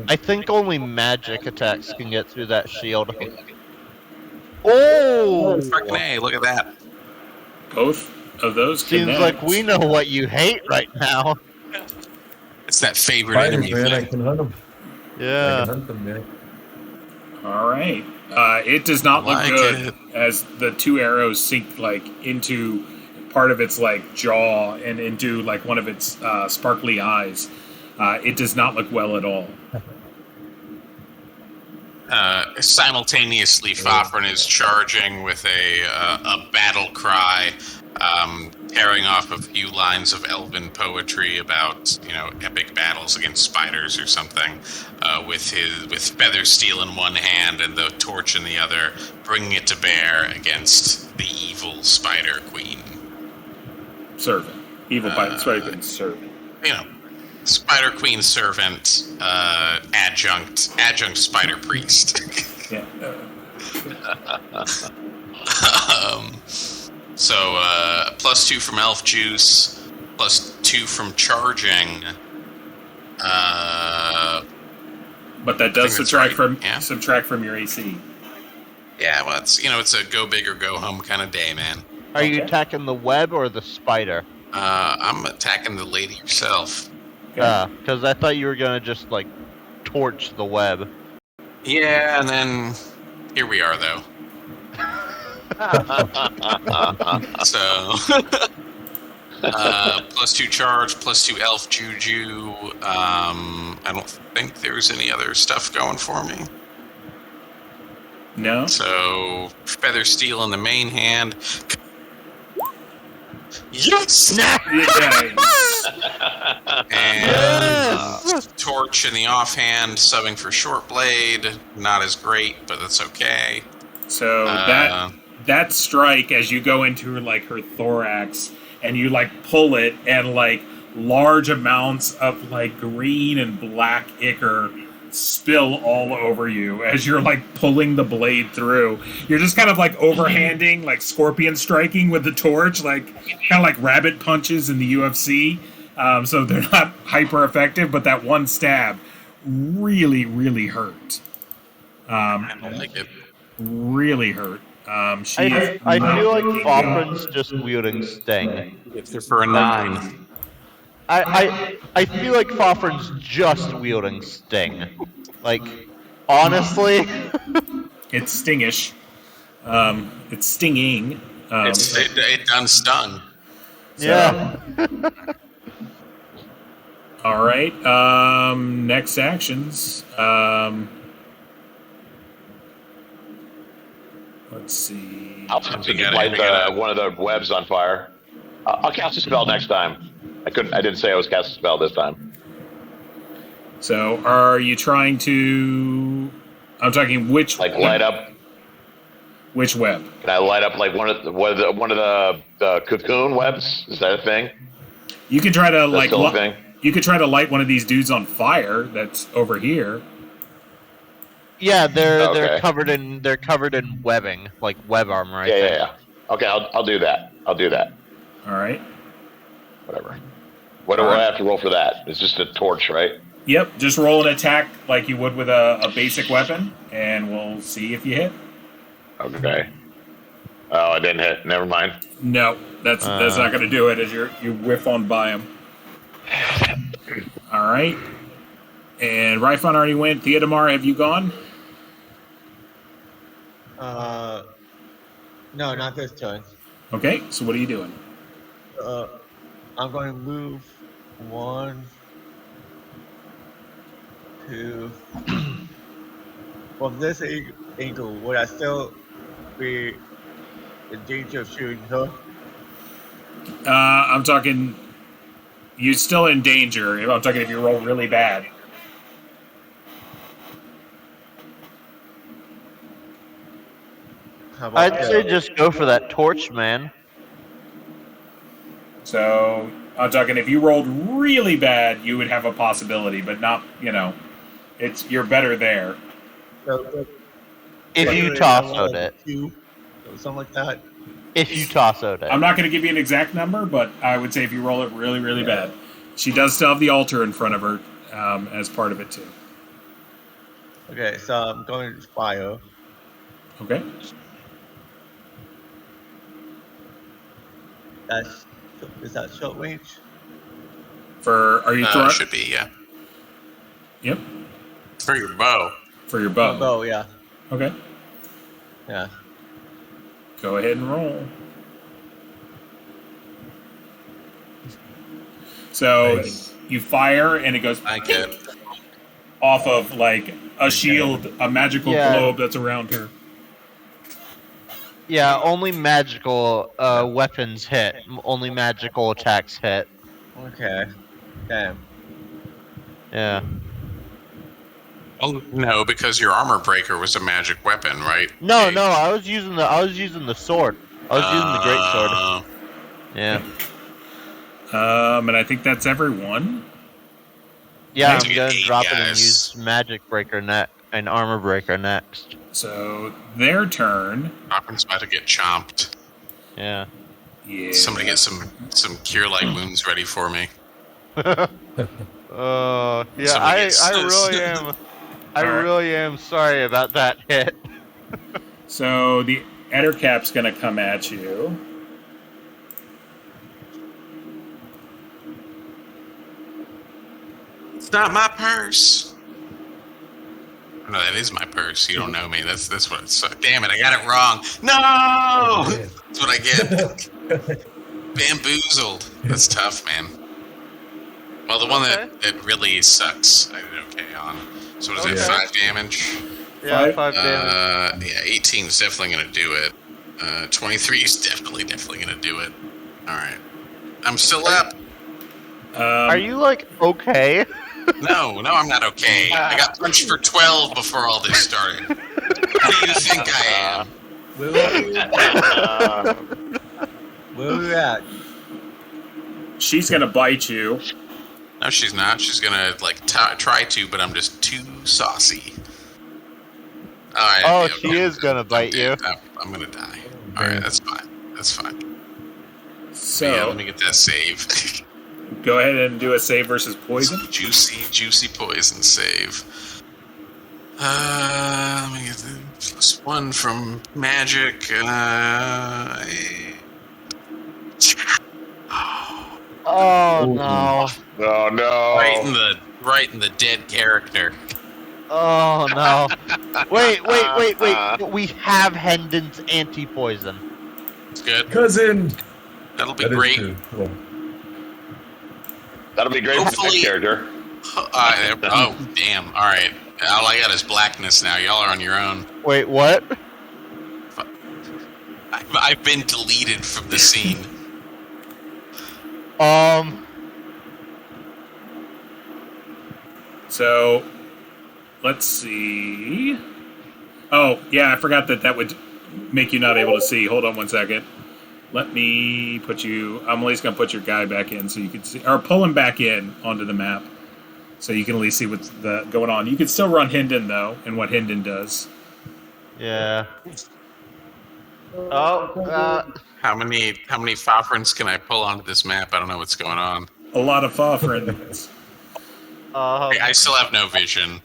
I think only magic attacks can get through that shield. Oh! Fucking A, look at that. Both of those Seems connect. like we know what you hate right now. It's that favorite Spiders, enemy man, I thing. can hunt them. I Yeah. can hunt them, man. All right. It does not look Like good it. as the two arrows sink like into part of its like jaw and into like one of its sparkly eyes. It does not look well at all. Simultaneously, Fafrin is charging with a battle cry, tearing off a few lines of elven poetry about epic battles against spiders or something, with feather steel in one hand and the torch in the other, bringing it to bear against the evil spider queen. Servant. Evil spider queen servant. Spider Queen servant, adjunct spider priest. Yeah. So +2 from elf juice, +2 from charging. But that does subtract right. subtract from your AC. Yeah, well, it's a go big or go home kind of day, man. Are you attacking the web or the spider? I'm attacking the lady herself. Because I thought you were gonna just like torch the web. Yeah, and then here we are though. So +2 charge, +2 elf juju. I don't think there's any other stuff going for me. No. So feather steel in the main hand. Yes. And torch in the offhand, subbing for short blade. Not as great, but that's okay. So that strike as you go into like her thorax and you like pull it and like large amounts of like green and black ichor spill all over you as you're like pulling the blade through. You're just kind of like overhanding, like scorpion striking with the torch, like kind of like rabbit punches in the UFC. So they're not hyper effective, but that one stab really, really hurt. I don't like it. Really hurt. I feel like Fofrin's just wielding Sting. It's for a 9. I feel like Fofrin's just wielding Sting. Like, honestly, it's stingish. It's stinging. It done stun. So. Yeah. All right. Next actions. Let's see. I'll light one of the webs on fire. I'll cast a spell next time. I didn't say I was casting a spell this time. So, are you trying to? I'm talking which light up. Which web? Can I light up like one of the cocoon webs? Is that a thing? You could try to thing? You could try to light one of these dudes on fire. That's over here. Yeah, they're covered in webbing, like web armor. Yeah. Okay, I'll do that. All right. Whatever. What do I have to roll for that? It's just a torch, right? Yep. Just roll an attack like you would with a basic weapon, and we'll see if you hit. Okay. Oh, I didn't hit. Never mind. No, that's not going to do it. As you whiff on by him. All right. And Ryfon already went. Theodemar, have you gone? No, not this turn. Okay, so what are you doing? I'm going to move 1, 2. From this angle, would I still be in danger of shooting her? I'm talking. You're still in danger. I'm talking if you roll really bad. I'd say just go for that torch, man. So I'm talking if you rolled really bad, you would have a possibility, but not. You're better there. If you tossoed it. Something like that. If you tossoed it. I'm not going to give you an exact number, but I would say if you roll it really, really bad. She does still have the altar in front of her as part of it, too. Okay, so I'm going to fire. Okay. Is that short range? Are you throwing? Should be, yeah. Yep. For your bow. For your bow. Bow, yeah. Okay. Yeah. Go ahead and roll. So you fire and it goes off of like a shield, a magical globe that's around her. Yeah, only magical weapons hit. Only magical attacks hit. Okay. Damn. Yeah. Oh no, because your armor breaker was a magic weapon, right? No, I was using the sword. I was using the great sword. Yeah. And I think that's everyone. Yeah, Nice. I'm gonna Eight drop it and guys. use Magic Breaker and Armor Breaker next. So their turn. Hopper's about to get chomped. Yeah. Yeah. Somebody get some cure light wounds ready for me. Yeah, Somebody I gets- really am. I Alright. really am sorry about that hit. So the Ettercap's going to come at you. It's not my purse. No, that is my purse. You don't know me. That's what it's. Damn it! I got it wrong. No, that's what I get. Bamboozled. That's tough, man. Well, the one that really sucks, I did okay on. So what is that? 5 damage. Yeah, Five? 5 damage. Yeah, 18 is definitely gonna do it. 23 is definitely gonna do it. All right, I'm still up. Are you like okay? No, I'm not okay. I got punched for 12 before all this started. Who do you think I am? Where are we at? She's going to bite you. No, she's not. She's gonna try to, but I'm just too saucy. Oh, she is gonna bite you. I'm gonna die. All right, that's fine. That's fine. So Yeah, let me get that save. go ahead and do a save versus poison. Juicy poison save. Let me get the +1 from magic. Oh no! Oh no! Right in the dead character. Oh no! Wait! But we have Hendon's anti-poison. It's good. Cousin. That'll be That is great. true. Cool. That'll be great for Hopefully- that character. Oh, damn. All right. All I got is blackness now. Y'all are on your own. Wait, what? I've been deleted from the scene. So let's see. Oh, yeah, I forgot that would make you not able to see. Hold on one second. Let me put you. I'm at least going to put your guy back in so you can see. Or pull him back in onto the map so you can at least see what's going on. You can still run Hendon, though, and what Hendon does. Yeah. Oh, How many Fofrins can I pull onto this map? I don't know what's going on. A lot of Fofrins. I still have no vision.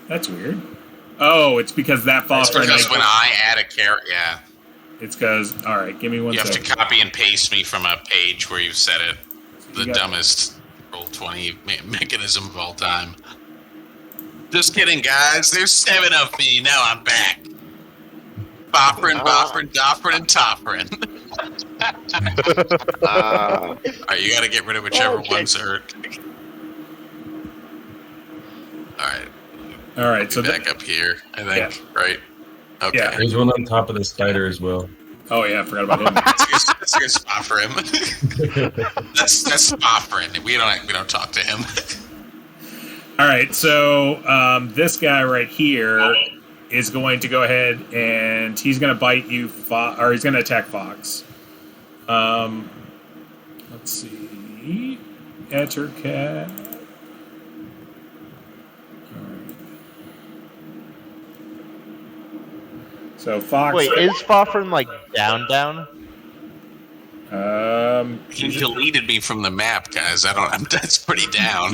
That's weird. Oh, it's because that It's Fofrin. because when I add a character, yeah, It's because. All right, give me one you have second. to copy and paste me from a page where you've said it. The You got- dumbest Roll20 mechanism of all time. Just kidding, guys. There's 7 of me. Now I'm back. Bopperin, Doffrin, and Toffrin. All right, you got to get rid of whichever ones are. All right, so Back up here, I think. Yeah. Right? Okay. Yeah. There's one on top of the spider as well. Oh yeah, I forgot about him. That's a good spot for him. That's spot for him. We don't talk to him. All right, so this guy right here is going to go ahead and he's going to bite you, or he's going to attack Fox. Let's see, Ettercat. So Fox. wait, is Fofrin like down? He deleted me from the map, guys. That's pretty down.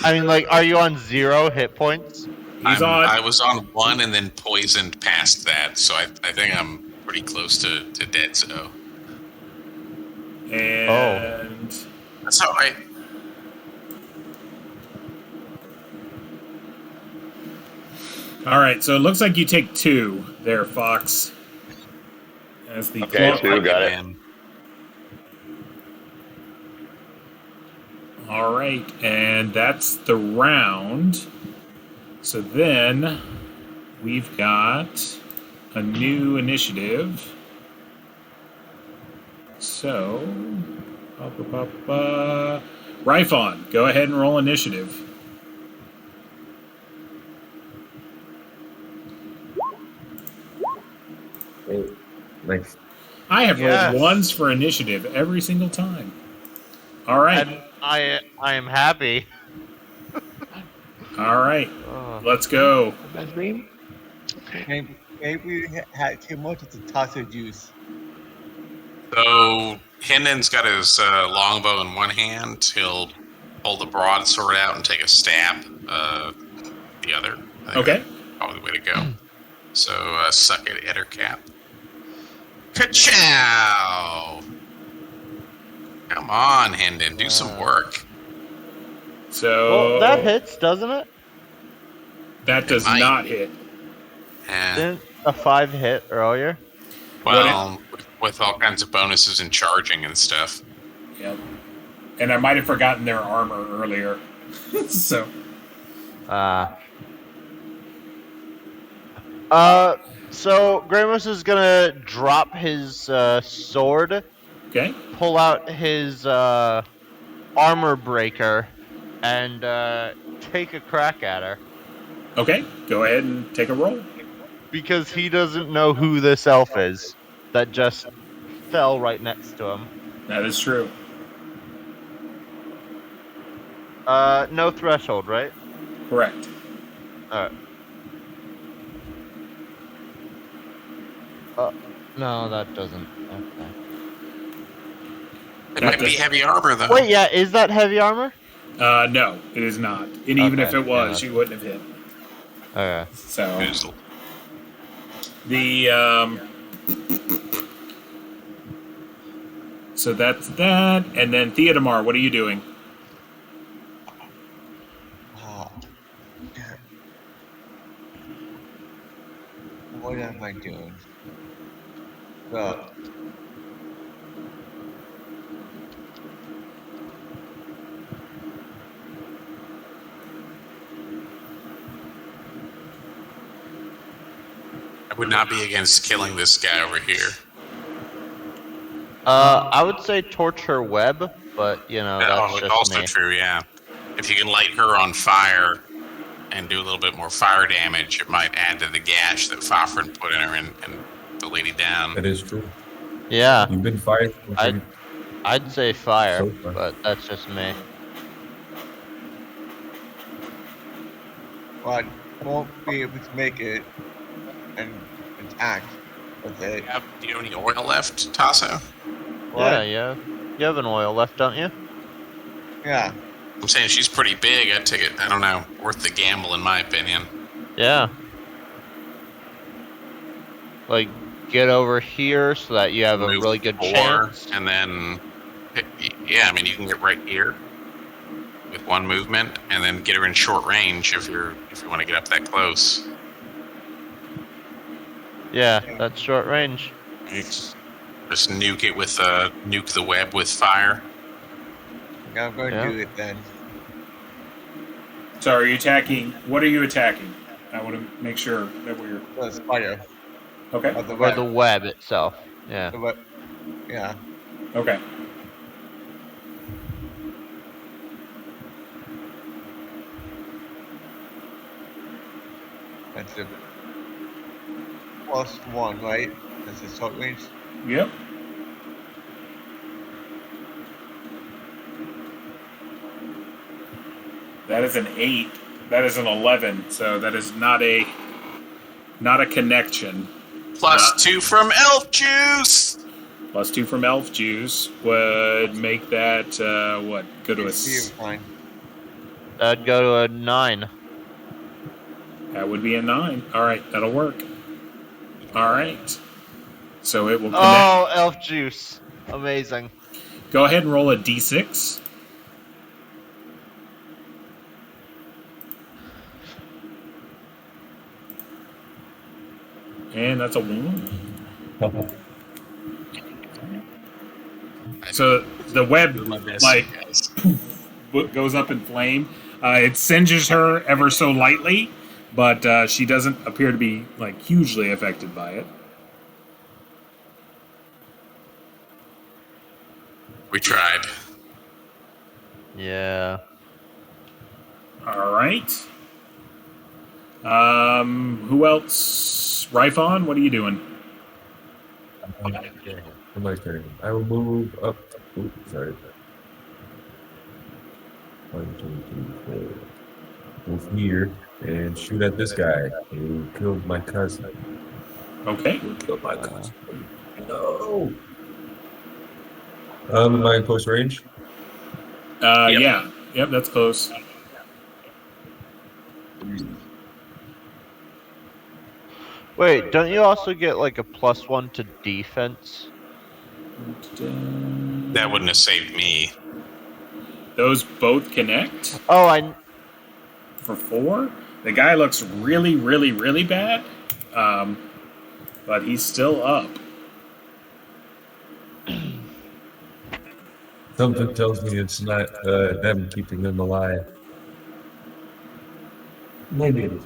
I mean, like, are you on 0 hit points? I was on 1 and then poisoned past that, so I think I'm pretty close to dead. So And that's all right. all right, so it looks like you take 2 there, Fox. As the Okay, 2, got it. Man. All right, and that's the round. So then we've got a new initiative. So, Rifon, go ahead and roll initiative. Nice. I have Yes. rolled ones for initiative every single time. All right. And I am happy. All right. Oh. Let's go. Bad dream? Okay. Maybe we had too much of the taco juice. So Hendon's got his longbow in one hand. He'll pull the broadsword out and take a stab. The other. I think Okay. that's probably the way to go. So suck it, Ettercap. Ka-chow! Come on, Hendon, do some work. So Well, that hits, doesn't it? that does might. not hit. And, Didn't a 5 hit earlier? well, with all kinds of bonuses and charging and stuff. Yep. And I might have forgotten their armor earlier. So So Gramus is gonna drop his sword, okay. pull out his armor breaker, and take a crack at her. Okay. Go ahead and take a roll. Because he doesn't know who this elf is that just fell right next to him. That is true. No threshold, right? Correct. Alright. No, that doesn't. Okay. It might be heavy armor, though. Wait, yeah, is that heavy armor? No, it is not. And even if Okay, it was, yeah. you wouldn't have hit. Okay. So Boozled. the so that's that. And then Theodemar, what are you doing? Oh. God. What am I doing? Well, I would not be against killing this guy over here. I would say torch her web, but you know, that's Oh, just also me. true, yeah. If you can light her on fire and do a little bit more fire damage, it might add to the gash that Fafrin put in her and the lady down. That is true. Yeah, You've been fired. I'd say fire, So far. but that's just me. I won't be able to make it and attack with it. Do you have any oil left, Tasso? Yeah. You have an oil left, don't you? Yeah. I'm saying she's pretty big. I'd take it, I don't know, worth the gamble in my opinion. Yeah. Like, get over here so that you have a Move really good forward, chance. And then, yeah, I mean, you can get right here with one movement, and then get her in short range if you want to get up that close. Yeah, that's short range. Just nuke it with nuke the web with fire. I'm going to Yeah. do it then. So are you attacking? What are you attacking? I want to make sure that we're The spider. okay. Or the Or web. the web itself. Yeah. The web. Yeah. Okay. That's the +1, right? That's the short range. Yep. That is an 8. That is an 11. So that is not a connection. +2 from elf juice. +2 from elf juice would make that what? Go to a. Fine. That'd go to a 9. That would be a 9. All right, that'll work. All right. So it will connect. Oh, elf juice. Amazing. Go ahead and roll a d6. And that's a 1. So the web like goes up in flame. It singes her ever so lightly, but she doesn't appear to be like hugely affected by it. We tried. Yeah. All right. Who else? Rifon, what are you doing? My turn. I will move up. Oops, sorry. 1, 2, 3, 4. Move here and shoot at this guy who killed my cousin. Okay. Who killed my cousin? No. Am I in close range? Yep. Yeah. Yep, that's close. Wait, don't you also get like a +1 to defense? That wouldn't have saved me. Those both connect Oh, for 4. The guy looks really, really, really bad, but he's still up. Something tells me it's not them keeping them alive. Maybe it is.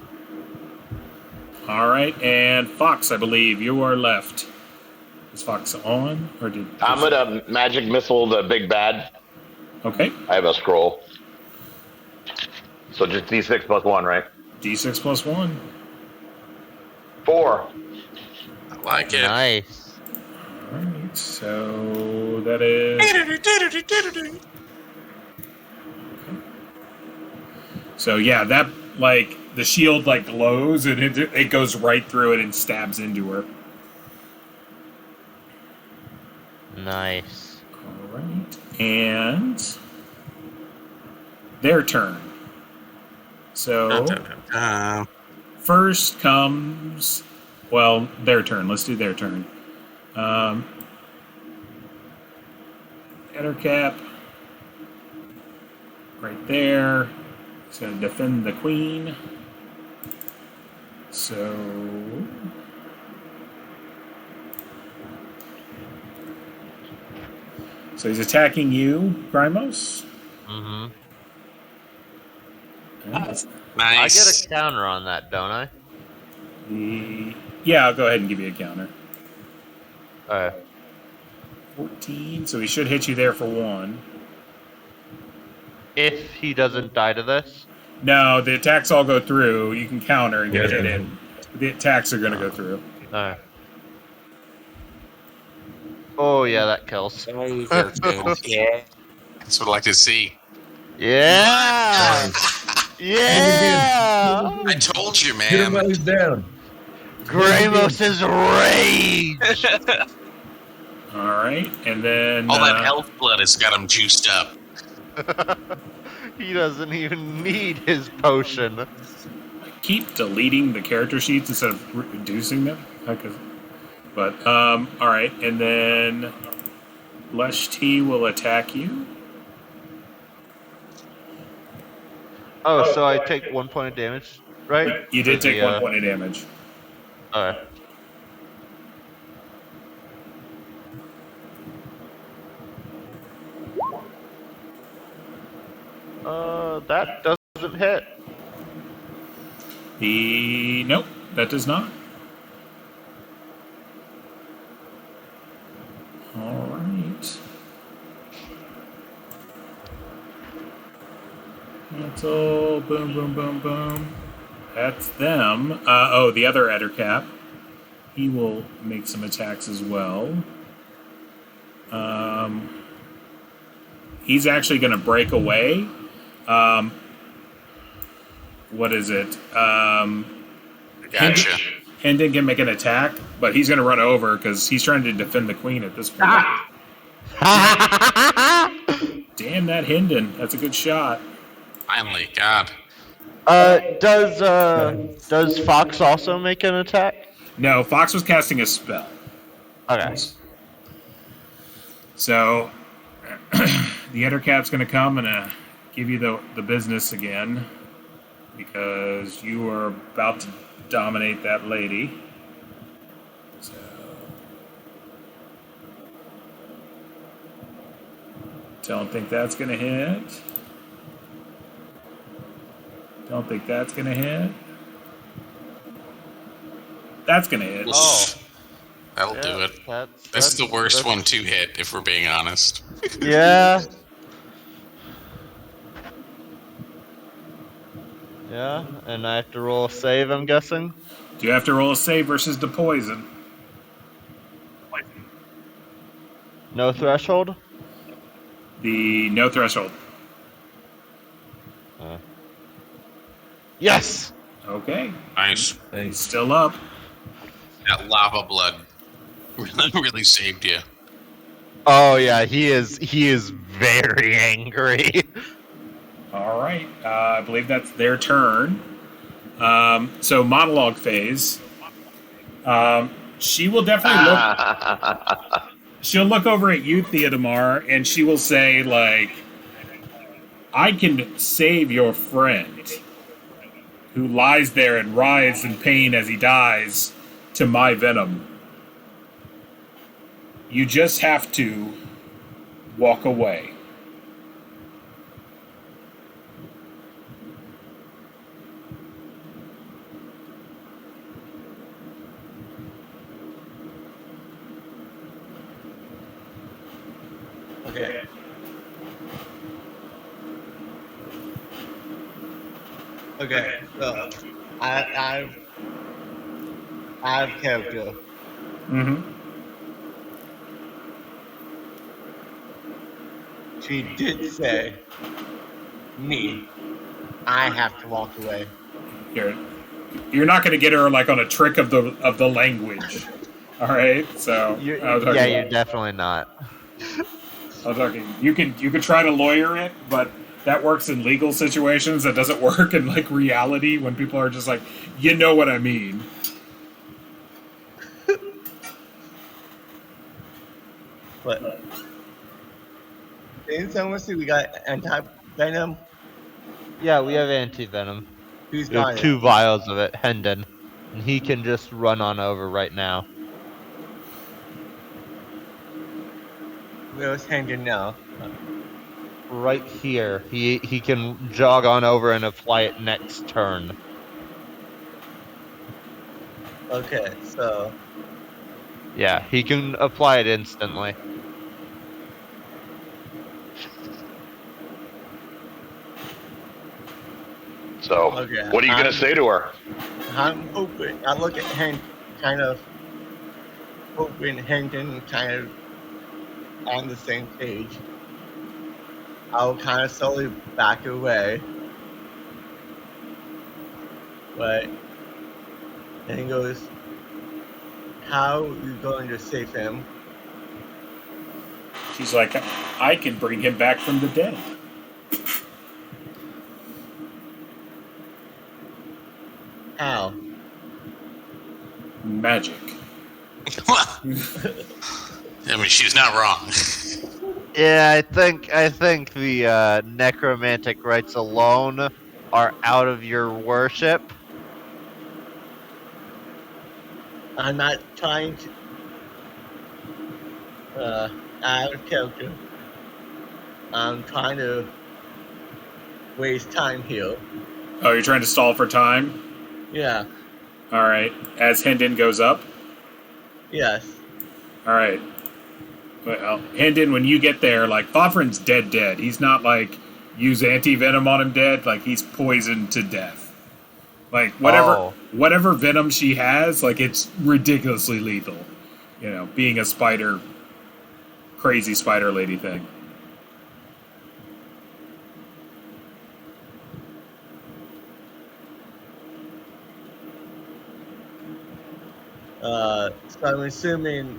All right, and Fox, I believe you are left. Is Fox on, or did? I'm gonna magic missile the big bad. Okay. I have a scroll. So just D6 plus 1, right? D6 plus 1. 4. I like it. nice. All right, so that is. So yeah, that like the shield like glows and it goes right through it and stabs into her. Nice. All right, and their turn. So first comes, well, their turn. Let's do their turn. Ettercap right there. He's going to defend the queen. So he's attacking you, Grimos. Mm-hmm. And I Nice. get a counter on that, don't I? yeah, I'll go ahead and give you a counter. Alright. 14, so he should hit you there for 1. If he doesn't die to this? No, the attacks all go through. You can counter and get Yeah. it in. The attacks are going to go through. Alright. Oh, yeah, that kills. Yeah. That's what I like to see. Yeah! Yeah! I told you, Get him while man. he's down. Gramos's rage! All right, and then All that elf blood has got him juiced up. He doesn't even need his potion. keep deleting the character sheets instead of reducing them. But all right, and then Lush T will attack you. Oh, so I take 1 point of damage, right? You did For take the, 1 point of damage. Alright. That doesn't hit. Nope, that does not. All right. Cancel. Boom, boom, boom, boom. That's them. The other Ettercap. He will make some attacks as well. He's actually going to break away. What is it? Gotcha. Hendon can make an attack, but he's going to run over because he's trying to defend the queen at this point. Damn that Hendon. That's a good shot. Finally, God. Does Fox also make an attack? No, Fox was casting a spell. Okay. So the Ettercap's going to come and give you the business again because you are about to dominate that lady. So don't think that's going to hit. Don't think that's going to hit. That's going to hit. Oh. That'll do it. That's the worst one to hit, if we're being honest. Yeah. Yeah, and I have to roll a save, I'm guessing? Do you have to roll a save versus the poison? No threshold? The no threshold. Yes! Okay. Nice. He's still up. That lava blood really saved you. Oh yeah, he is very angry. All right. I believe that's their turn. So monologue phase. She will definitely look. She'll look over at you, Theodemar, and she will say, like, "I can save your friend, who lies there and writhes in pain as he dies, to my venom. You just have to walk away." Okay. Okay. So I have character. Mm-hmm. She did say me. I have to walk away. You're not going to get her like on a trick of the language. All right. So you're definitely not. I'm talking. You can try to lawyer it, but that works in legal situations. That doesn't work in like reality when people are just like, you know what I mean. But didn't someone say we got anti-venom? Yeah, we have anti-venom. Who's We have got 2 it? vials of it, Hendon. And he can just run on over right now. Where's Hendon now? Right here. He can jog on over and apply it next turn. Okay, so Yeah, he can apply it instantly. So, okay, what are you going to say to her? I'm hoping. I look at Hendon, kind of hoping Hendon kind of on the same page. I'll kind of slowly back away. But then he goes, "How are you going to save him?" She's like, I can bring him back from the dead. How? Magic. I mean, she's not wrong. Yeah, I think the necromantic rites alone are out of your worship. I'm not trying to out of character. I'm trying to waste time here. Oh, you're trying to stall for time? Yeah. All right. As Hendon goes up. Yes. All right. Well, Hendon, when you get there, like, Thothrin's dead. He's not, like, use anti-venom on him dead. Like, he's poisoned to death. Like, whatever venom she has, like, it's ridiculously lethal. You know, being a spider, crazy spider lady thing. So I'm assuming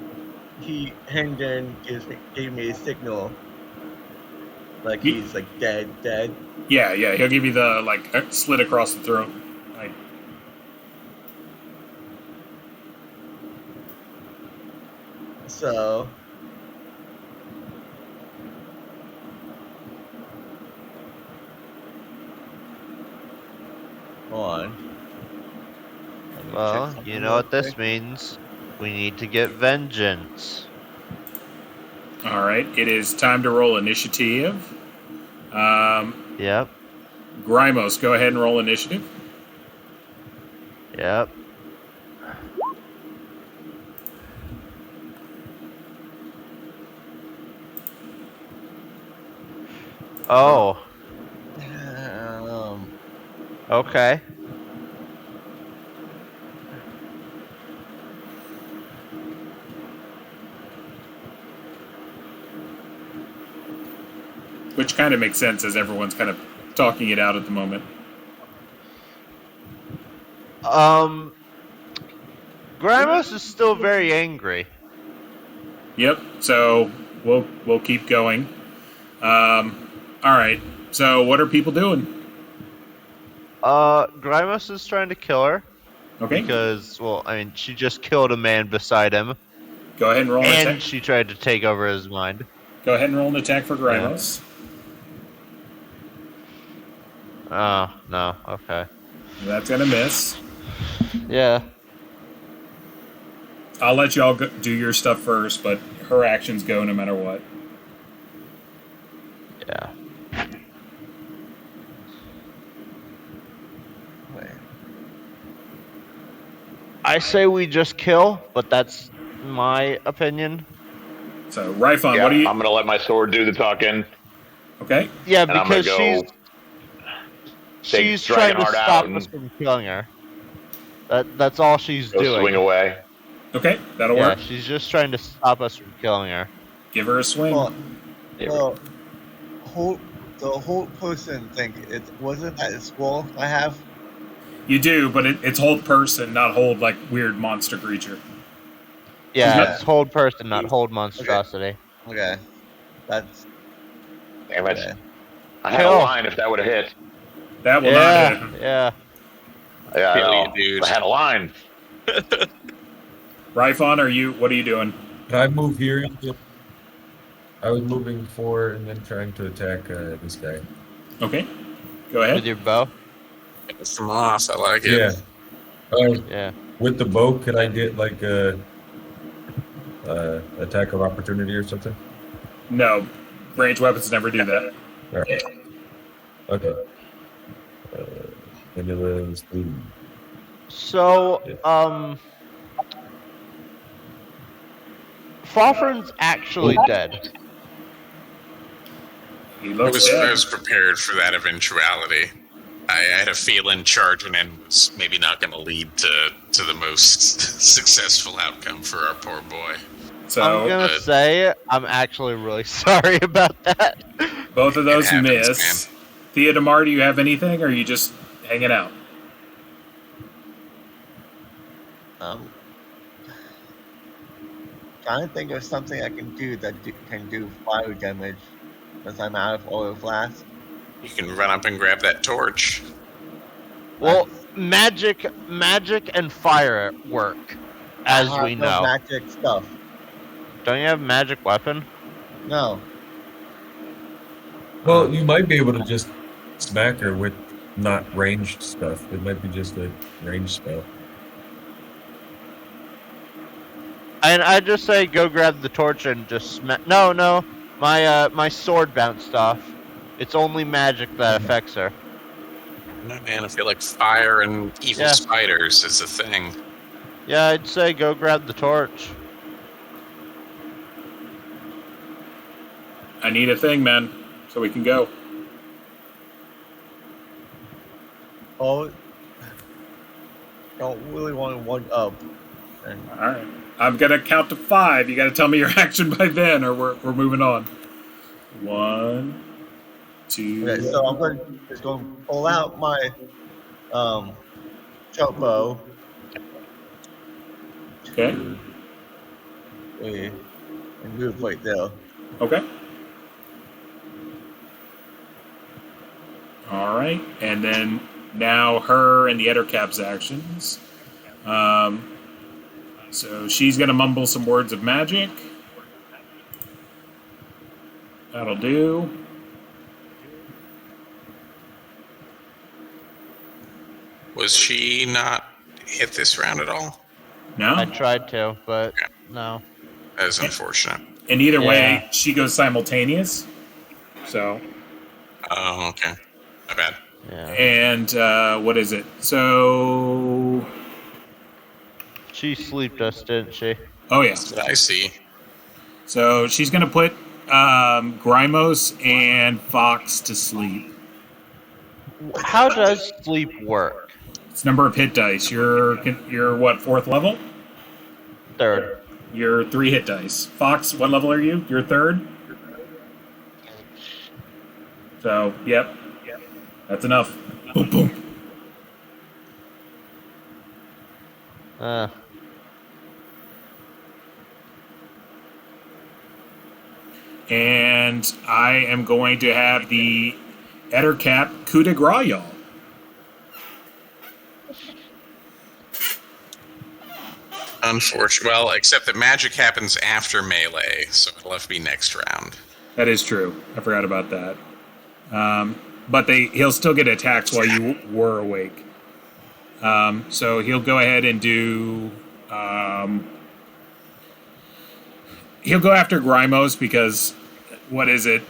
Hendon gave me a signal. Like he's like dead. Yeah, he'll give you the, like, slit across the throat. Like, so hold on. Well, you know what this means. We need to get vengeance. all right, it is time to roll initiative. Yep. Grimos, go ahead and roll initiative. Yep. Oh. Okay. Which kind of makes sense as everyone's kind of talking it out at the moment. Grimos is still very angry. Yep. So we'll keep going. All right. So what are people doing? Grimos is trying to kill her. Okay. Because, well, I mean, she just killed a man beside him. Go ahead and roll an And attack. she tried to take over his mind. Go ahead and roll an attack for Grimos. Oh, no. Okay. That's gonna miss. Yeah. I'll let y'all do your stuff first, but her actions go no matter what. Yeah. I say we just kill, but that's my opinion. So, Ryphon, Yeah, what do you... I'm going to let my sword do the talking. Okay. Yeah, And I'm gonna because she's trying to stop us from killing her. That's all she's doing. Swing away. Okay, that'll Yeah, work. she's just trying to stop us from killing her. Give her a swing. Well, the whole person thing, it wasn't that scroll I have. You do, but it's hold person, not hold, like, weird monster creature. Yeah, it's hold person, not hold monstrosity. Okay. That's... Damn it. Okay. I had a line if that would have hit. That will not hit. Yeah. Yeah, Kill I you, know. dude. I had a line. Ryphon, what are you doing? Can I move here? I was moving forward and then trying to attack this guy. Okay. Go ahead. With your bow? It's the moss. I like it. Yeah. Yeah. With the bow, could I get like a attack of opportunity or something? No. Ranged weapons never do that. All right. Okay. Anyways, So, Falfern's actually dead. He I looks was, dead. I was prepared for that eventuality. I had a feeling charging in was maybe not going to lead to the most successful outcome for our poor boy. So, I'm gonna say I'm actually really sorry about that. both of those It happens, miss. Theodemar, do you have anything, or are you just hanging out? Trying to think of something I can do that can do fire damage, because I'm out of oil flask. You can run up and grab that torch. Well, magic and fire work, as I have we no know. magic stuff. Don't you have a magic weapon? No. well, you might be able to just smack her with not ranged stuff. It might be just a ranged spell. And I just say go grab the torch and just smack. No, my sword bounced off. It's only magic that affects her. No, man, I feel like fire and evil Yeah. spiders is a thing. Yeah, I'd say go grab the torch. I need a thing, man, so we can go. Oh, don't really want to one up. And All right. I'm going to count to 5. You got to tell me your action by then, or we're moving on. 1, 2... okay, so I'm just going to pull out my short bow. Okay. And move right there. Okay. All right. And then now her and the Ettercap's actions. So she's going to mumble some words of magic. That'll do. Was she not hit this round at all? No? I tried to, but no. That is unfortunate. And either way, Yeah. she goes simultaneous. So, Oh, okay. My bad. Yeah. and what is it? So, She sleeped us, didn't she? oh yeah. That's what I see. So she's going to put Grimos and Fox to sleep. How does sleep work? It's number of hit dice. You're what, 4th level? Third. You're 3 hit dice. Fox, what level are you? You're 3rd? So, yep. That's enough. Boom, boom. And I am going to have the Ettercap coup de grace, y'all. Unfortunate. Well, except that magic happens after melee, so it'll have to be next round. That is true. I forgot about that. But he'll still get attacks while you were awake. So he'll go ahead and do... he'll go after Grimos because, what is it?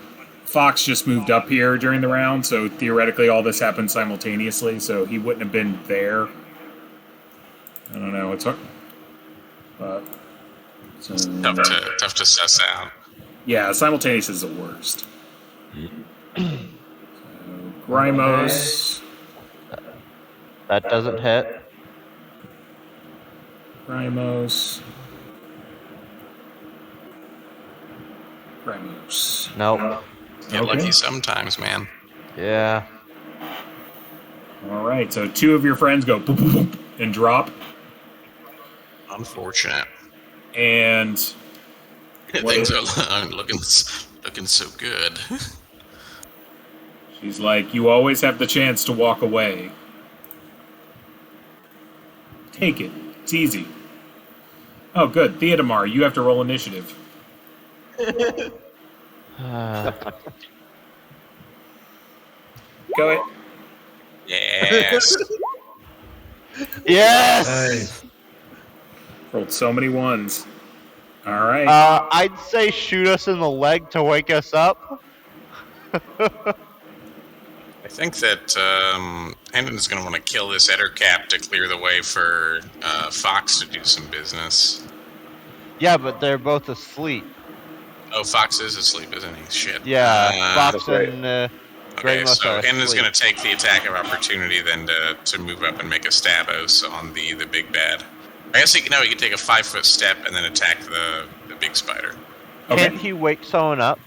Fox just moved up here during the round, so theoretically all this happened simultaneously, so he wouldn't have been there. I don't know. It's hard. But, so, Tough to suss out. Yeah, simultaneous is the worst. So, Grimos. That doesn't hit. Grimos. Nope. Get lucky sometimes, man. Yeah. All right, so 2 of your friends go boop, boop, boop, and drop. Unfortunate. And things are looking so good. She's like, you always have the chance to walk away. Take it. It's easy. Oh, good. Theodemar, you have to roll initiative. Go ahead. Yes. Yes! Nice. Rolled so many ones. All right. I'd say shoot us in the leg to wake us up. I think that Hendon's going to want to kill this Ettercap to clear the way for Fox to do some business. Yeah, but they're both asleep. Oh, Fox is asleep, isn't he? Shit. Yeah, Fox right. and Okay, Gramos so are Hendon's asleep. going to take the attack of opportunity then to move up and make a stabos on the big bad. I guess he can take a 5-foot step and then attack the big spider. Okay. Can't he wake someone up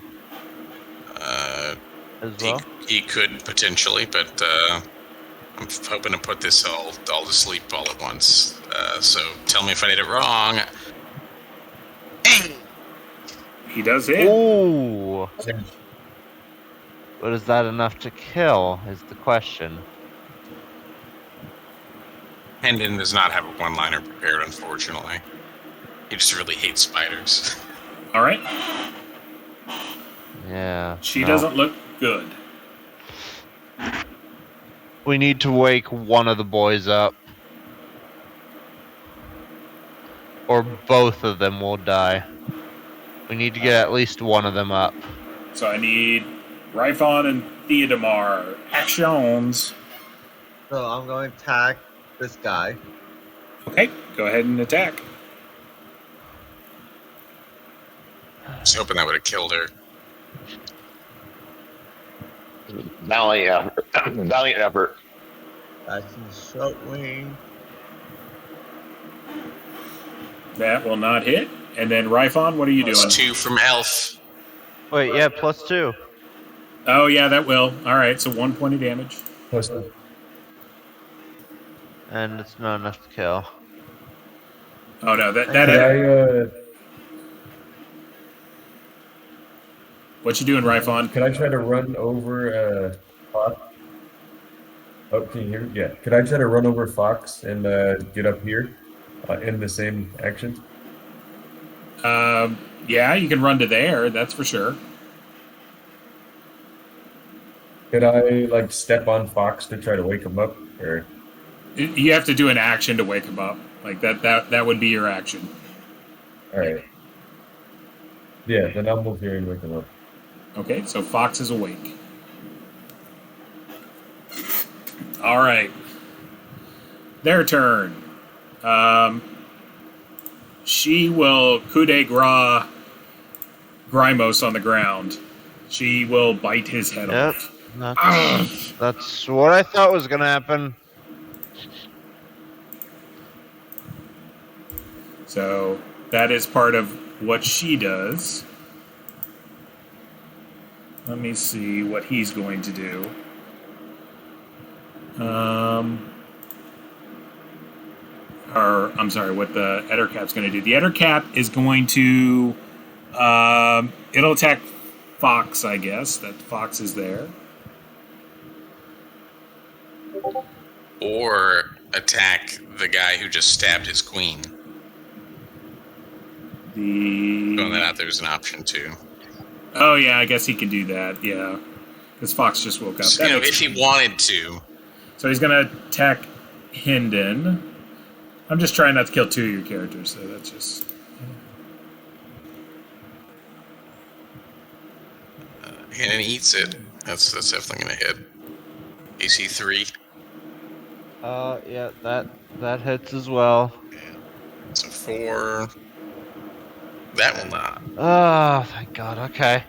as well? He could potentially, but I'm hoping to put this all to sleep all at once. So tell me if I did it wrong. He does hit. Ooh. But is that enough to kill, is the question. Hendon does not have a one-liner prepared, unfortunately. He just really hates spiders. All right. Yeah. She no. doesn't look good. We need to wake one of the boys up. Or both of them will die. We need to get at least one of them up. So I need Rifon and Theodemar. Actions. So I'm going to attack this guy. Okay, go ahead and attack. I was hoping that would have killed her. Valiant effort. That's in short wing. That will not hit. And then Rifon, what are you doing? Plus 2 from Elf. Wait, yeah, +2. Oh, yeah, that will. All right, so 1 point of damage. Plus, And it's not enough to kill. Oh, no, that could I, what you doing, Rifon? can I try to run over Fox? Oh, can you hear me? Yeah. Could I try to run over Fox and get up here in the same action? Yeah, you can run to there, that's for sure. Could I step on Fox to try to wake him up? Or You have to do an action to wake him up. Like that would be your action. all right. Yeah, then I'll move here and wake him up. Okay, so Fox is awake. All right. Their turn. She will coup de grace Grimos on the ground. She will bite his head Yep. off. That's what I thought was gonna happen. So that is part of what she does. Let me see what he's going to do. I'm sorry, what the Ettercap's going to do. The Ettercap is going to... it'll attack Fox, I guess. That Fox is there. Or attack the guy who just stabbed his queen. Throwing that out, there's an option too. Oh yeah, I guess he can do that. Yeah, because Fox just woke up. So, if he wanted to. So he's gonna attack Hinden. I'm just trying not to kill 2 of your characters, so that's just. Hinden eats it. That's definitely gonna hit. AC 3. Yeah, that hits as well. Yeah. So 4. That will not. Oh, thank God. Okay.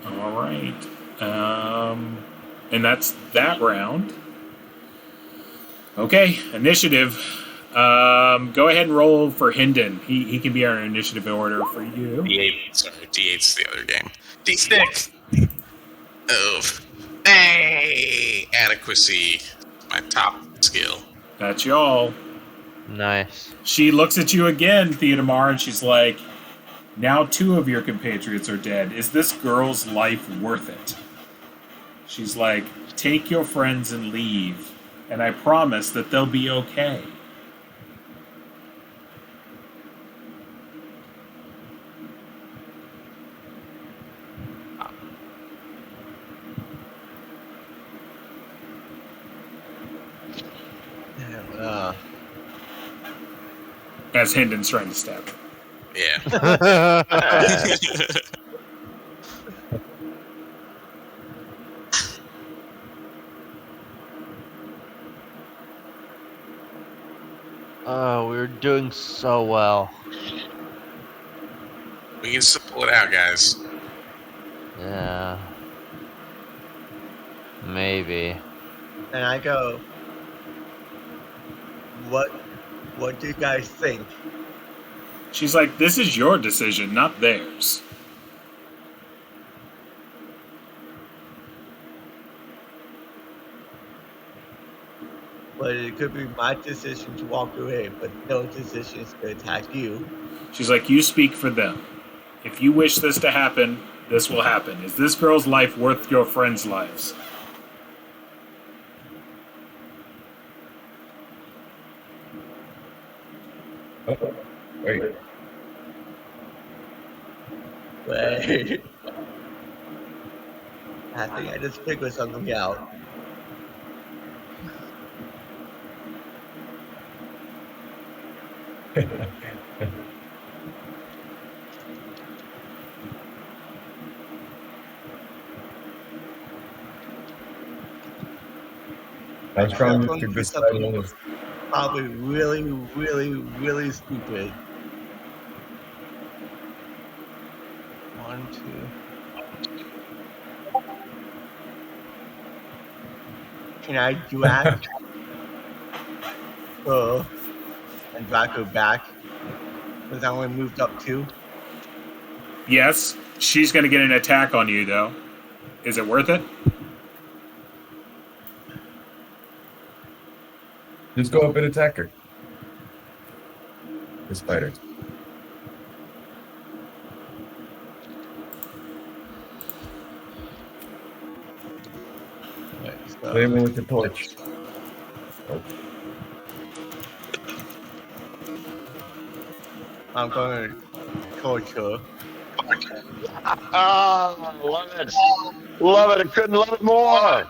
All right. And that's that round. Okay, initiative. Go ahead and roll for Hinden. He can be our initiative order for you. D8. Sorry, D8's the other game. D6. Hey, adequacy. My top skill. That's y'all. Nice. She looks at you again, Theodamar, and she's like, now 2 of your compatriots are dead. Is this girl's life worth it? She's like, take your friends and leave, and I promise that they'll be okay. As Hinden's trying to stab her. Yeah. Oh, we're doing so well. We can still pull it out, guys. Yeah. Maybe. And I go, what do you guys think? She's like, this is your decision, not theirs. But it could be my decision to walk away, but no decision is to attack you. She's like, you speak for them. If you wish this to happen, this will happen. Is this girl's life worth your friends' lives? Oh, wait. Wait. I think I just figured something out. How strong going could to this do something title is? probably really, really, really stupid. 1, 2. Can I drag her and drag her back? Because I only moved up 2. Yes, she's going to get an attack on you, though. Is it worth it? Just go up and attack her. The spider. Flame with the torch. Oh. I'm going to torch her. Ah, love it. Love it. I couldn't love it more.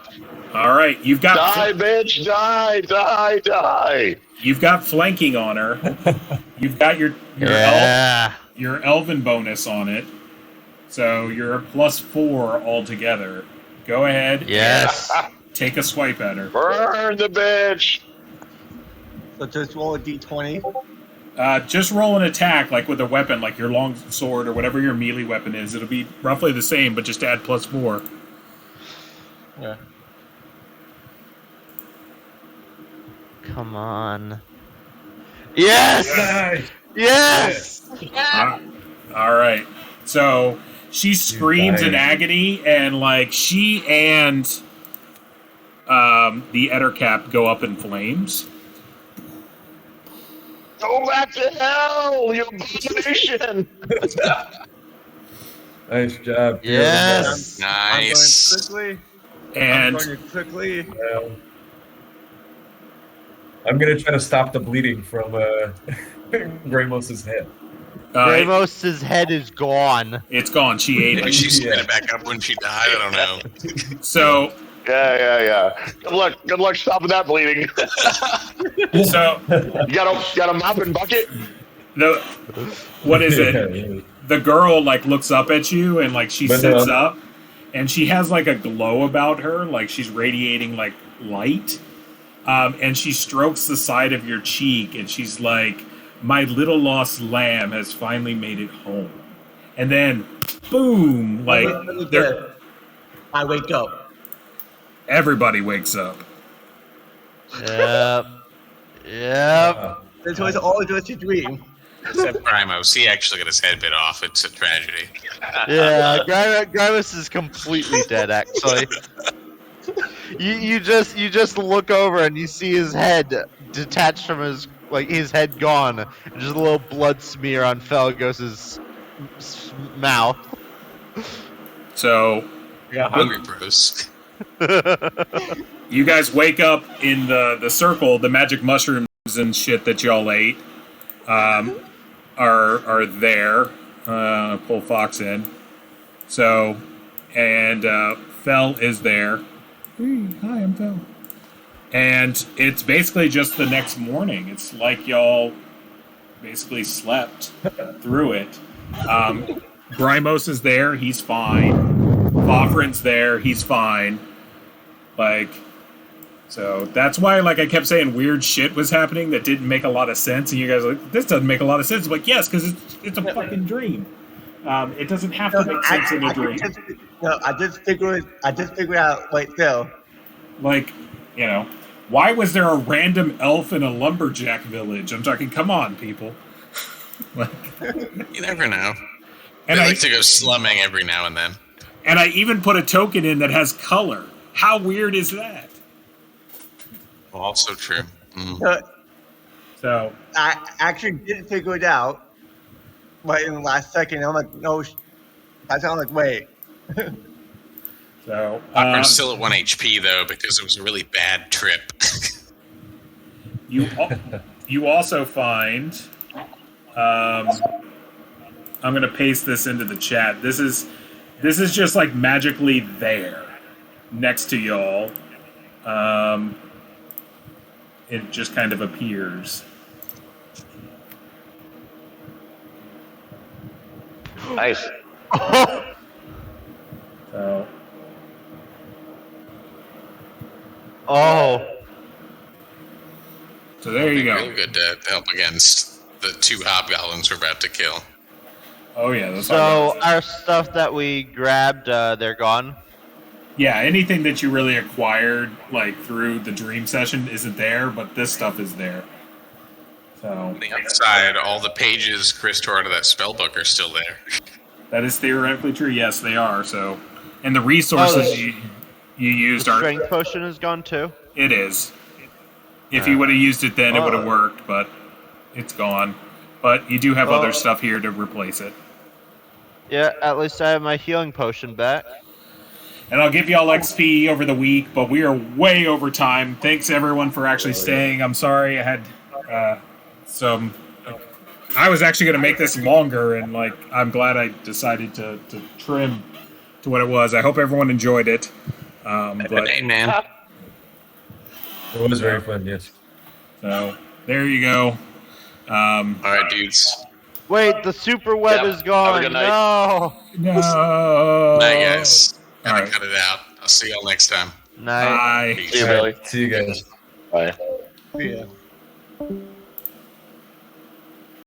All right, you've got Die, bitch. Die, die, die. You've got flanking on her. You've got your your elven bonus on it. So you're a +4 altogether. Go ahead. Yes. Take a swipe at her. Burn the bitch. So just roll a d20. Just roll an attack, like with a weapon, like your long sword or whatever your melee weapon is. It'll be roughly the same, but just add +4. Yeah. Come on. Yes! Nice. Yes! All right. So she screams in dying. agony, and like she and the Ettercap go up in flames. Go back to hell, you abomination! Nice job. Yes! Nice. I'm going And quickly. I'm gonna try to stop the bleeding from Gramos' head. Ramos' head is gone. it's gone. She ate Maybe it. she spit it back up when she died. I don't know. So Yeah. Good luck stopping that bleeding. so You got a mop and bucket? what is it? Yeah. The girl like looks up at you and like she But, sits up, and she has like a glow about her, like she's radiating like light. And she strokes the side of your cheek, and she's like, "My little lost lamb has finally made it home." And then, boom! Like, I wake up. everybody wakes up. Yep. This was all just a dream. Except Primos. He actually got his head bit off. It's a tragedy. Yeah, Grimus is completely dead, actually. You just look over and you see his head detached from his head gone, and just a little blood smear on Felgos's mouth. So, Yeah, hungry bros. you guys wake up in the circle. The magic mushrooms and shit that y'all ate are there. Pull Fox in. So, and Fel is there. Hey, hi, I'm Fel. And it's basically just the next morning. It's like y'all basically slept through it. Grimos is there, he's fine. Fofrin's there, he's fine. Like, so that's why, like, I kept saying weird shit was happening that didn't make a lot of sense, and you guys are like, this doesn't make a lot of sense. I'm like, yes, because it's a fucking dream. It doesn't have to make sense in a dream. I just figured out. Wait, Phil. Like, you know, why was there a random elf in a lumberjack village? I'm talking, come on, people. Like, You never know. and They I like to go slumming every now and then. and I even put a token in that has color. How weird is that? Also true. Mm. So I actually did figure it out, but in the last second, I'm like, no. I sound like, wait. so I'm still at 1 HP though because it was a really bad trip. you also find. I'm gonna paste this into the chat. This is just like magically there, next to y'all. It just kind of appears. Nice. So Oh. so there you Real go. good to help against the 2 hobgoblins we're about to kill. Oh yeah, that's So our stuff that we grabbed, they're gone. yeah. Anything that you really acquired like through the dream session isn't there, but this stuff is there. So On the outside, all the pages Chris tore out of that spell book are still there. that is theoretically true. Yes, they are. So, and the resources you used The are. strength potion is gone too. It is. If you would have used it then, it would have Oh. worked, but it's gone. But you do have Well- other stuff here to replace it. Yeah, at least I have my healing potion back. And I'll give y'all XP over the week, but we are way over time. Thanks everyone for actually staying. I'm sorry I had some. I was actually going to make this longer, and like I'm glad I decided to trim to what it was. I hope everyone enjoyed it. But Hey, man. It was very fun, yes. so there you go. All right, dudes. Wait, the super web Yeah, is gone. have a good night. No. No. Night, guys. Gotta Alright. cut it out. I'll see y'all next time. Night. Bye. See you, Billy. See you guys. Bye. Yeah.